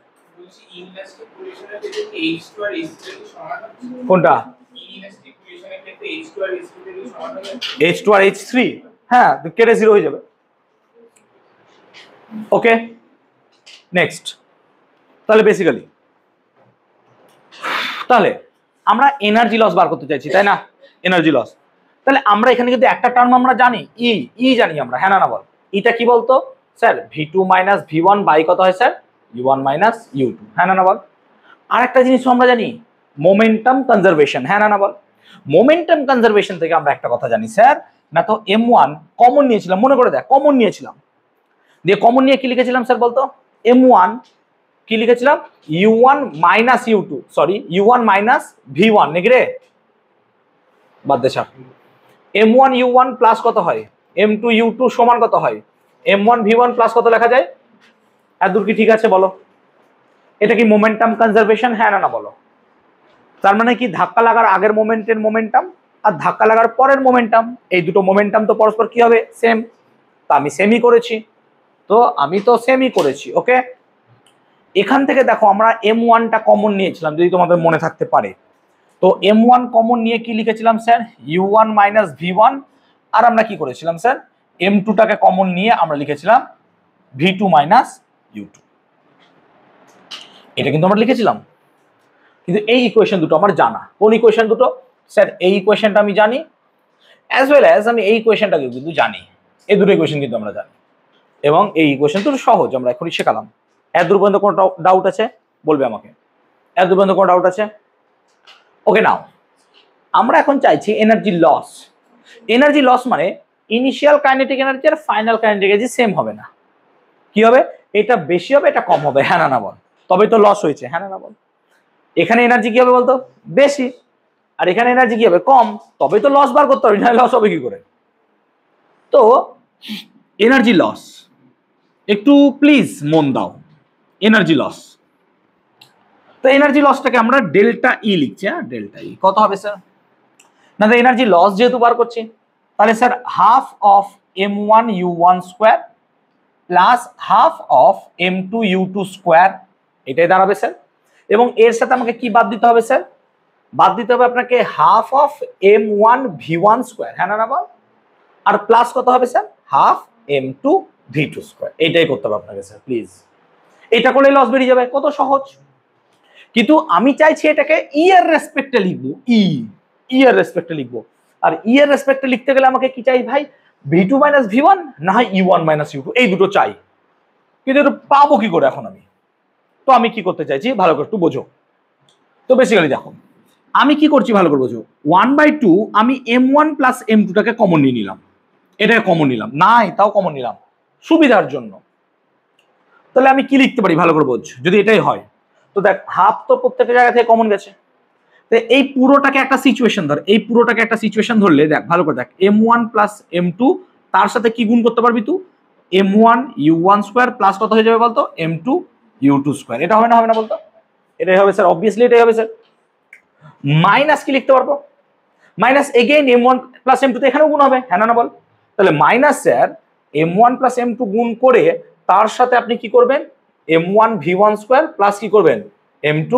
কোনটা h2 আর h3, হ্যাঁ কেটে 0 হয়ে যাবে। ওকে নেক্সট, তাহলে বেসিক্যালি তাহলে আমরা এনার্জি লস বার করতে চাইছি তাই না, এনার্জি লস, তাহলে আমরা এখানে কিন্তু একটা টার্ম আমরা জানি, ই জানি আমরা, হ্যাঁ না বল। এটা কি বলতো sir, v2 minus v1 by কত হয় স্যার, u1 মাইনাস u2, হ্যাঁ না বল। আর একটা জিনিস আমরা জানি, মোমেন্টাম কনজারভেশন, হ্যাঁ না বল। মোমেন্টাম কনজারভেশন থেকে আমরা একটা কথা জানি স্যার, না তো m1 কমন নিয়েছিলাম, মনে করে দেখ কমন নিয়েছিলাম, দিয়ে কমন নিয়ে কি লিখেছিলাম স্যার বলতো, m1 কি লিখেছিলাম, u1 minus u2, sorry u1 minus v1 নাকি রে, বাদ দে স্যার। m1 u1 প্লাস কত হয়, m2 u2 সমান কত হয়, m1 v1 প্লাস কত লেখা যায়, এত দূর কি ঠিক আছে বলো। এটা কি মোমেন্টাম কনজারভেশন, হ্যাঁ না বলো। তার মানে কি ধাক্কা লাগার আগের মোমেন্টের মোমেন্টাম আর ধাক্কা লাগার পরের মোমেন্টাম, এই দুটো মোমেন্টাম তো পরস্পর কি হবে, সেম। তা আমি সেমই করেছি, ওকে। এখান থেকে দেখো আমরা m1টা কমন নিয়েছিলাম, যদি তোমাদের মনে থাকতে পারে। তো m1 কমন নিয়ে কি লিখেছিলাম স্যার, u1 মাইনাস v1, আর আমরা কি করেছিলাম স্যার, m2টাকে কমন নিয়ে আমরা লিখেছিলাম v2 মাইনাস u2। এটা কিন্তু আমরা লিখেছিলাম, কিন্তু এই ইকুয়েশন দুটো আমার জানা। কোন ইকুয়েশন দুটো স্যার, এই ইকুয়েশনটা আমি জানি, অ্যাজ ওয়েল অ্যাজ আমি এই ইকুয়েশনটাকে কিন্তু জানি। এই দুটো ইকুয়েশন কিন্তু আমরা জানি, এবং এই ইকুয়েশন দুটো সহজ, আমরা এখনই শেখালাম। এত দূর পর্যন্ত কোনো ডাউট আছে বলবে আমাকে, এত দূর পর্যন্ত কোনো ডাউট আছে? ওকে, নাও আমরা এখন চাইছি এনার্জি লস। এনার্জি লস মানে ইনিশিয়াল কাইনেটিক এনার্জি আর ফাইনাল কাইনেটিক এনার্জি সেম হবে না। কি হবে, এটা বেশি হবে এটা কম হবে, হ্যাঁ না বল, তবেই তো লস হয়েছে, হ্যাঁ না বল। এখানে এনার্জি কি হবে বলতো, বেশি, আর এখানে এনার্জি কি হবে, কম, তবেই তো লস বার করতে হবে, না লস হবে কি করে। তো এনার্জি লস একটু প্লিজ মন দাও, এনার্জি লস। তো এনার্জি লসটাকে আমরা ডেল্টা ই লিখছি, হ্যাঁ ডেল্টা ই কত হবে স্যার, না তো এনার্জি লস যেহেতু বার করছি, তাহলে sir half of m1 u1 square plus half of m2 u2 square, এটাই দাঁড়াবে স্যার। এবং এর সাথে আমাকে কি বাদ দিতে হবে স্যার, বাদ দিতে হবে আপনাকে half of m1 v1 square, হ্যাঁ না বল, আর প্লাস কত হবে sir, half m2 v2 square. এইটাই করতে হবে আপনাকে স্যার প্লিজ, এটা করলে লস বেরিয়ে যাবে, কত সহজ। কিন্তু আমি চাইছি এটাকে ই এর রেসপেক্টে লিখবো, ই এর রেসপেক্টে লিখবো। আর ই এর রেসপেক্টে লিখতে গেলে আমাকে কি চাই ভাই, v2 মাইনাস v1 না হয় u1 মাইনাস u2, এই দুটো চাই। কিন্তু এটা পাবো কি করে এখন আমি, তো আমি কি করতে চাইছি ভালো করে একটু বোঝো। তো বেসিক্যালি দেখো আমি কি করছি ভালো করে বোঝো, 1/2 আমি m1 প্লাস m2টাকে কমন নিয়ে নিলাম, এটাকে কমন নিলাম, নাই তাও কমন নিলাম সুবিধার জন্য। তাহলে আমি কি লিখতে পারি ভালো করে বোঝ, যদি এটাই হয়। তো দেখ হাফ তো প্রত্যেকটা জায়গা থেকে কমন গেছে, তো এই পুরোটাকে একটা সিচুয়েশন ধর, এই পুরোটাকে একটা সিচুয়েশন ধরলে দেখ ভালো করে দেখ, m1 প্লাস m2 তার সাথে কি গুণ করতে পারবি তুই, m1 u1 স্কোয়ার প্লাস কত হয়ে যাবে বলতো, m2 u2 স্কোয়ার। এটা হবে না বলতো, এটাই হবে স্যার, অবভিয়াসলি এটাই হবে স্যার। মাইনাস কি লিখতে পারবো, minus again m1 plus m2 তো এখানেও গুণ হবে, হ্যাঁ না বল। তাহলে minus sir m1 plus m2 গুণ করে তার সাথে আপনি কি করবেন, m1 v1 স্কোয়ার প্লাস কি করবেন, m2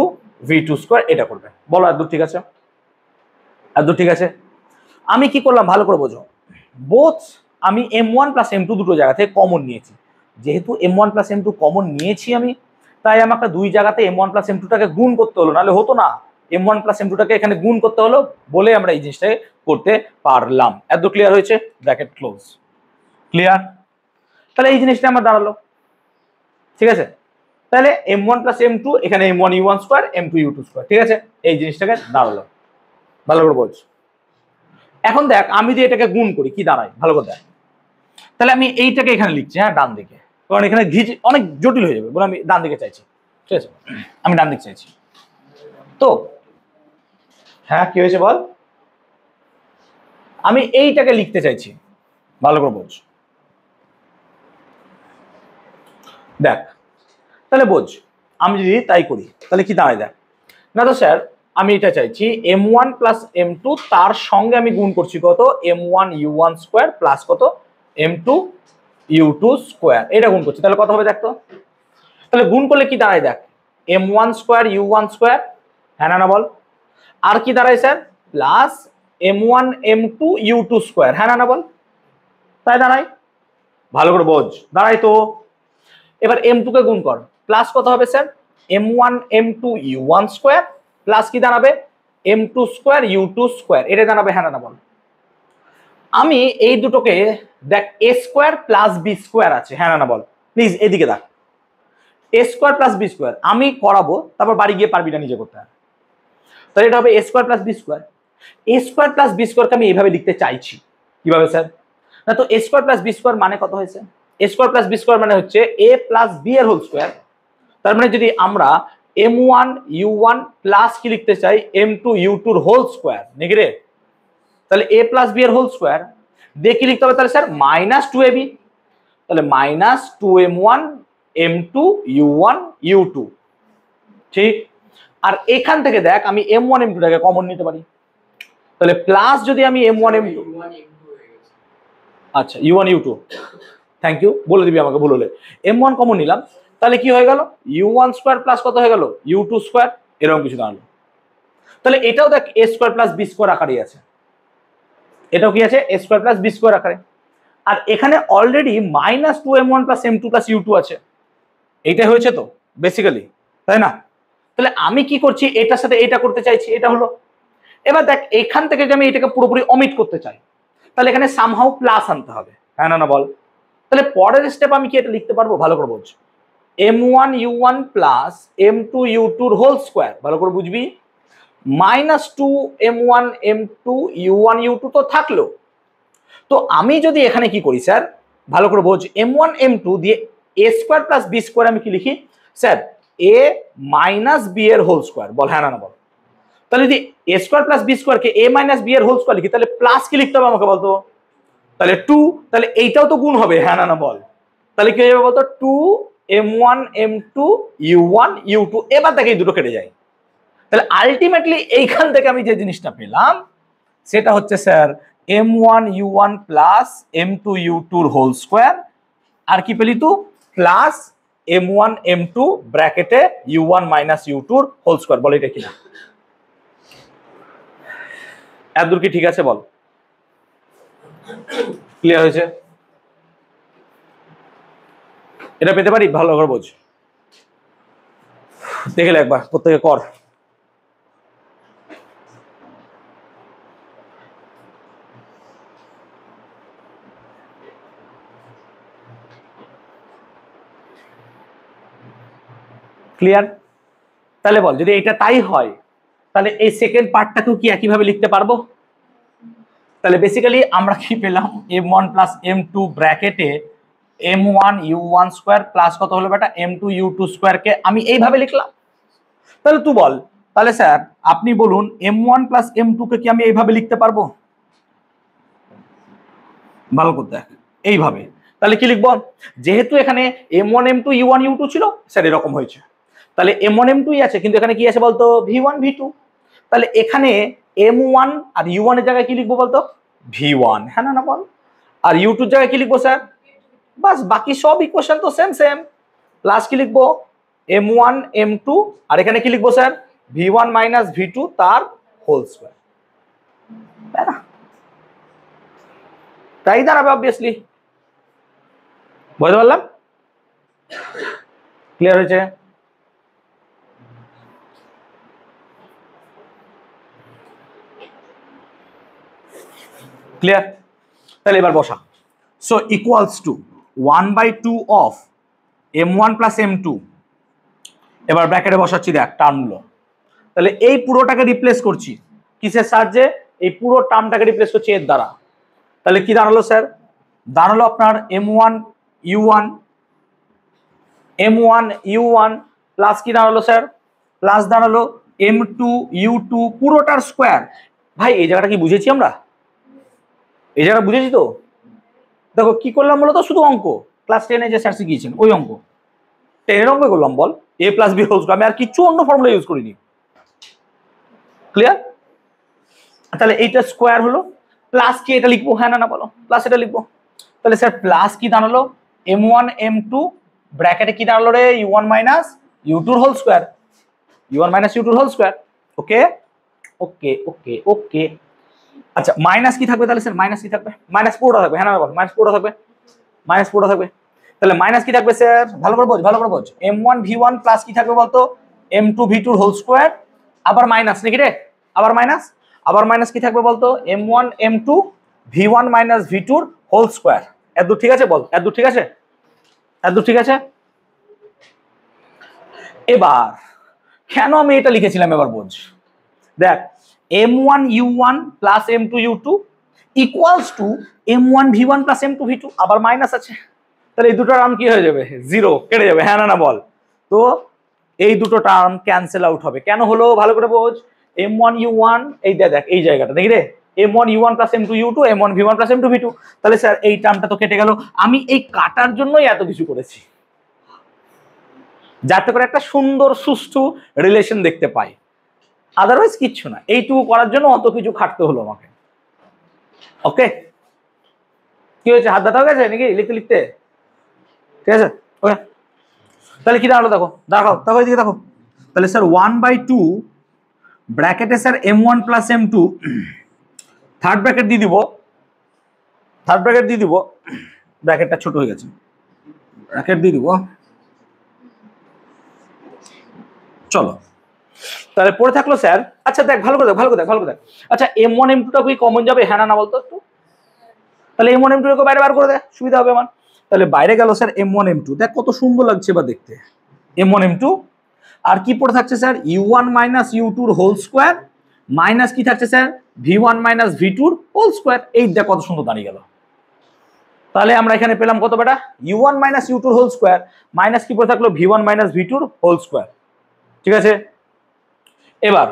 v2 স্কোয়ার, এটা করবেন। বলো এত ঠিক আছে, এত ঠিক আছে। আমি কি করলাম ভালো করে বোঝো, বোথ আমি m1 প্লাস m2 দুটো জায়গা থেকে কমন নিয়েছি, যেহেতু m1 প্লাস m2 কমন নিয়েছি আমি, তাই আমাকে দুই জায়গাতে m1 প্লাস m2টাকে গুণ করতে হলো, নাহলে হতো না। m1 প্লাস m2টাকে এখানে গুণ করতে হলো বলে আমরা এই জিনিসটাকে করতে পারলাম। এত ক্লিয়ার হয়েছে, ব্র্যাকেট ক্লোজ, ক্লিয়ার। তাহলে এই জিনিসটা আমার দাঁড়ালো, ঠিক আছে। তাহলে m1 প্লাস m2 এখানে m1 u1 square m2 u2 square, ঠিক আছে, এই জিনিসটাকে দাঁড়ালো, ভালো করে বলছো। এখন দেখ আমি যদি এটাকে গুণ করি কি দাঁড়ায় ভালো করে দেখ, তাহলে আমি এইটাকে এখানে লিখছি, হ্যাঁ ডান দিকে, কারণ এখানে অনেক জটিল হয়ে যাবে বলে আমি ডান দিকে চাইছি, ঠিক আছে, আমি ডান দিকে চাইছি। তো হ্যাঁ কি হয়েছে বল, আমি এইটাকে লিখতে চাইছি, ভালো করে বোঝ। দেখ তাহলে বোঝ, আমি যদি তাই করি তাহলে কি দাঁড়ায় দেখ, না তো স্যার আমি এটা চাইছি m1 প্লাস m2 তার সঙ্গে আমি গুণ করছি কত, m1 u1 স্কোয়ার প্লাস কত, m2 u2 স্কোয়ার, এটা গুণ করছি, তাহলে কত হবে দেখ তো। তাহলে গুণ করলে কি দাঁড়ায় দেখ, m1 স্কোয়ার u1 স্কোয়ার, হ্যাঁ না বল, আর কি দাঁড়ায় sir plus m1 m2 u2 square, হ্যাঁ না বল, তাই দাঁড়ায়, ভালো করে বোঝ, দাঁড়ায় তো। এবার m2 কে গুণ কর, প্লাস কত হবে sir, m1 m2 u1 square plus কি দাঁড়াবে, m2 স্কোয়ার u2 স্কোয়ার, এটা দাঁড়াবে, হ্যাঁ না বল। আমি এই দুটোকে দেখ এ স্কোয়ার প্লাস বি স্কোয়ার আছে, হ্যাঁ না বল প্লিজ এদিকে দেখ, এ স্কোয়ার প্লাস বি স্কোয়ার আমি করাবো, তারপর বাড়ি গিয়ে পারবি না নিজে করতে। তাহলে এটা হবে এ স্কোয়ার প্লাস বি স্কোয়ার। এ স্কোয়ার প্লাস বি স্কোয়ারকে আমি এইভাবে লিখতে চাইছি, কিভাবে স্যার? না তো এ স্কোয়ার প্লাস বি স্কোয়ার মানে কত হয়েছে? এ স্কোয়ার প্লাস বি স্কোয়ার মানে হচ্ছে এ প্লাস বি এর হোল স্কোয়ার। তার মানে যদি আমরা m1 u1 প্লাস কি লিখতে চাই m2 u2 হোল স্কোয়ার নাকি রে, তাহলে a প্লাস বি এর হোল স্কোয়ার দিয়ে কি লিখতে হবে তাহলে স্যার মাইনাস 2ab, তাহলে minus 2m1 m2 u1 u2, ঠিক। আর এখান থেকে দেখ আমি m1 m2 টাকে কমন নিতে পারি, তাহলে প্লাস যদি আমি m1 m2, আচ্ছা u1 u2, থ্যাংক ইউ, বলে দিবি আমাকে ভুল হলে। m1 কমন নিলাম, তাহলে কি হয়ে গেল u1 স্কোয়ার প্লাস কত হয়ে গেল u2 স্কোয়ার, এরকম কিছু দাঁড়ালো। তাহলে এটাও দেখ a square plus B square আকারে আছে, এটাও কি আছে a square plus B square আকারে। আর এখানে already minus 2m1 plus m2 plus u2 আছে, এইটাই হয়েছে তো বেসিক্যালি, তাই না? তাহলে আমি কি করছি এটার সাথে এটা করতে চাইছি, এটা হলো। এবার দেখ এখান থেকে যদি আমি এটাকে পুরোপুরি অমিট করতে চাই তাহলে এখানে সামহাউ প্লাস আনতে হবে, হ্যাঁ না বল। তাহলে পরের স্টেপ আমি কি এটা লিখতে পারবো, ভালো করে বুঝ, m1 u1 plus m2 u2 whole square, ভালো করে বুঝবি, minus 2m1 m2 u1 u2 তো থাকলো। তো আমি যদি এখানে কি করি স্যার, ভালো করে বোঝ, m1 m2 দিয়ে a square plus B square আমি কি লিখি স্যার a মাইনাস বি এর হোল স্কোয়ার, বল হ্যাঁ না বল। তাহলে যদি a স্কোয়ার প্লাস বি স্কোয়ারকে a মাইনাস বি এর হোল স্কোয়ার লিখি তাহলে প্লাস কি লিখতে হবে আমাকে বলতো, তাহলে 2, তাহলে এইটাও তো গুণ হবে, হ্যাঁ না বল। তাহলে কি হয়ে যাবে বলতো 2m1 m2 u1 u2, এবার দেখে এই দুটো কেটে যায়। তাহলে আলটিমেটলি এইখান থেকে আমি যে জিনিসটা পেলাম সেটা হচ্ছে sir m1 u1 plus m2 u2 whole square, আর কি পেলি তুই প্লাস m1 m2 ব্র্যাকেটে u1 minus u2 whole square, বল এটা কিনা? এতদূর কি ঠিক আছে বল? ক্লিয়ার হয়েছে? এটা পেতে পারি, ভালো করে বোঝ, দেখে একবার প্রত্যেকে কর। ক্লিয়ার? তাহলে বল যদি এটা তাই হয় তাহলে এই সেকেন্ড পার্টটাকেও কি একইভাবে লিখতে পারবো? তাহলে বেসিক্যালি আমরা কি পেলাম m1 প্লাস m2 ব্র্যাকেটে m1 u1 স্কোয়ার প্লাস কত হলো বেটা m2 u2 স্কোয়ারকে আমি এইভাবে লিখলাম। তাহলে তুই বল, তাহলে স্যার আপনি বলুন m1 প্লাস m2 কে কি আমি এইভাবে লিখতে পারবো? ভালো করতে এইভাবে, তাহলে কি লিখবো, যেহেতু এখানে m1 m2 u1 u2 ছিল স্যার এরকম হয়েছে, তাহলে m1 m2 আছে কিন্তু এখানে কি আছে বলতো v1 v2, তাহলে এখানে m1 আর u1 এর জায়গায় কি লিখবো বলতো v1, হ্যাঁ না বল। আর u2 এর জায়গায় কি লিখবো স্যার, বাস বাকি সব ইকুয়েশন তো সেম সেম, প্লাস কি লিখবো m1 m2, আর এখানে কি লিখবো স্যার v1 মাইনাস v2 তার হোল স্কয়ার, তাই না? তাই দাঁড়াবে অবভিয়াসলি, বুঝতে পারলাম? ক্লিয়ার হয়েছে? ক্লিয়ার? তাহলে এবার বসা, so equals to 1/2 of m1 plus m2, এবার ব্র্যাকেটে বসাচ্ছি দেখ টার্মগুলো, তাহলে এই পুরোটাকে রিপ্লেস করছি কিসের সাহায্যে, এই পুরো টার্মটাকে রিপ্লেস করছি এর দ্বারা, তাহলে কি দাঁড়ালো স্যার, দাঁড়ালো আপনার m1 u1 প্লাস কি দাঁড়ালো স্যার, প্লাস দাঁড়ালো m2 u2 পুরোটার স্কোয়ার। ভাই এই জায়গাটা কি বুঝেছি আমরা, এই জায়গাটা বুঝেছি তো? দেখো কি করলাম বলো তো, শুধু অঙ্ক ক্লাস 10-এ যে স্যার শিখিয়েছেন ওই অঙ্ক, 10-এর অঙ্ক করলাম বল, a plus b whole square, আমি আর কিছু অন্য ফর্মুলা ইউজ করিনি। ক্লিয়ার? তাহলে এইটা স্কোয়ার হলো, প্লাস কি এটা লিখবো, হ্যাঁ না বলো, প্লাস এটা লিখবো, তাহলে স্যার প্লাস কি দাঁড়ালো m1 m2 ব্র্যাকেটে কি দাঁড়ালো রে u1 minus u2 whole square, u1 minus u2 whole square. Okay okay okay okay, আচ্ছা মাইনাস কি থাকবে তাহলে স্যার, মাইনাস কি থাকবে, মাইনাস পুরোটা থাকবে, হ্যাঁ না বল, মাইনাস পুরোটা থাকবে, মাইনাস পুরোটা থাকবে, তাহলে মাইনাস কি থাকবে স্যার, ভালো করে বোঝ, ভালো করে বোঝ, m1 v1 প্লাস কি থাকবে বলতো m2 v2 হোল স্কয়ার, আবার মাইনাস নাকি রে, আবার মাইনাস, আবার মাইনাস কি থাকবে বলতো m1 m2 v1 minus v2 whole square. এত ঠিক আছে বল, এত ঠিক আছে, এত ঠিক আছে। এবার কেন আমি এটা লিখেছিলাম এবার বোঝ। দেখ m1 u1 plus m2 u2 equals to m1 v1 plus m2 v2, আবার মাইনাস আছে, তাহলে এই দুটো টার্ম কি হয়ে যাবে, জিরো, কেটে যাবে, হ্যাঁ না না বল। তো এই দুটো টার্ম ক্যান্সেল আউট হবে। কেন হলো ভালো করে বোঝ। m1 u1 এই দেখ এই জায়গাটা দেখি রে, m1 u1 plus m2 u2 m1 v1 plus m2 v2, তাহলে স্যার এই টার্মটা তো কেটে গেল। আমি এই কাটার জন্যই এত কিছু করেছি, যাতে করে একটা সুন্দর সুষ্ঠু রিলেশন দেখতে পাই, আদারওয়াইজ কিচ্ছু না। এইটুকু করার জন্য অত কিছু খাটতে হলো আমাকে। ওকে, কি হয়েছে, হাত ব্যথা হয়ে গেছে নাকি লিখতে লিখতে? ঠিক আছে, ওকে। তাহলে কি দাঁড়ালো দেখো, দেখো দেখো এদিকে দেখো। তাহলে স্যার 1/2 ব্র্যাকেটে sir m1 plus m2, third bracket দিয়ে দিব, থার্ড ব্র্যাকেট দিয়ে দিব, ব্র্যাকেটটা ছোট হয়ে গেছে, ব্র্যাকেট দিয়ে দিব। চলো তাহলে পড়ে থাকলো স্যার। আচ্ছা দেখ ভালো করে দেখ, ভালো করে দেখ, ভালো করে দেখ। আচ্ছা m1 m2টা কি কমন যাবে, হ্যাঁ না বলতো একটু। তাহলে m1 m2 কে বাইরে বার করে দে, সুবিধা হবে আমার। তাহলে বাইরে গেল স্যার m1 m2, দেখ কত সুন্দর লাগছে বা দেখতে m1 m2। আর কি পড়ে থাকছে sir u1 minus u2 whole square minus কি থাকছে sir v1 minus v2 whole square. এই দেখ কত সুন্দর দাঁড়িয়ে গেল। তাহলে আমরা এখানে পেলাম কত বেটা, u1 minus u2 whole square minus কি পড়ে থাকলো v1 minus v2 whole square. ঠিক আছে, এবার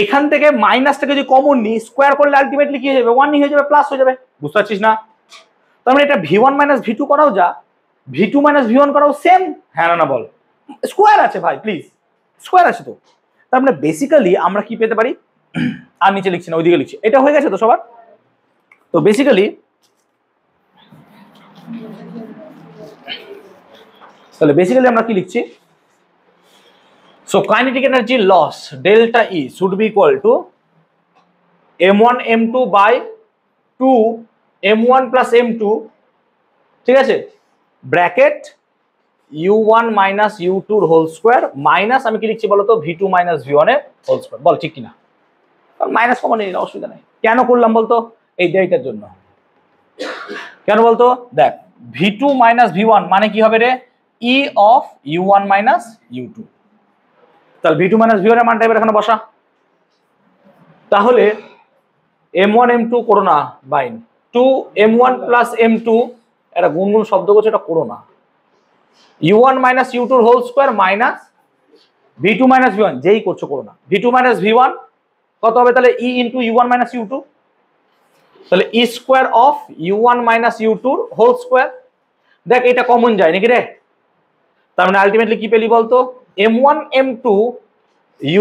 এখান থেকে মাইনাসটাকে যদি কমন নিই, স্কোয়ার করলে আলটিমেটলি কি হয়ে যাবে, 1 হয়ে যাবে, প্লাস হয়ে যাবে। বুঝতে পারছিস না? তার মানে এটা v1 মাইনাস v2 করাও যা, v2 মাইনাস v1 করাও সেম, হ্যাঁ না বল। স্কোয়ার আছে ভাই, প্লিজ স্কোয়ার আছে তো। তার মানে বেসিক্যালি আমরা কি পেতে পারি, আর নিচে লিখছি না ওইদিকে লিখছি, এটা হয়ে গেছে তো সবার। তো বেসিক্যালি তাহলে বেসিক্যালি আমরা কি লিখছি, so kinetic energy loss delta E should be equal to m1 m2 by 2 m1 plus m2, ঠিক আছে, bracket u1 minus u2 whole square minus আমি কি লিখছি বলতো v2 মাইনাস v1 এর হোল স্কোয়ার। বল ঠিক কিনা, মাইনাস কমন নিলে অসুবিধা নেই। কেন করলাম বলতো, এই এইটার জন্য। কেন বলতো, দেখ v2 মাইনাস v1 মানে কি হবে রে, e of u1 minus u2। তাহলে v2 মাইনাস v1 এর মানটা এবার এখানে বসা। তাহলে m1 m2 করো না বাইন, 2 m1 প্লাস m2, একটা গুনগুন শব্দ করছে, এটা করো না, u1 minus u2 whole square minus v2 minus v1, যেই করছো করো না, v2 মাইনাস v1 কত হবে তাহলে e into u1 minus u2, তাহলে e square of u1 minus u2 whole square. দেখ এটা কমন যায় নাকি রে, তার মানে আলটিমেটলি কি পেলি বলতো, m1 m2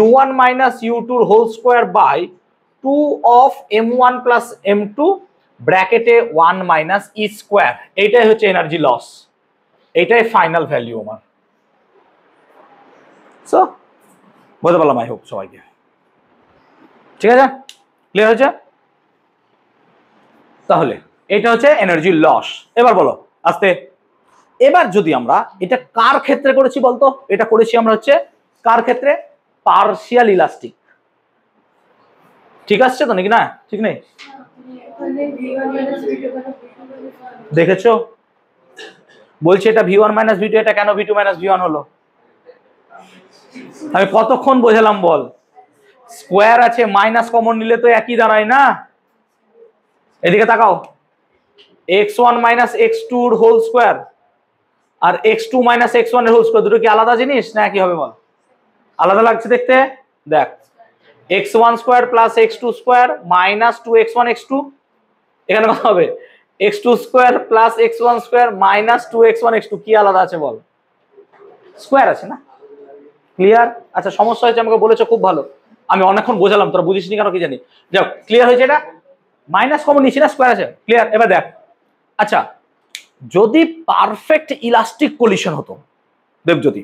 u1 minus u2 whole square by 2 of m1 plus m2 ব্র্যাকেটে 1 মাইনাস ই স্কোয়ার। এইটাই হচ্ছে এনার্জি লস, এইটাই ফাইনাল ভ্যালু আমার। সো বলতে পারলাম আই হোপ সবাইকে, ঠিক আছে, ক্লিয়ার হয়েছে? তাহলে এটা হচ্ছে এনার্জি লস। এবার বলো আস্তে, এবার যদি আমরা এটা কার ক্ষেত্রে করেছি বলতো, এটা করেছি আমরা হচ্ছে কার ক্ষেত্রে, পার্শিয়াল ইলাস্টিক। ঠিক আসছে তো নাকি না, ঠিক নেই? দেখেছো বলছি এটা v1 মাইনাস v2, এটা কেন v2 মাইনাস v1 হলো, আমি কতক্ষণ বোঝালাম বল। স্কোয়ার আছে, মাইনাস কমন নিলে তো একই দাঁড়ায় না। এদিকে তাকাও, x1 minus x2 whole square আর x2 মাইনাস x1 এর হোল স্কোয়ার, দুটো কি আলাদা জিনিস না একই হবে বল? আলাদা লাগছে দেখতে। দেখ x1 square plus x2 square minus 2x1 x2, এখানে কত হবে x2 square plus x1 square minus 2x1 x2, কি আলাদা আছে বল? স্কোয়ার আছে না, ক্লিয়ার? আচ্ছা সমস্যা হয়েছে আমাকে বলেছো, খুব ভালো, আমি অনেকক্ষণ বোঝালাম, তোরা বুঝিসনি কেন কি জানি। যাও ক্লিয়ার হয়েছে, এটা মাইনাস কমন নিচ্ছি না, স্কোয়ার আছে, ক্লিয়ার? এবার দেখ, আচ্ছা যদি পারফেক্ট ইলাস্টিক কলিশন হতো, দেবজ্যোতি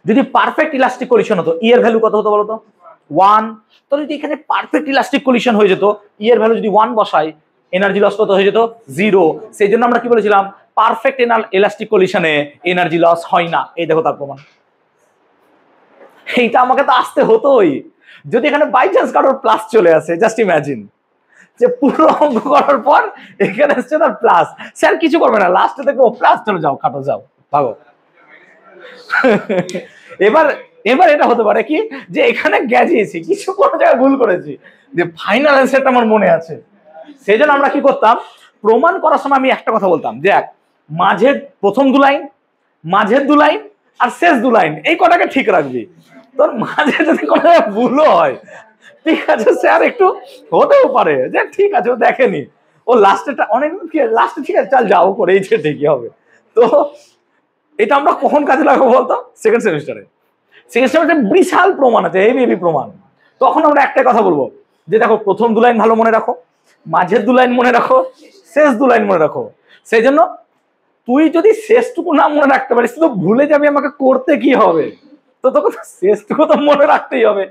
যদি পারফেক্ট ইলাস্টিক কলিশন হতো, ই এর ভ্যালু কত হতো বলতো, 1। তো যদি এখানে পারফেক্ট ইলাস্টিক কলিশন হয়ে যেত, ই এর ভ্যালু যদি 1 বসাই, এনার্জি লস কত হয়ে যেত, 0। সেই জন্য আমরা কি বলেছিলাম, পারফেক্ট ইলাস্টিক কলিশনে এনার্জি লস হয় না। এই দেখো তার প্রমাণ। এইটা আমাকে তো আসতে হতোই, যদি এখানে বাই চান্স কারোর প্লাস চলে আসে, জাস্ট ইমাজিন। যে পুরো অঙ্ক করার পর এখানে আসছে তার প্লাস, স্যার কিছু করবে না, লাস্টে দেখো প্লাস, চলে যাও খাটো যাও ভাগো। এবার এবার এটা হতে পারে কি যে এখানে গেছিয়েছি কিছু কোনো জায়গায় ভুল করেছি, যে ফাইনাল অ্যান্সারটা আমার মনে আছে। সেই জন্য আমরা কি করতাম, প্রমাণ করার সময় আমি একটা কথা বলতাম, দেখ মাঝের প্রথম 2 লাইন, মাঝের 2 লাইন আর শেষ 2 লাইন, এই কটাকে ঠিক রাখবি। তোর মাঝে যদি কোনো ভুলও হয়, ঠিক আছে স্যার একটু হতেও পারে যে ঠিক আছে ও দেখেনি, ও লাস্টেটা অনেক লাস্টে ঠিক আছে চল যাও করেইছে ঠিকই হবে। তো এটা আমরা কখন কাজে লাগাবো বলতো, সেকেন্ড সেমিস্টারে। সেকেন্ড সেমিস্টারে বিশাল প্রমাণ আছে, হেভি প্রমাণ। তখন আমরা একটা কথা বলবো যে দেখো প্রথম 2 লাইন ভালো মনে রাখো, মাঝের 2 লাইন মনে রাখো, শেষ 2 লাইন মনে রাখো। সেই জন্য তুই যদি শেষটুকু না মনে রাখতে পারিস তো ভুলে যাবি আমাকে করতে কি হবে, তো তোকে তো শেষটুকু তো মনে রাখতেই হবে।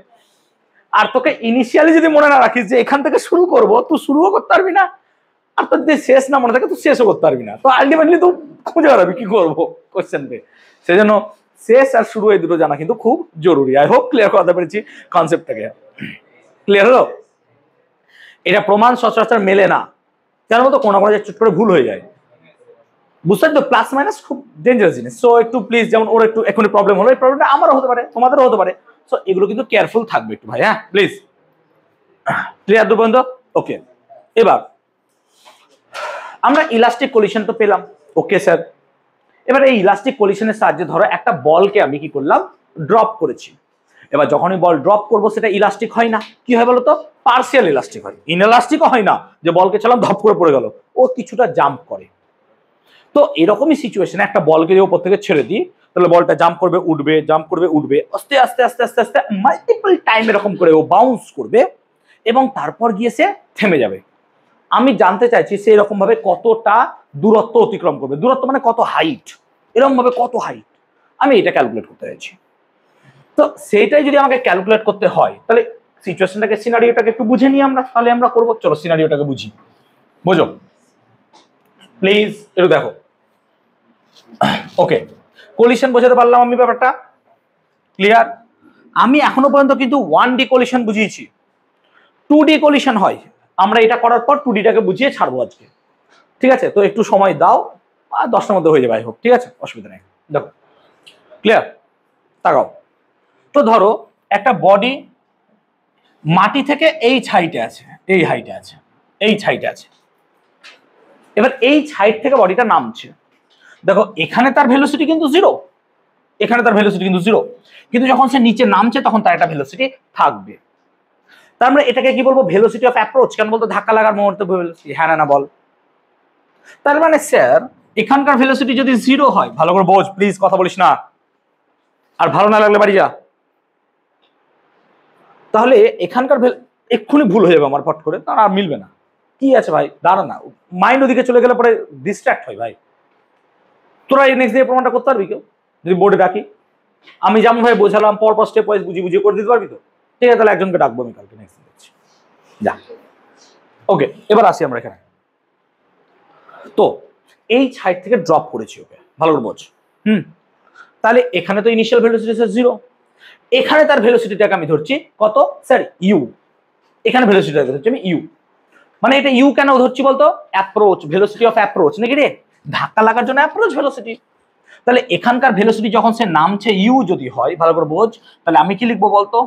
আর তোকে ইনিশিয়ালি যদি মনে না রাখিস যে এখান থেকে শুরু করবো, তুই শুরুও করতে পারবি না, আর তোর যে শেষ না মনে থাকে তুই শেষও করতে পারবি না, তো আলটিমেটলি তুই খুঁজে বেড়াবি কি করবো কোশ্চেনকে। সেই জন্য শেষ আর শুরু এই দুটো জানা কিন্তু খুব জরুরি। আই হোপ ক্লিয়ার করতে পেরেছি কনসেপ্টটাকে। ক্লিয়ার হলো? এটা প্রমাণ সচরাচর মেলে না, কেন বলতো কোনো কোনো চুট করে ভুল হয়ে যায়, বুঝতে তো প্লাস মাইনাস খুব ডেঞ্জারাস জিনিস। সো একটু প্লিজ, যেমন ওর একটু এখনই প্রবলেম হলো, এই প্রবলেমটা আমারও হতে পারে, তোমাদেরও হতে পারে। সো এগুলো কিন্তু কেয়ারফুল থাকবে একটু ভাই, হ্যাঁ প্লিজ। ক্লিয়ার দু পর্যন্ত? ওকে, এবার আমরা ইলাস্টিক কোলিশন তো পেলাম, ওকে স্যার। এবার এই ইলাস্টিক কোলিশনের সাহায্যে ধরো একটা বলকে আমি কি করলাম, ড্রপ করেছি। এবার যখনই বল ড্রপ করবো সেটা ইলাস্টিক হয় না, কি হয় বলতো, পার্সিয়াল ইলাস্টিক হয়, ইনএলাস্টিকও হয় না যে বলকে চালাম ধপ করে পড়ে গেল, ও কিছুটা জাম্প করে। তো এরকমই সিচুয়েশনে একটা বলকে যদি ওপর থেকে ছেড়ে দিই, তাহলে বলটা জাম্প করবে উঠবে, জাম্প করবে উঠবে, আস্তে আস্তে আস্তে আস্তে আস্তে মাল্টিপল টাইম এরকম করে ও বাউন্স করবে এবং তারপর গিয়ে সে থেমে যাবে। আমি জানতে চাইছি সে এরকম ভাবে কতটা দূরত্ব অতিক্রম করবে, দূরত্ব মানে কত হাইট, এরকম ভাবে কত হাইট, আমি এটা ক্যালকুলেট করতে চাইছি। তো সেইটাই যদি আমাকে ক্যালকুলেট করতে হয়, তাহলে সিচুয়েশনটাকে, সিনারিওটাকে একটু বুঝে নিই আমরা, তাহলে আমরা করবো। চলো সিনারিওটাকে বুঝি, বুঝো প্লিজ একটু দেখো। ওকে, কোলিশন বোঝাতে পারলাম আমি ব্যাপারটা, ক্লিয়ার? আমি এখনো পর্যন্ত কিন্তু 1D কোলিশন বুঝিয়েছি, 2D কোলিশন হয়, আমরা এটা করার পর 2Dটাকে বুঝিয়ে ছাড়বো আজকে, ঠিক আছে? তো একটু সময় দাও, 10টার মধ্যে হয়ে যাবে আই হোপ, ঠিক আছে, অসুবিধা নেই। দেখো ক্লিয়ার, তাকাও। তো ধরো একটা বডি মাটি থেকে এই হাইটে আছে, এই হাইটে আছে, এই হাইটে আছে। এবার এই হাইট থেকে বডিটা নামছে, দেখো এখানে তার ভেলোসিটি কিন্তু 0, এখানে তার ভেলোসিটি কিন্তু 0, কিন্তু যখন সে নিচে নামছে তখন তার একটা ভেলোসিটি থাকবে। তার মানে এটাকে কি বলবো, ভেলোসিটি অফ অ্যাপ্রোচ। কেন বলতো, ধাক্কা লাগার মুহূর্তে ভেলোসিটি, হ্যাঁ না বল? তার মানে স্যার এখানকার ভেলোসিটি যদি 0 হয়, ভালো করে বোঝ প্লিজ, কথা বলিস না, আর ভালো না লাগলে বাড়ি যা। তাহলে এখানকার এক্ষুনি ভুল হয়ে যাবে আমার ফট করে, তার আর মিলবে না। কি আছে ভাই, দাঁড়া না, মাইন্ড ওদিকে চলে গেলে পরে ডিস্ট্রাক্ট হয় ভাই। তোরা এই নেক্সট ডে প্রমাণটা করতে পারবি কেউ যদি বোর্ডে ডাকি? আমি যেমন ভাই বোঝালাম পর স্টেপ ওয়াইজ বুঝিয়ে বুঝিয়ে করে দিতে পারবি তো? ঠিক আছে, তাহলে একজনকে ডাকবো আমি কালকে নেক্সট দিন, যা। ওকে, এবার আসি আমরা এখানে। তো এই সাইড থেকে ড্রপ করেছি ওকে, ভালো করে বোঝ। তাহলে এখানে তো ইনিশিয়াল ভেলোসিটি 0, এখানে তার ভেলোসিটিটাকে আমি ধরছি কত স্যার, ইউ। এখানে ভেলোসিটিটাকে ধরছি আমি ইউ, মানে এটা ইউ কেন ধরছি বলতো, অ্যাপ্রোচ, ভেলোসিটি অফ অ্যাপ্রোচ নাকি রে, ধাক্কা লাগার জন্য অ্যাপ্রোচ ভেলোসিটি। তাহলে এখানকার ভেলোসিটি যখন সে নামছে ইউ যদি হয়, ভালো করে বোঝ, তাহলে আমি কি লিখবো বলতো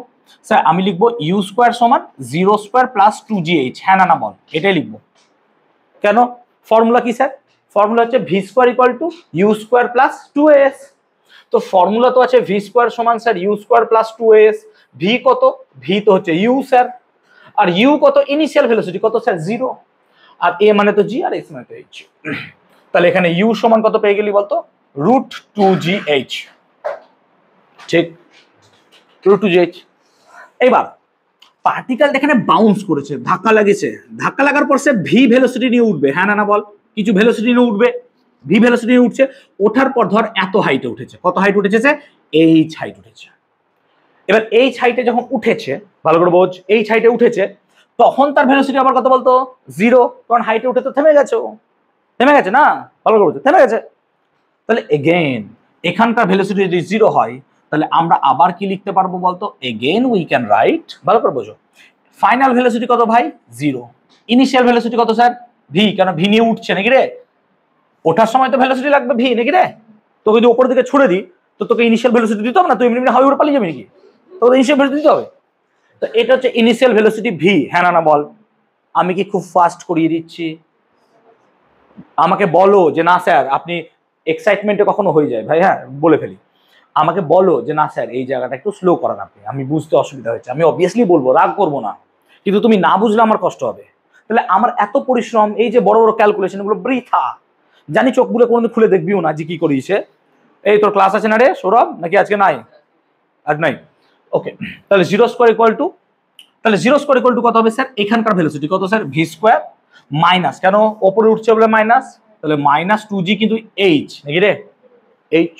স্যার, আমি লিখবো ইউ স্কোয়ার সমান 0 স্কোয়ার প্লাস 2gh, হ্যাঁ না বল? এটাই লিখবো। কেন? ফর্মুলা কি স্যার? ফর্মুলা হচ্ছে v square equal to u square plus 2as। তো ফর্মুলা তো আছে ভি স্কোয়ার সমান sir u square plus 2as। V কত? ভি তো হচ্ছে ইউ স্যার, আর ইউ কত, ইনিশিয়াল ভেলোসিটি কত স্যার, 0, আর এ মানে তো জি, আর এস মানে তো এইচ। তাহলে এখানে ইউ সমান কত পেয়ে গেলি বলতো, √2gh, ঠিক, √2gh। এবার পার্টিকেল এখানে বাউন্স করেছে, ধাক্কা লাগিয়েছে, ধাক্কা লাগার পর সে ভি ভেলোসিটি নিয়ে উঠবে, হ্যাঁ না বল? কিছু ভেলোসিটি নিয়ে উঠবে, ভি ভেলোসিটি নিয়ে উঠছে, ওঠার পর ধর এত হাইটে উঠেছে, কত হাইট উঠেছে স্যার, এইচ হাইট উঠেছে। এবার এইচ হাইটে যখন উঠেছে, ভালো করে বোঝ, এইচ হাইটে উঠেছে, তখন তার ভেলোসিটি আবার কত বলতো, 0, কারণ হাইটে উঠে তো থেমে গেছে, থেমে গেছে না, ভালো করে বোঝো, থেমে গেছে। তাহলে এগেইন এখানকার ভেলোসিটি যদি 0 হয়, তাহলে আমরা আবার কি লিখতে পারবো বলতো, এগেইন উই ক্যান রাইট, ভালো করে বোঝো, ফাইনাল ভেলোসিটি কত ভাই, 0। ইনিশিয়াল ভেলোসিটি কত স্যার? ভি। কেন? ভি নিয়ে উঠছে নাকি রে? ওঠার সময় তো ভেলোসিটি লাগবে ভি নাকি রে? তোকে যদি উপর দিকে ছুড়ে দিই তো তোকে ইনিশিয়াল ভেলোসিটি দিতে হবে না? তুই এমনি হাওয়ায় উড়ে পালিয়ে যাবি নাকি? তোকে ইনিশিয়াল ভেলোসিটি দিতে হবে। তো এটা হচ্ছে ইনিশিয়াল ভেলোসিটি ভি। হ্যাঁ না বল? আমি কি খুব ফাস্ট করিয়ে দিচ্ছি? আমাকে বলো যে না স্যার, আপনি এক্সাইটমেন্টে কখনো হয়ে যায় ভাই, হ্যাঁ বলে ফেলি, আমাকে বলো যে না স্যার এই জায়গাটা একটু স্লো করান আপনি, আমি বুঝতে অসুবিধা হয়েছে, আমি অবভিয়াসলি বলবো, রাগ করবো না, কিন্তু তুমি না বুঝলে আমার কষ্ট হবে। তাহলে আমার এত পরিশ্রম, এই যে বড় বড় ক্যালকুলেশন এগুলো বৃথা। জানি চোখগুলো কোনোদিন খুলে দেখবিও না যে কি করিয়েছে। এই তোর ক্লাস আছে না রে সৌরভ, নাকি আজকে নাই? আজ নাই, ওকে। তাহলে জিরো স্কোয়ার ইকুয়াল টু, তাহলে জিরো স্কোয়ার ইকুয়াল টু কত হবে স্যার? এখানকার ভেলোসিটি কত স্যার? ভি স্কোয়ার মাইনাস, কেন ওপরে উঠছে বলে মাইনাস, তাহলে মাইনাস 2g কিন্তু এইচ নাকি রে? এইচ।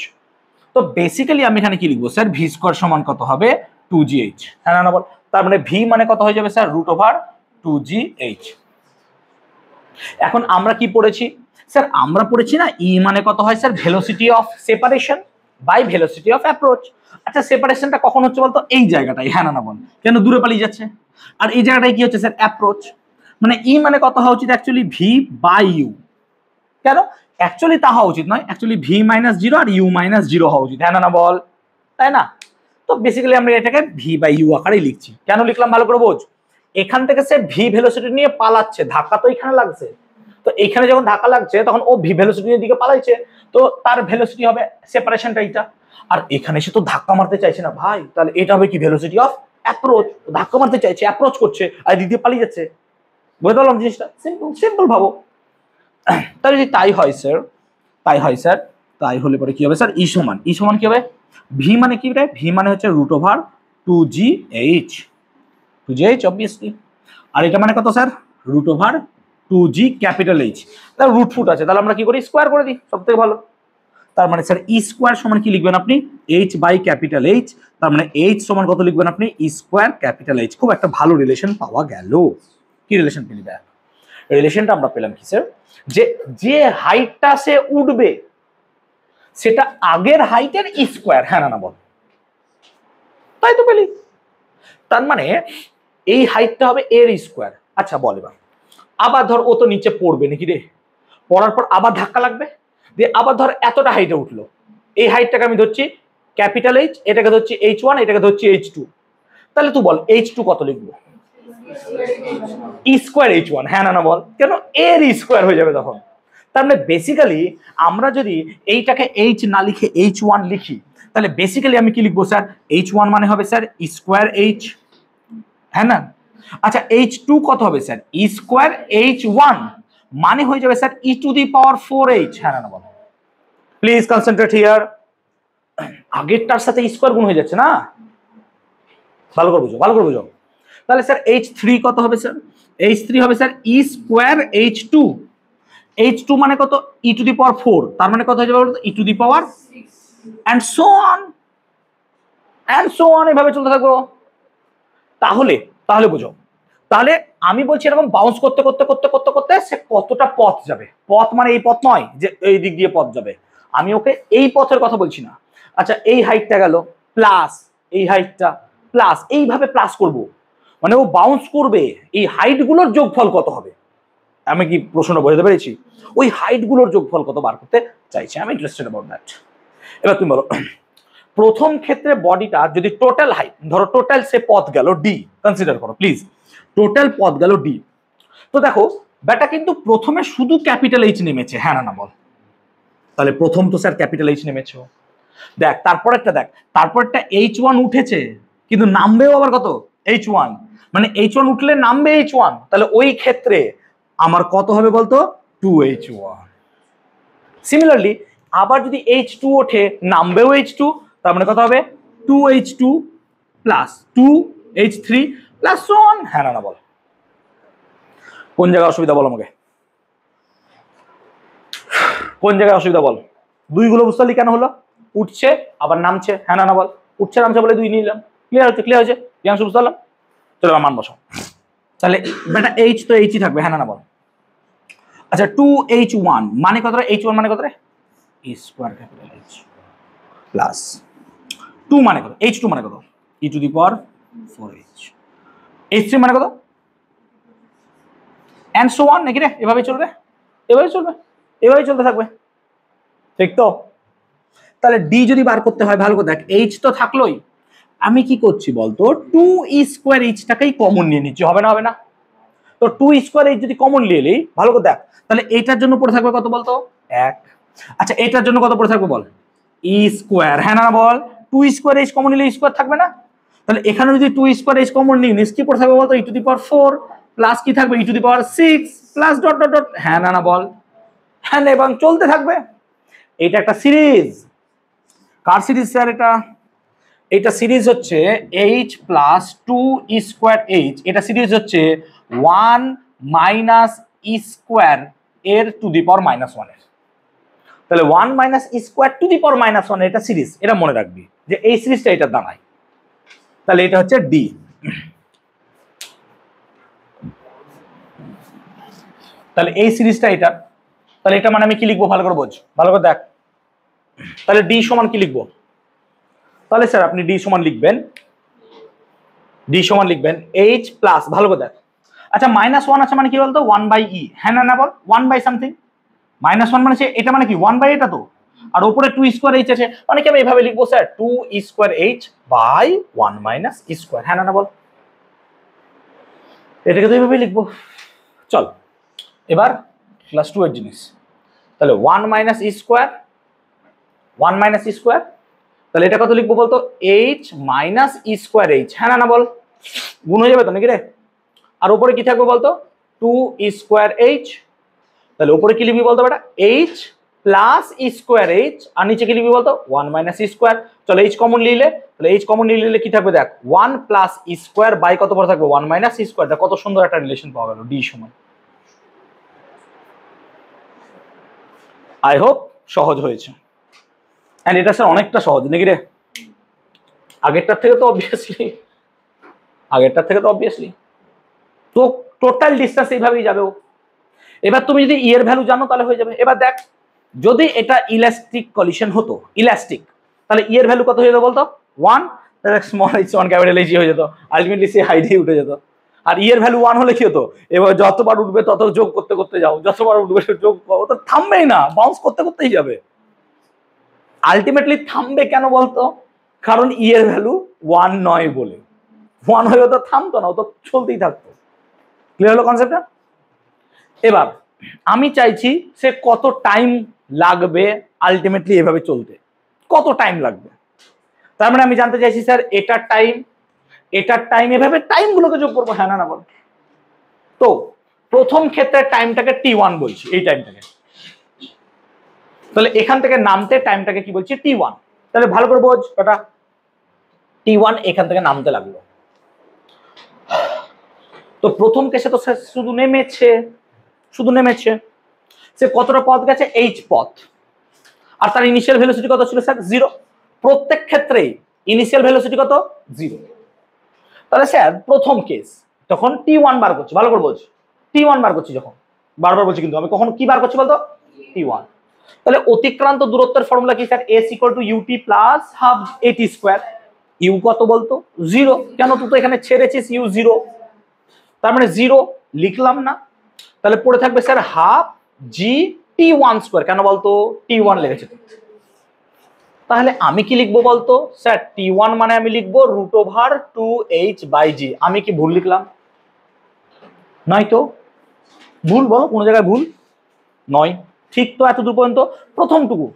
তো বেসিক্যালি আমি এখানে কি লিখবো স্যার? ভি স্কোয়ার সমান কত হবে? 2gh। হ্যাঁ না বল? তার মানে ভি মানে কত হয়ে যাবে স্যার? Root over 2gh। এখন আমরা কি পড়েছি স্যার? আমরা পড়েছি না ই মানে কত হয় sir? Velocity of separation by velocity of approach. আচ্ছা সেপারেশনটা কখন হচ্ছে বলতো? এই জায়গাটাই। হ্যাঁ না বল? কেন? দূরে পালিয়ে যাচ্ছে। আর এই জায়গাটায় কি হচ্ছে স্যার? অ্যাপ্রোচ। মানে ই মানে কত হওয়া উচিত অ্যাকচুয়ালি? V by u. কেন? অ্যাকচুয়ালি তা হওয়া উচিত নয়, অ্যাকচুয়ালি ভি মাইনাস জিরো আর ইউ মাইনাস জিরো হওয়া উচিত। হ্যাঁ না বল? তাই না? তো বেসিক্যালি আমরা এটাকে ভি বাই ইউ আকারে লিখছি। কেন লিখলাম ভালো করে বোঝ। এখান থেকে সে ভি ভেলোসিটি নিয়ে পালাচ্ছে, ধাক্কা তো এখানে লাগছে, তো এইখানে যখন ধাক্কা লাগছে তখন ও ভি ভেলোসিটির দিকে পালাইছে, তো তার ভেলোসিটি হবে সেপারেশনটা এইটা। আর এখানে সে তো ধাক্কা মারতে চাইছে না ভাই, তাহলে এটা হবে কি? Velocity of approach. ধাক্কা মারতে চাইছে, অ্যাপ্রোচ করছে, আর দিদি পালিয়ে যাচ্ছে। বুঝতে পারলাম জিনিসটা? সিম্পল সিম্পল ভাবো। তাহলে যদি তাই হয় স্যার, তাই হয় স্যার, তাই হলে পরে কি হবে স্যার? ই সমান, ই সমান কি হবে? ভি মানে কি রে? ভি মানে হচ্ছে root over 2gh, 2gh obviously. আর এটা মানে কত sir? Root over 2g capital h. তাহলে রুট ফুট আছে, তাহলে আমরা কি করি? স্কোয়ার করে দিই, সব থেকে ভালো। তার মানে স্যার ই স্কোয়ার সমান কি লিখবেন আপনি? H by capital h. তার মানে এইচ সমান কত লিখবেন আপনি? E square capital h. খুব একটা ভালো রিলেশন পাওয়া গেল। কি রিলেশন পেলি? দেখ রিলেশনটা আমরা পেলাম কি স্যার? যে যে হাইটটা সে উঠবে সেটা আগের হাইটের ই স্কোয়ার। হ্যাঁ না বল? তাই তো পেলি। তার মানে এই হাইটটা হবে এর স্কোয়ার। আচ্ছা বল এবার, আবার ধর ও তো নিচে পড়বে নাকি রে? পড়ার পর আবার ধাক্কা লাগবে, দিয়ে আবার ধর এতটা হাইটে উঠলো, এই হাইটটাকে আমি ধরছি ক্যাপিটাল এইচ, এটাকে ধরছি h1, এটাকে ধরছি h2। তাহলে তুই বল h2 কত লিখবো? ই স্কোয়ার h1। হ্যাঁ না বল? কেন? এর স্কোয়ার হয়ে যাবে তখন। তার মানে বেসিক্যালি আমরা যদি এইটাকে h না লিখে h1 লিখি, তাহলে বেসিক্যালি আমি কি লিখবো স্যার? h1 মানে হবে স্যার ই স্কোয়ার h। হ্যাঁ না? আচ্ছা h2 কত হবে স্যার? ই স্কোয়ার h1 মানে হয়ে যাবে sir E to the power 4h। হ্যাঁ না বল? Please concentrate here. আগেরটার সাথে স্কোয়ার গুণ হয়ে যাচ্ছে না? ভালো করে বুঝো, ভালো করে বুঝো। তাহলে স্যার h3 কত হবে স্যার? h3 হবে স্যার ই স্কোয়ার h2। h2 মানে কত? E to the power 4। তার মানে কত হয়ে যাবে বলতো? E to the power and so on, and so on, এভাবে চলতে থাকবো। তাহলে তাহলে বুঝো, তাহলে আমি বলছি এরকম বাউন্স করতে করতে করতে করতে করতে সে কতটা পথ যাবে। পথ মানে এই পথ নয় যে এই দিক দিয়ে পথ যাবে, আমি ওকে এই পথের কথা বলছি না। আচ্ছা এই হাইটটা গেল প্লাস এই হাইটটা প্লাস, এইভাবে প্লাস করব, মানে ও বাউন্স করবে, এই হাইট গুলোর যোগফল কত হবে? আমি কি প্রশ্নটা বোঝাতে পেরেছি? ওই হাইট গুলোর যোগফল কত বার করতে চাইছি, আমি ইন্টারেস্টেড অ্যাবাউট দ্যাট। এবার তুমি বলো, প্রথম ক্ষেত্রে বডিটা যদি টোটাল হাইট ধরো, টোটাল সে পথ গেল ডি, কনসিডার করো প্লিজ, টোটাল পথ গেল ডি। তো দেখো ব্যাটা কিন্তু প্রথমে শুধু ক্যাপিটাল এইচ নেমেছে। হ্যাঁ না বল? তাহলে প্রথম তো স্যার ক্যাপিটাল এইচ নেমেছে। দেখ তারপরেরটা, দেখ তারপরটা h1 উঠেছে, কিন্তু নামবেও আবার কত? h1। মানে h1 উঠলে নামবে h1, তাহলে ওই ক্ষেত্রে আমার কত হবে বলতো? 2h1। সিমিলারলি আবার যদি h2 ওঠে, নামবেও h2, তার মানে কত হবে? 2h2 plus 2h3 plus so on. হ্যাঁ না বল? কোন জায়গায় অসুবিধা বল আমাকে, কোন জায়গায় অসুবিধা বল? দুইগুলো বুঝতে পারলি কেন হলো? উঠছে আবার নামছে। হ্যাঁ না বল? উঠছে নামছে বলে দুই নিলাম। ক্লিয়ার হচ্ছে? ক্লিয়ার হয়েছে? অংশ বুঝতে পারলাম? চলো আমার মান বসাও। তাহলে বেটা এইচ তো এইচই থাকবে। হ্যাঁ না বল? আচ্ছা 2h1 মানে কত রে? h1 মানে কত রে? ই স্কয়ার ক্যাপিটাল এইচ প্লাস 2 মানে কত? h2 মানে কত? E to the power 4h। h3 মানে কত? অ্যান্ড সো অন নাকি রে, এভাবেই চলবে, এভাবেই চলবে, এভাবেই চলতে থাকবে, ঠিক তো? তাহলে ডি যদি বার করতে হয় ভালো করে দেখ, এইচ তো থাকলোই, আমি কি করছি বলতো, টু ই স্কোয়ার এইচটাকেই কমন নিয়ে নিচ্ছি, হবে না? হবে না? তো টু স্কোয়ার এইচ যদি কমন নিয়ে নিই, ভালো করে দেখ, তাহলে এইটার জন্য পড়ে থাকবে কত বলতো, এক। আচ্ছা এটার জন্য কত পড়ে থাকবে বল, ই স্কোয়ার, হ্যাঁ না বল? টু স্কোয়ার এইচ কমন নিলে স্কোয়ার থাকবে না? তাহলে এখানে যদি টু স্কোয়ার এইচ কমন নিস কি পড়ে থাকবে বলতো, E to the power four plus কি থাকবে, E to the power six plus dot dot dot, হ্যাঁ না বল? হ্যাঁ, এবং চলতে থাকবে। এটা একটা সিরিজ, কার সিরিজ স্যার এটা? এটা সিরিজ হচ্ছে এইচ প্লাস টু ই স্কোয়ার এইচ, এটা সিরিজ হচ্ছে ওয়ান মাইনাস ই স্কোয়ার এর two the power minus one এর। তাহলে one minus e square two the power minus one, এটা সিরিজ, এটা মনে রাখবি যে এই সিরিজটা এটা দাঁড়ায়। তাহলে এটা হচ্ছে ডি। তাহলে এই সিরিজটা এটা, তাহলে এটা মানে আমি কি লিখবো ভালো করে বোঝ, ভালো করে দেখ। তাহলে ডি সমান কি লিখবো, তাহলে স্যার আপনি ডি সমান লিখবেন, ডি সমান লিখবেন এইচ প্লাস, ভালো করে দেখ, আচ্ছা মাইনাস ওয়ান আছে মানে কি বলতো, ওয়ান বাই ই, হ্যাঁ না বল? One by something, minus one মানে এটা মানে কি ওয়ান বাই এটা তো, আর উপরে টু স্কোয়ার এইচ আছে মানে কি আমি এইভাবে লিখবো sir, two square h by one minus square, হ্যাঁ না বল? এটাকে তো এইভাবে লিখবো। চল এবার ক্লাস টু এর জিনিস, তাহলে one minus square, one minus square, তাহলে এটা কত লিখবো বলতো, এইচ মাইনাস স্কোয়ার এইচ, হ্যাঁ না বল? গুণ হয়ে যাবে তো নাকি রে? আর উপরে কি থাকবে বলতো, টু স্কোয়ার এইচ, তাহলে উপরে কি লিখবি বলতো বেটা, এইচ প্লাস স্কোয়ার এইচ, আর নিচে কি লিখবি বলতো, ওয়ান মাইনাস স্কোয়ার। চলো এইচ কমন নিলে, তাহলে এইচ কমন নিলে কি থাকবে দেখ, ওয়ান প্লাস স্কোয়ার বাই কত পরে থাকবে, ওয়ান মাইনাস স্কোয়ার। কত সুন্দর একটা রিলেশন পাওয়া গেল, ডি সমান। আই হোপ সহজ হয়েছে, এন্ড এটা স্যার অনেকটা সহজ নাকি রে, আগেরটার থেকে তো অবভিয়াসলি, আগেরটার থেকে তো অবভিয়াসলি। তো টোটাল ডিসটেন্স এইভাবেই যাবে। এবার তুমি যদি ই এর ভ্যালু জানো তাহলে হয়ে যাবে। এবার দেখ, যদি এটা ইলাস্টিক কলিশন হতো, ইলাস্টিক, তাহলে ই এর ভ্যালু কত হয়ে যেত বলতো, ওয়ান, তাহলে small H one capital H হয়ে যেত, আলটিমেটলি সে হাইডে উঠে যেত। আর ই এর ভ্যালু ওয়ান হলে কি হতো, এবার যতবার উঠবে তত যোগ করতে করতে যাও, যতবার উঠবে যোগ, ও তো থামবেই না, বাউন্স করতে করতেই যাবে, আলটিমেটলি থামবে কেন বলতো, কারণ ই এর ভ্যালু ওয়ান নয় বলে। ওয়ান হয়ে তো থামতো না, ও তো চলতেই থাকতো। ক্লিয়ার হলো কনসেপ্টটা? এবার আমি চাইছি সে কত টাইম লাগবে আলটিমেটলি এভাবে চলতে, কত টাইম লাগবে। তার মানে আমি জানতে চাইছি স্যার এটার টাইম, এটার টাইম, এভাবে টাইম গুলোকে যোগ করবো, হ্যাঁ না বল? তো প্রথম ক্ষেত্রে টাইমটাকে টি ওয়ান বলছি, এই টাইমটাকে, তাহলে এখান থেকে নামতে টাইমটাকে কি বলছি, টি ওয়ান। তাহলে ভালো করে বোঝ ওটা, টি ওয়ান এখান থেকে নামতে লাগলো। তো প্রথম কেসে তো স্যার শুধু নেমেছে, শুধু নেমেছে, সে কতটা পথ গেছে, এইচ পথ, আর তার ইনিশিয়াল ভেলোসিটি কত ছিল স্যার, জিরো। প্রত্যেক ক্ষেত্রেই ইনিশিয়াল ভেলোসিটি কত, জিরো। তাহলে স্যার প্রথম কেস তখন টি ওয়ান বার করছি, ভালো করে বলছি, টি ওয়ান বার করছি যখন, বারবার বলছি কিন্তু আমি কখন কি বার করছি বলতো, টি ওয়ান। তাহলে অতিক্রান্ত দূরত্বের ফর্মুলা কি sir, s equal to u t plus half a t square. U কত বলতো, জিরো, কেন তুই তো এখানে ছেড়েছিস ইউ জিরো, তার মানে জিরো লিখলাম না। তাহলে পড়ে থাকবে স্যার হাফ জি টি ওয়ান স্কোয়ার, কেন বলতো, টি ওয়ান লেগেছে। তাহলে আমি কি লিখবো বলতো স্যার, টি ওয়ান মানে আমি লিখবো root over two H by G. আমি কি ভুল লিখলাম, নয় তো? ভুল বলো, কোনো জায়গায় ভুল নয়, ঠিক তো এতদূর পর্যন্ত প্রথমটুকু।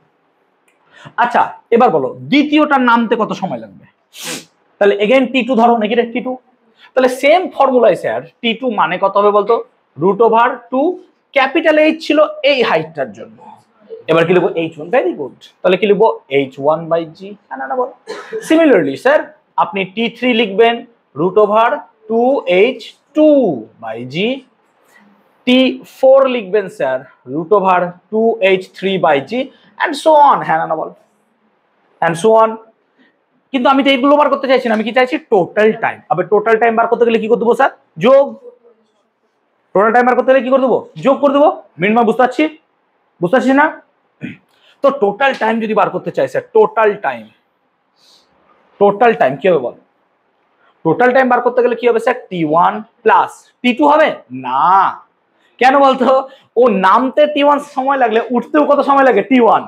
আচ্ছা এবার বলো দ্বিতীয়টার নামতে কত সময় লাগবে, তাহলে এগেইন টি টু ধরো নাকি রে, টি টু। তাহলে সেম ফর্মুলায় স্যার টি টু মানে কত হবে বলতো, root over two, capital h ছিল এই হাইটটার জন্য, এবার কি লিখবো এইচ ওয়ান, ভেরি গুড। তাহলে কি লিখবো এইচ ওয়ান বাই জি, না বল। সিমিলারলি স্যার আপনি টি থ্রি লিখবেন root over two H two by G, T four লিখবেন sir root over two H three by G, and so on, হ্যাঁ না বল, অ্যান্ড সো অন। কিন্তু আমি তো এইগুলো বার করতে চাইছি না, আমি কি চাইছি, টোটাল টাইম। আবার টোটাল টাইম বার করতে গেলে কি করে দেবো স্যার, যোগ। টোটাল টাইম বার করতে গেলে কি করে দেবো, যোগ করে দেবো। মিনিমাম বুঝতে পারছি, বুঝতে পারছি না? তো টোটাল টাইম যদি বার করতে চাই sir, total time, total time কি হবে বল, টোটাল টাইম বার করতে গেলে কি হবে স্যার, টি ওয়ান প্লাস টি টু হবে না, কেন বলতো, ও নামতে T1 সময় লাগলে উঠতেও কত সময় লাগে T1।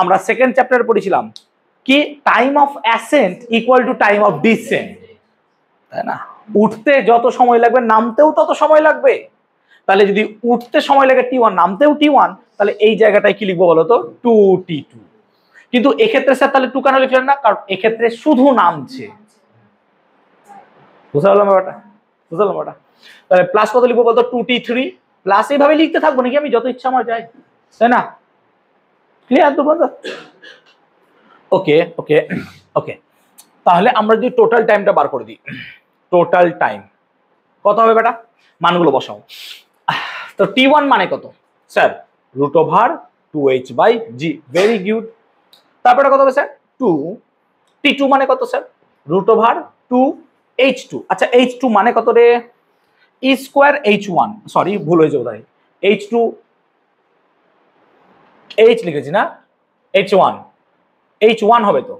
আমরা সেকেন্ড চ্যাপ্টারে পড়েছিলাম কি time of ascent equal to time of descent, তাই না? উঠতে যত সময় লাগবে নামতেও তত সময় লাগবে। তাহলে যদি উঠতে সময় লাগে T1 নামতেও T1, তাহলে এই জায়গাটায় কি লিখবো বলতো 2T2। কিন্তু এক্ষেত্রে স্যার তাহলে 2 কেন লিখলেন না? কারণ এক্ষেত্রে শুধু নামছে। বুঝতে পারলাম ব্যাপারটা? বুঝতে পারলাম ব্যাপারটা? তাহলে প্লাস কত লিখবো বলতো 2T3 প্লাস, এইভাবে লিখতে থাকবো নাকি আমি যত ইচ্ছা আমার যাই, তাই না? ক্লিয়ার তো বন্ধু? ওকে ওকে ওকে, তাহলে আমরা যদি টোটাল টাইমটা বার করে দিই, টোটাল টাইম কত হবে বেটা? মানগুলো বসাও। তো T1 মানে কত স্যার? √2h/g, very good. তারপরে কত হবে স্যার? 2। T2 মানে কত স্যার? √2h2। আচ্ছা h2 মানে কত রে? e²h1, সরি ভুল হয়েছে বোধহয়, h2 h লিখেছি না, h1 হবে তো।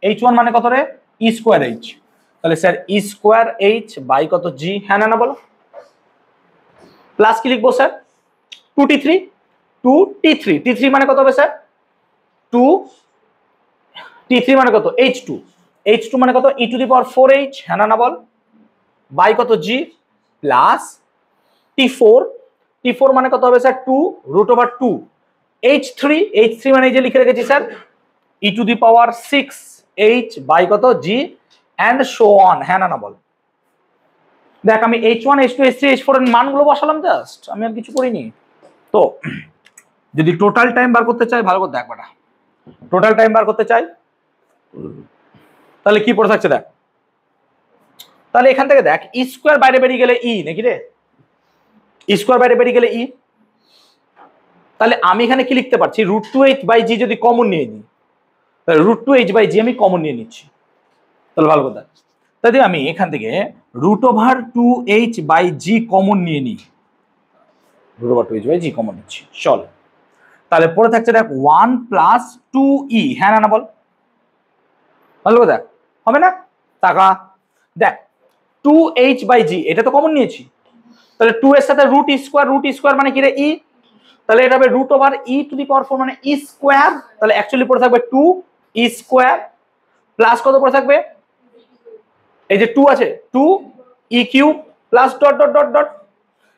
h1 মানে কত রে? e²h। তাহলে স্যার e²h বাই কত g, হ্যাঁ না বলো? প্লাস কি লিখবো স্যার? 2T3, 2T3, T3 মানে কত হবে স্যার? 2T3 মানে কত? h2, h2 মানে কত? e⁴h, হ্যাঁ না বল? বাই কত g প্লাস T4, T4 মানে কত হবে স্যার? 2√2 h3, h3 মানে এই যে লিখে রেখেছি স্যার e⁻6h বাই কত g এন্ড সো অন, হ্যাঁ না বল? দেখ আমি h1 h2 h3 h4 এর মানগুলো বসালাম জাস্ট, আমি আর কিছু করিনি। তো যদি টোটাল টাইম বার করতে চাই, ভালো করে দেখ বেটা, টোটাল টাইম বার করতে চাই তাহলে কি পড়ে থাকছে দেখ। তাহলে এখান থেকে দেখ e² বাইরে বেরিয়ে গেলে e নাকি রে? e² বাইরে বেরিয়ে গেলে e, তাহলে আমি এখানে কি লিখতে পারছি? √2h/g যদি কমন নিয়ে নিই, তাহলে √2h/g আমি কমন নিয়ে নিচ্ছি। তাহলে ভালো কথা, তাহলে আমি এখান থেকে √2h/g কমন নিয়ে নিই, √2h/g কমন নিচ্ছি, চল। তাহলে পড়ে থাকছে দেখ 1 + 2e, হ্যাঁ না বল? ভালো কথা হবে না? টাকা দেখ 2h/g এটা তো কমন নিয়েছি, তাহলে 2 এর সাথে √e², মানে কি রে? e, তাহলে এটা হবে √e⁴ মানে e², তাহলে অ্যাকচুয়ালি পড়ে থাকবে 2e² প্লাস কত পড়ে থাকবে? এই যে 2 আছে 2e³ plus dot dot dot dot,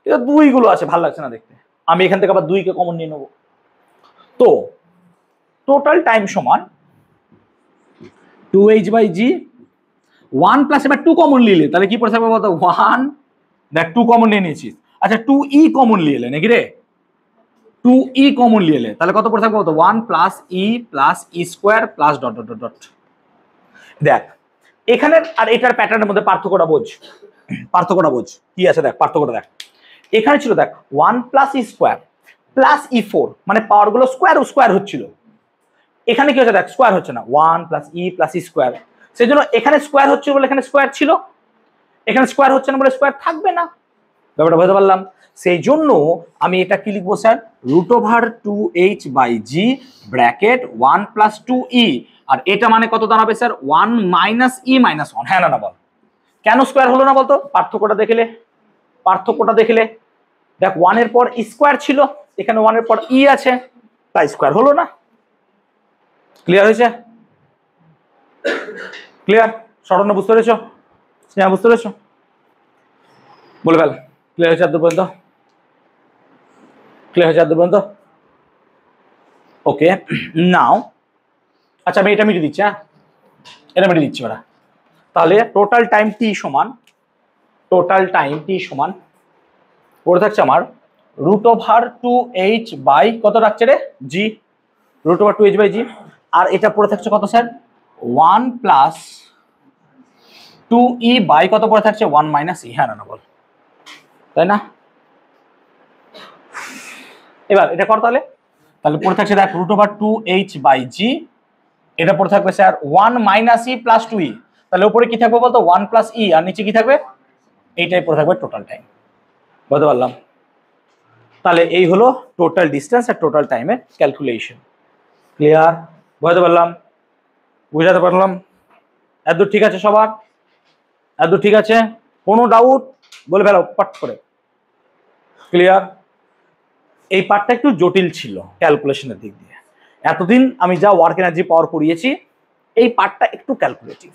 এটা 2 গুলো আছে, ভালো লাগছে না দেখতে, আমি এখান থেকে আবার 2 কে কমন নিয়ে নেব। তো টোটাল টাইম সমান 2h/g 1 প্লাস, এবার 2 কমন নিলে তাহলে কি পড়ে থাকবে বলতো? 1, দেখ 2 কমন নিয়ে নিয়েছিস। আচ্ছা 2e কমন নিয়ে এলে নাকি রে? 2e কমন নিয়ে এলে তাহলে কত পড়ে থাকবে বলতো? 1 + e plus e² plus dot dot dot dot. দেখ এখানে আর এটার প্যাটার্নের মধ্যে পার্থক্যটা বোঝ, পার্থক্যটা বোঝ কি আছে দেখ, পার্থক্যটা দেখ। এখানে ছিল দেখ 1 + e² প্লাস e4, মানে পাওয়ার গুলো স্কোয়ার হচ্ছিল। এখানে কি হচ্ছে দেখ, স্কোয়ার হচ্ছে না, 1 + e প্লাস e², সেই জন্য এখানে স্কোয়ার হচ্ছে বলে এখানে স্কোয়ার ছিল, এখানে স্কোয়ার হচ্ছে না বলে স্কোয়ার থাকবে না। ব্যাপারটা বুঝতে পারলাম? সেই জন্য আমি এটা কি লিখবো স্যার? √2h/g ব্র্যাকেট 1 + 2e, আর এটা মানে কত দাঁড়াবে স্যার? 1 - e - 1, হ্যাঁ না বল? কেন স্কোয়ার হলো না বলতো? পার্থক্যটা দেখলে, পার্থক্যটা দেখলে দেখ 1 এর পর স্কোয়ার ছিল, এখানে 1 এর পর e আছে, তাই স্কোয়ার হলো না। ক্লিয়ার হয়েছে? ক্লিয়ার? শরণ্য বুঝতে পেরেছো? স্নেহা বুঝতে পেরেছো? বলে ফেল, ক্লিয়ার হয়েছে এত পর্যন্ত? ক্লিয়ার হয়েছে এত পর্যন্ত? ওকে নাও, আচ্ছা আমি এটা মিটিয়ে দিচ্ছি, হ্যাঁ এটা মিটিয়ে দিচ্ছি ওরা। তাহলে টোটাল টাইম টি সমান, টোটাল টাইম টি সমান পড়ে থাকছে আমার √2h বাই কত রাখছে রে? জি, √2h/g, আর এটা পড়ে থাকছে কত স্যার? 1 + 2e বাই কত পড়ে থাকছে? 1 - e, হ্যাঁ না বল? তাই না? এবার এটা কর তাহলে, তাহলে পড়ে থাকছে দেখ √2h/g, এটা পড়ে থাকবে স্যার 1 - e প্লাস 2e, তাহলে উপরে কি থাকবে বলতো? 1 + e, আর নিচে কি থাকবে? এইটাই পড়ে থাকবে টোটাল টাইম। বুঝতে পারলাম? তাহলে এই হলো টোটাল ডিস্টেন্স আর টোটাল টাইমের ক্যালকুলেশন। ক্লিয়ার? বুঝতে পারলাম? বুঝাতে পারলাম? এত ঠিক আছে সবার? এত ঠিক আছে? কোনো ডাউট বলে ফেলো পট করে। ক্লিয়ার? এই পার্টটা একটু জটিল ছিল ক্যালকুলেশনের দিক দিয়ে। এতদিন আমি যা ওয়ার্ক এনার্জি পাওয়ার করিয়েছি এই পার্টটা একটু ক্যালকুলেটিভ,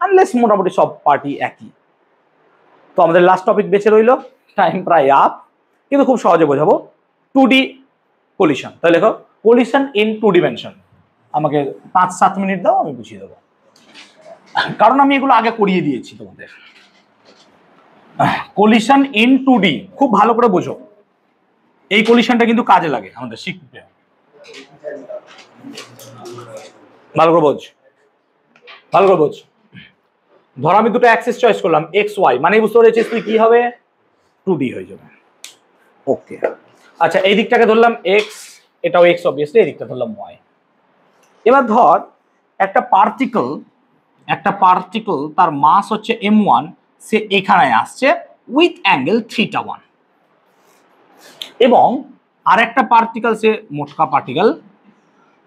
আনলেস মোটামুটি সব পার্টই একই। তো আমাদের লাস্ট টপিক বেঁচে রইল, টাইম প্রায় আপ, কিন্তু খুব সহজে বোঝাবো। 2D collision. তাহলে দেখো কলিশন ইন 2 ডিমেনশন। আমাকে 5-7 মিনিট দাও, আমি বুঝিয়ে দেবো, কারণ আমি এগুলো আগে করিয়ে দিয়েছি তোমাদের। কলিশন ইন 2D খুব ভালো করে বোঝো, এই কলিশনটা কিন্তু কাজে লাগে আমাদের শিখতে। ভালো করে বোঝ, ভালো করে বোঝ। ধর আমি দুটো অ্যাক্সিস চয়েস করলাম এক্স ওয়াই, মানে বুঝতে পেরেছিস তুই কি হবে? 2D হয়ে যাবে। ওকে, আচ্ছা এই দিকটাকে ধরলাম এক্স, এটাও এক্স অবভিয়াসলি, এই দিকটা ধরলাম ওয়াই। এবার ধর একটা পার্টিকল তার মাস হচ্ছে m1, সে এখানে আসছে উইথ অ্যাঙ্গেল θ1, এবং আরেকটা পার্টিকল, সে মোটকা পার্টিকল,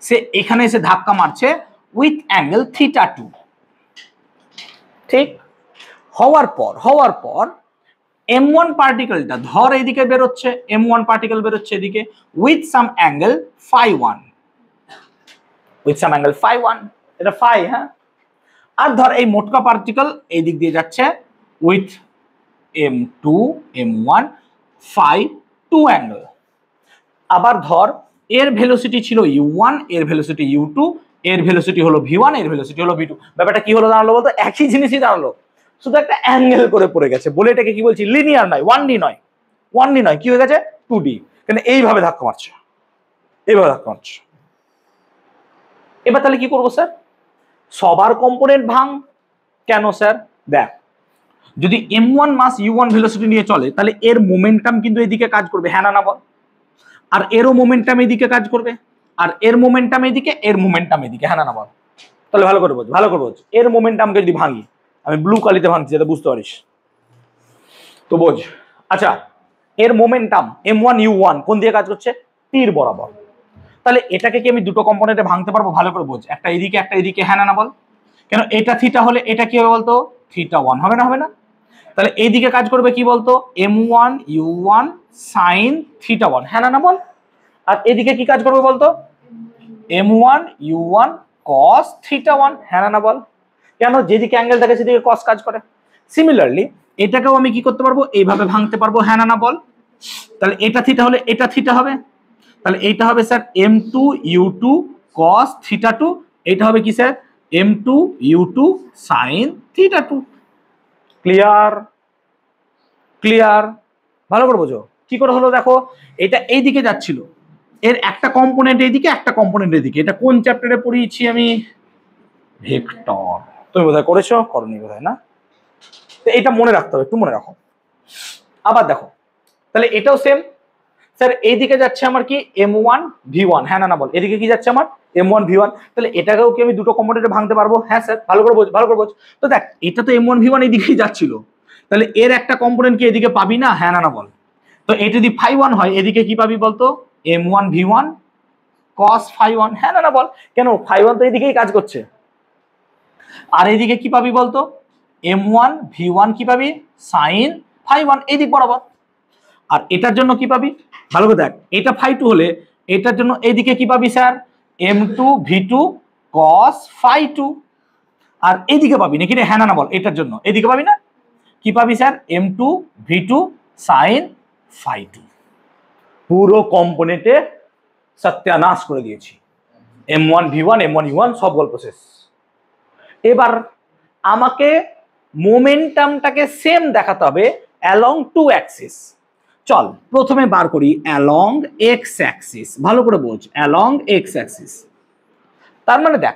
সে এখানে এসে ধাক্কা মারছে উইথ অ্যাঙ্গেল θ2। ঠিক হওয়ার পর m1 পার্টিকেলটা ধর এইদিকে বেরোচ্ছে, m1 পার্টিকেল বেরোচ্ছে এদিকে উইথ সাম অ্যাঙ্গেল φ1, এটা ফাই, হ্যাঁ। আর ধর এই মোটকা পার্টিকেল এই দিক দিয়ে যাচ্ছে উইথ m2 m1 φ2 অ্যাঙ্গেল। আবার ধর এর ভেলোসিটি ছিল u1, এর ভেলোসিটি u2, এর ভেলোসিটি হলো v1, এর ভেলোসিটি হলো v2। ব্যাপারটা কি হলো দাঁড়ালো বলতো? একই জিনিসই দাঁড়ালো, শুধু একটা অ্যাঙ্গেল করে পড়ে গেছে বলে এটাকে কি বলছি? লিনিয়ার নয়, 1D নয়, কি হয়ে গেছে? 2D। কেন? এইভাবে ধাক্কা মারছে, এইভাবে ধাক্কা মারছে। এবার তাহলে কি করবো স্যার? সবার কম্পোনেন্ট ভাঙ। কেন স্যার? দেখ, যদি m1 মাস u1 ভেলোসিটি নিয়ে চলে তাহলে এর মোমেন্টাম কিন্তু এদিকে কাজ করবে, হ্যাঁ না বল? আর এরও মোমেন্টাম এদিকে কাজ করবে, আর এর মোমেন্টাম এদিকে, এর মোমেন্টাম এদিকে, হ্যাঁ না বল? তাহলে ভালো করে বোঝ, এর মোমেন্টামকে যদি ভাঙি, আমি ব্লু কালিতে ভাঙছি যাতে বুঝতে পারিস, তো বোঝ। আচ্ছা, এর মোমেন্টাম m1 u1 কোন দিয়ে কাজ করছে? তীর বরাবর। তাহলে এটাকে কি আমি দুটো কম্পোনেন্টে ভাঙতে পারবো? ভালো করে বোঝ, একটা এদিকে একটা এদিকে, হ্যাঁ না বল? কেন? এটা থিটা হলে এটা কি হবে বলতো? θ1 হবে না? তাহলে এইদিকে কাজ করবে কি বলতো? m1 u1 sin θ1, হ্যাঁ না বল? আর এদিকে কি কাজ করবে বলতো? m1 u1 cos θ1, হ্যাঁ না বল? কেন? যেদিকে অ্যাঙ্গেল থাকে সেদিকে cos কাজ করে। সিমিলারলি এটাকেও আমি কি করতে পারবো? এইভাবে ভাঙতে পারবো, হ্যাঁ না বল? তাহলে এটা থিটা হলে এটা থিটা হবে, তাহলে এইটা হবে স্যার m2 u2 cos θ2, এইটা হবে কি sir? m2 u2 sin θ2। Clear? ভালো করে বোঝো কি করে হলো। দেখো, এটা এইদিকে যাচ্ছিল, এর একটা কম্পোনেন্ট এইদিকে, একটা কম্পোনেন্ট এদিকে। এটা কোন চ্যাপ্টারে পড়িয়েছি আমি? ভেক্টর। তুমি বোধহয় করেছো, করনি বোধহয়, না? তো এটা মনে রাখতে হবে, একটু মনে রাখো। আবার দেখো, তাহলে এটাও সেম স্যার, এইদিকে যাচ্ছে আমার কি? m1 v1, হ্যাঁ না বল? এদিকে কি যাচ্ছে আমার? m1 v1। তাহলে এটাকেও কি আমি দুটো কম্পোনেন্টে ভাঙতে পারবো? হ্যাঁ স্যার। ভালো করে বোঝ। তো দেখ, এটা তো m1 v1 এইদিকেই যাচ্ছিল, তাহলে এর একটা কম্পোনেন্ট কি এদিকে পাবি না? হ্যাঁ না বল? তো এটা যদি φ1 হয়, এদিকে কি পাবি বলতো? m1 v1 cos φ1, হ্যাঁ না বল? কেন? φ1 তো এদিকেই কাজ করছে। আর এদিকে কি পাবি বলতো? m1 v1 কি পাবি? sin φ1, এই দিক বরাবর। আর এটার জন্য কি পাবি? ভালো করে দেখ, এটা φ2 হলে এটার জন্য এইদিকে কি পাবি স্যার? m2 v2 cos φ2। আর এইদিকে পাবি নাকি রে? হ্যাঁ না বল? এটার জন্য এইদিকে পাবি না? কি পাবি স্যার? m2 v2 sin φ2। পুরো কম্পোনেন্টে সত্যানাশ করে দিয়েছি। m1 v1 m1 u1 সব গল্প শেষ। এবার আমাকে মোমেন্টামটাকে সেম দেখাতে হবে অ্যালং টু অ্যাক্সিস। চল প্রথমে বার করি অ্যালং এক্স অ্যাক্সিস। ভালো করে বোঝ, অ্যালং এক্স অ্যাক্সিস। তার মানে দেখ,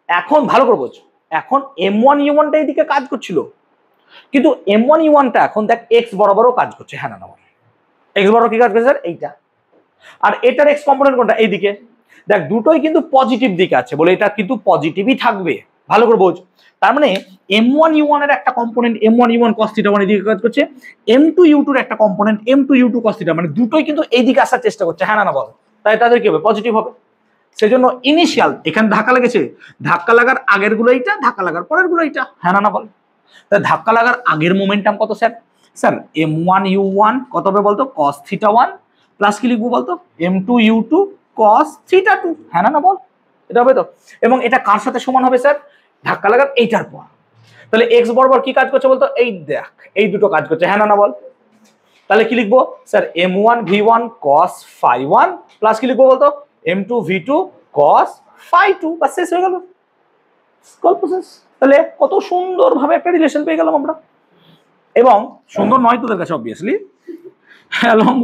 এখন ভালো করে বোঝ, এখন m1 u1টা এইদিকে কাজ করছিল, কিন্তু m1 u1টা এখন দেখ এক্স বরাবরও কাজ করছে, হ্যাঁ না বল? এক্স বরাবর কি কাজ করছে স্যার? এইটা। আর এটার এক্স কম্পোনেন্ট কোনটা? এইদিকে। দেখ, দুটোই কিন্তু পজিটিভ দিকে আছে বলে এটা কিন্তু পজিটিভই থাকবে। ভালো করে বোঝ। তার মানে m1 u1 এর একটা কম্পোনেন্ট m1 u1 cos θ1 এদিকে কাজ করছে, m2 u2 এর একটা কম্পোনেন্ট m2 u2 cos θ, মানে দুটোই কিন্তু এইদিকে আসার চেষ্টা করছে, হ্যাঁ না বল? তাই তাদের কি হবে? পজিটিভ হবে। সেজন্য ইনিশিয়াল এখানে ধাক্কা লেগেছে, ধাক্কা লাগার আগের গুলো এইটা, ধাক্কা লাগার পরের গুলো এইটা, হ্যাঁ না বল? তাই ধাক্কা লাগার আগের মোমেন্টাম কত স্যার? স্যার m1u1 কত হবে বলতো cos θ1 প্লাস কি লিখবো বলতো m2u2 cos θ2, হ্যাঁ না বল, এটা হবে তো। এবং এটা কার সাথে সমান হবে স্যার, ধাক্কা লাগার এইটার পর। তাহলে x বরাবর কি কাজ করছে বলতো, এই দেখ এই দুটো কাজ করছে, হ্যাঁ না বল। তাহলে কি লিখবো স্যার m1v1 cos φ1 প্লাস কি লিখবো বলতো m2v2 cos φ2, বাস শেষ হয়ে গেল গল্প শেষ। তাহলে কত সুন্দর ভাবে একটা রিলেশন পেয়ে গেলাম আমরা। এবং সুন্দর নয় তোদের কাছে অবভিয়াসলি, along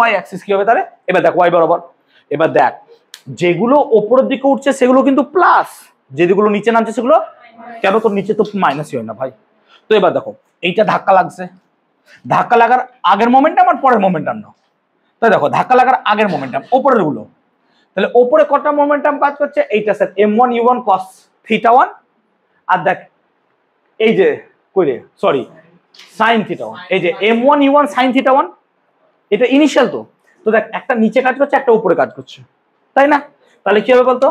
y axis কি হবে তাহলে, এবার দেখ y বরাবর, এবার দেখ যেগুলো উপরের দিকে উঠছে সেগুলো কিন্তু প্লাস, যেগুলো নিচে নামছে সেগুলো কেন, তোর নিচে তো মাইনাসই হয় না ভাই। তো এবার দেখো এইটা ধাক্কা লাগছে, ধাক্কা লাগার আগের মোমেন্টাম আর পরের মোমেন্টাম না, তাই দেখো ধাক্কা লাগার আগের মোমেন্টাম ওপরের গুলো, তাহলে ওপরে কটা মোমেন্টাম কাজ করছে, এইটা স্যার m1u1 cos θ1, আর দেখ এই যে কইরে সরি sin θ1, এই যে m1u1 sin θ1, এটা ইনিশিয়াল তো, তো দেখ একটা নিচে কাজ করছে একটা উপরে কাজ করছে, তাই না। তাহলে কি হবে বলতো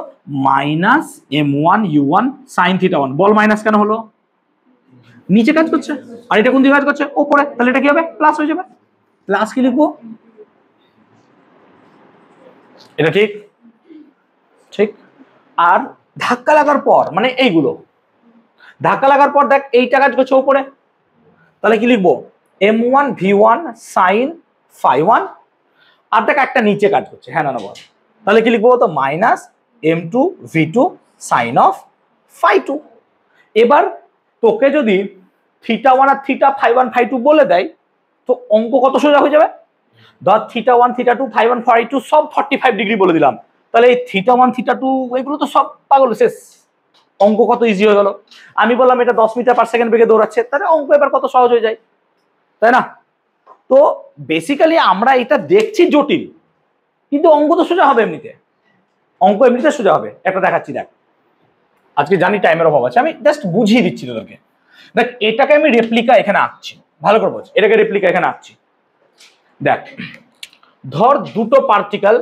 মাইনাস m1u1 sin θ1, বল মাইনাস কেন হলো, নিচে কাজ করছে আর এটা কোন দিকে কাজ করছে উপরে, তাহলে এটা কি হবে প্লাস হয়ে যাবে। প্লাস কি লিখবো, এটা ঠিক ঠিক। আর ধাক্কা লাগার পর মানে এইগুলো ধাক্কা লাগার পর দেখ এইটা কাজ করছে উপরে, তাহলে কি লিখবো m1v1 sin φ1, আর দেখ একটা নিচে কাজ করছে, হ্যাঁ না বল, তাহলে কি লিখবো তো মাইনাস m2v2 sin of φ2। এবার তোকে যদি θ1 আর θ1 φ2 বলে দেয় তো অঙ্ক কত সোজা হয়ে যাবে, ধর θ1 θ2 φ1 φ2 সব 45 ডিগ্রি বলে দিলাম, তাহলে এই θ1 θ2 এগুলো তো সব পাগল শেষ, অঙ্ক কত ইজি হয়ে গেল। আমি বললাম এটা 10 মিটার পার সেকেন্ড বেগে দৌড়াচ্ছে, তাহলে অঙ্ক এবার কত সহজ হয়ে যায়, তাই না। তো বেসিক্যালি আমরা এটা দেখছি জটিল, কিন্তু অঙ্ক তো সোজা হবে এমনিতে, অঙ্ক এমনিতে সোজা হবে। একটা দেখাচ্ছি দেখ, আজকে জানি টাইমের অভাব আছে, আমি জাস্ট বুঝিয়ে দিচ্ছি তোদেরকে। দেখ এটাকে আমি রেপ্লিকা এখানে আঁকছি, ভালো করে বোঝ, এটাকে রেপ্লিকা এখানে আঁকছি। দেখ ধর দুটো পার্টিকেল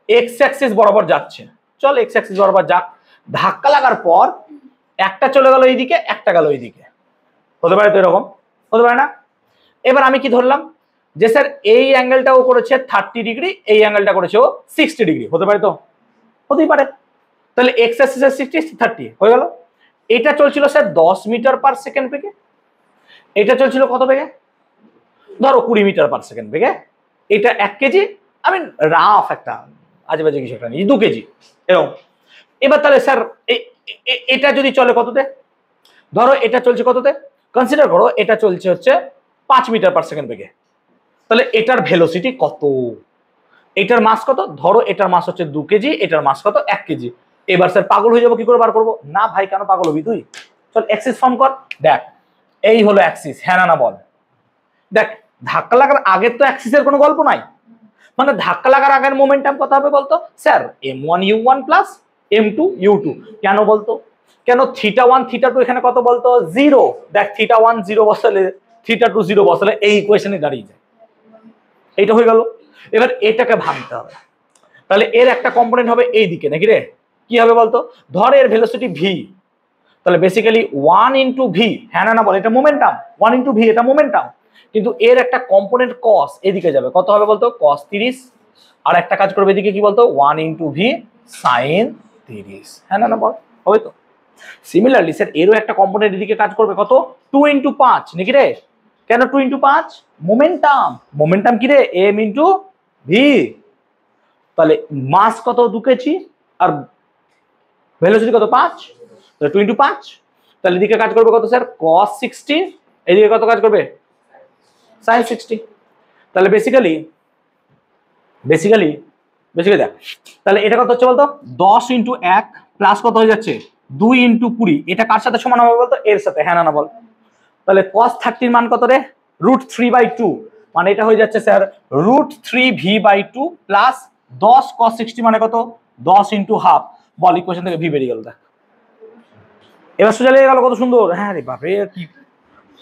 এক্স অ্যাক্সিস বরাবর যাচ্ছে, চল এক্স অ্যাক্সিস বরাবর যাক, ধাক্কা লাগার পর একটা চলে গেল এইদিকে একটা গেল এইদিকে, হতে পারে তো এরকম, হতে পারে না। এবার আমি কি ধরলাম যে স্যার এই অ্যাঙ্গেলটা ও করেছে 30 ডিগ্রি, এই অ্যাঙ্গেলটা করেছে ও 60 ডিগ্রি, হতে পারে তো, হতেই পারে। তাহলে এক্স অ্যাক্সিসের 60 30 হয়ে গেল। এটা চলছিল স্যার 10 মিটার পার সেকেন্ড বেগে, এটা চলছিল কত বেগে, ধরো 20 মিটার পার সেকেন্ড বেগে, এটা 1 কেজি, আমি রাফ একটা আজে বাজে কিছু একটা নিই 2 কেজি এরকম। এবার তাহলে স্যার এটা যদি চলে কততে, ধরো এটা চলছে কততে, কনসিডার করো এটা চলছে হচ্ছে 5 মিটার পার সেকেন্ড বেগে, তাহলে এটার ভেলোসিটি কত, এটার মাস কত, ধরো এটার মাস হচ্ছে 2 কেজি, এটার মাস কত 1 কেজি। এবার স্যার পাগল হয়ে যাবো, কি করে বার করবো, না ভাই কেন পাগল হবি তুই, চল অ্যাক্সিস ফর্ম কর। দেখ এই হলো অ্যাক্সিস, হ্যাঁ না বল। দেখ ধাক্কা লাগার আগের তো অ্যাক্সিসের কোনো গল্প নাই, মানে ধাক্কা লাগার আগের মোমেন্টাম কত হবে বলতো স্যার m1u1 প্লাস m2u2, কেন বলতো, কেন θ1 θ2 এখানে কত বলতো 0, দেখ θ1 0 বসালে θ2 0 বসালে এই ইকুয়েশনে দাঁড়িয়ে যায়, এইটা হয়ে গেল। এবার এটাকে ভাঙতে হবে, তাহলে এর একটা কম্পোনেন্ট হবে এই দিকে নাকি রে, কি হবে বলতো, ধর এর ভেলোসিটি v, তাহলে বেসিক্যালি 1 ইন্টু ভি, হ্যাঁ না বল, এটা মোমেন্টাম 1 ইন্টু ভি, এটা মোমেন্টাম, কিন্তু এর একটা কম্পোনেন্ট কস এদিকে যাবে, কত হবে বলতো cos 30, আর একটা কাজ করবে এদিকে কি বলতো 1 ইন্টু ভি sin 30, হ্যাঁ না বল, হবে তো। সিমিলারলি স্যার এরও একটা কম্পোনেন্ট এদিকে কাজ করবে, কত 2 ইন্টু 5 নাকি রে, কেন 2 ইন্টু 5, মোমেন্টাম, মোমেন্টাম কি রে m ইন্টু ভি, তাহলে মাস কত 2 কেজি আর ভেলোসিটি কত 5, তাহলে 2 ইন্টু 5, তাহলে এদিকে কাজ করবে কত স্যার cos 60, এদিকে কত কাজ করবে sin 60, তাহলে বেসিক্যালি দেখ তাহলে এটা কত হচ্ছে বলতো 10 ইন্টু 1 প্লাস কত হয়ে যাচ্ছে 2 ইন্টু 20, এটা কার সাথে সমান হবে বলতো এর সাথে, হ্যাঁ না বল। তাহলে cos 30 এর মান কত রে √3/2, মানে এটা হয়ে যাচ্ছে স্যার √3v/2 প্লাস 10 cos 60 মানে কত 10 ইন্টু হাফ, বল ইকুয়েশন থেকে ভি বেরিয়ে গেল, দেখ এবার সোজা লেগে গেল, কত সুন্দর, হ্যাঁ রে বাপরে কি।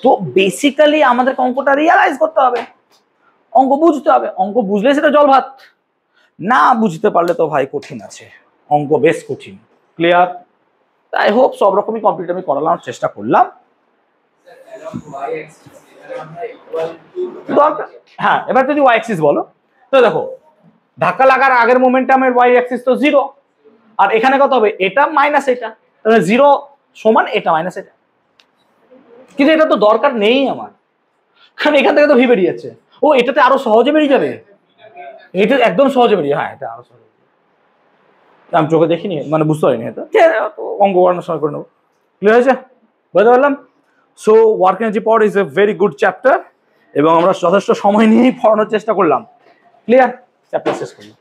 তো বেসিক্যালি আমাদের অঙ্কটা রিয়ালাইজ করতে হবে, অঙ্ক বুঝতে হবে, অঙ্ক বুঝলে সেটা জল ভাত, না বুঝতে পারলে তো ভাই কঠিন আছে, অঙ্ক বেশ কঠিন, ক্লিয়ার। আই হোপ সব রকমই কমপ্লিট আমি করানোর চেষ্টা করলাম। হ্যাঁ, এবার যদি ওয়াই অ্যাক্সিস বলো, তো দেখো ধাক্কা লাগার আগের মোমেন্টামের ওয়াই অ্যাক্সিস তো 0, আর এখানে কত হবে, এটা মাইনাস এটা, তাহলে 0 সমান এটা মাইনাস এটা। কিন্তু এটা তো দরকার নেই আমার, কারণ এখান থেকে তো ভি বেরিয়ে যাচ্ছে। ও, এটাতে আরো সহজে বেরিয়ে যাবে, এটা একদম সহজে বেরিয়ে, হ্যাঁ এটা আরো সহজে, আমি চোখে দেখিনি, মানে বুঝতে পারিনি, এটা অঙ্ক করানোর সময় করে নেবো। ক্লিয়ার হয়েছে, বুঝতে পারলাম। So work energy power is a very good chapter, এবং আমরা যথেষ্ট সময় নিয়েই পড়ানোর চেষ্টা করলাম। ক্লিয়ার, চ্যাপ্টার শেষ করলাম।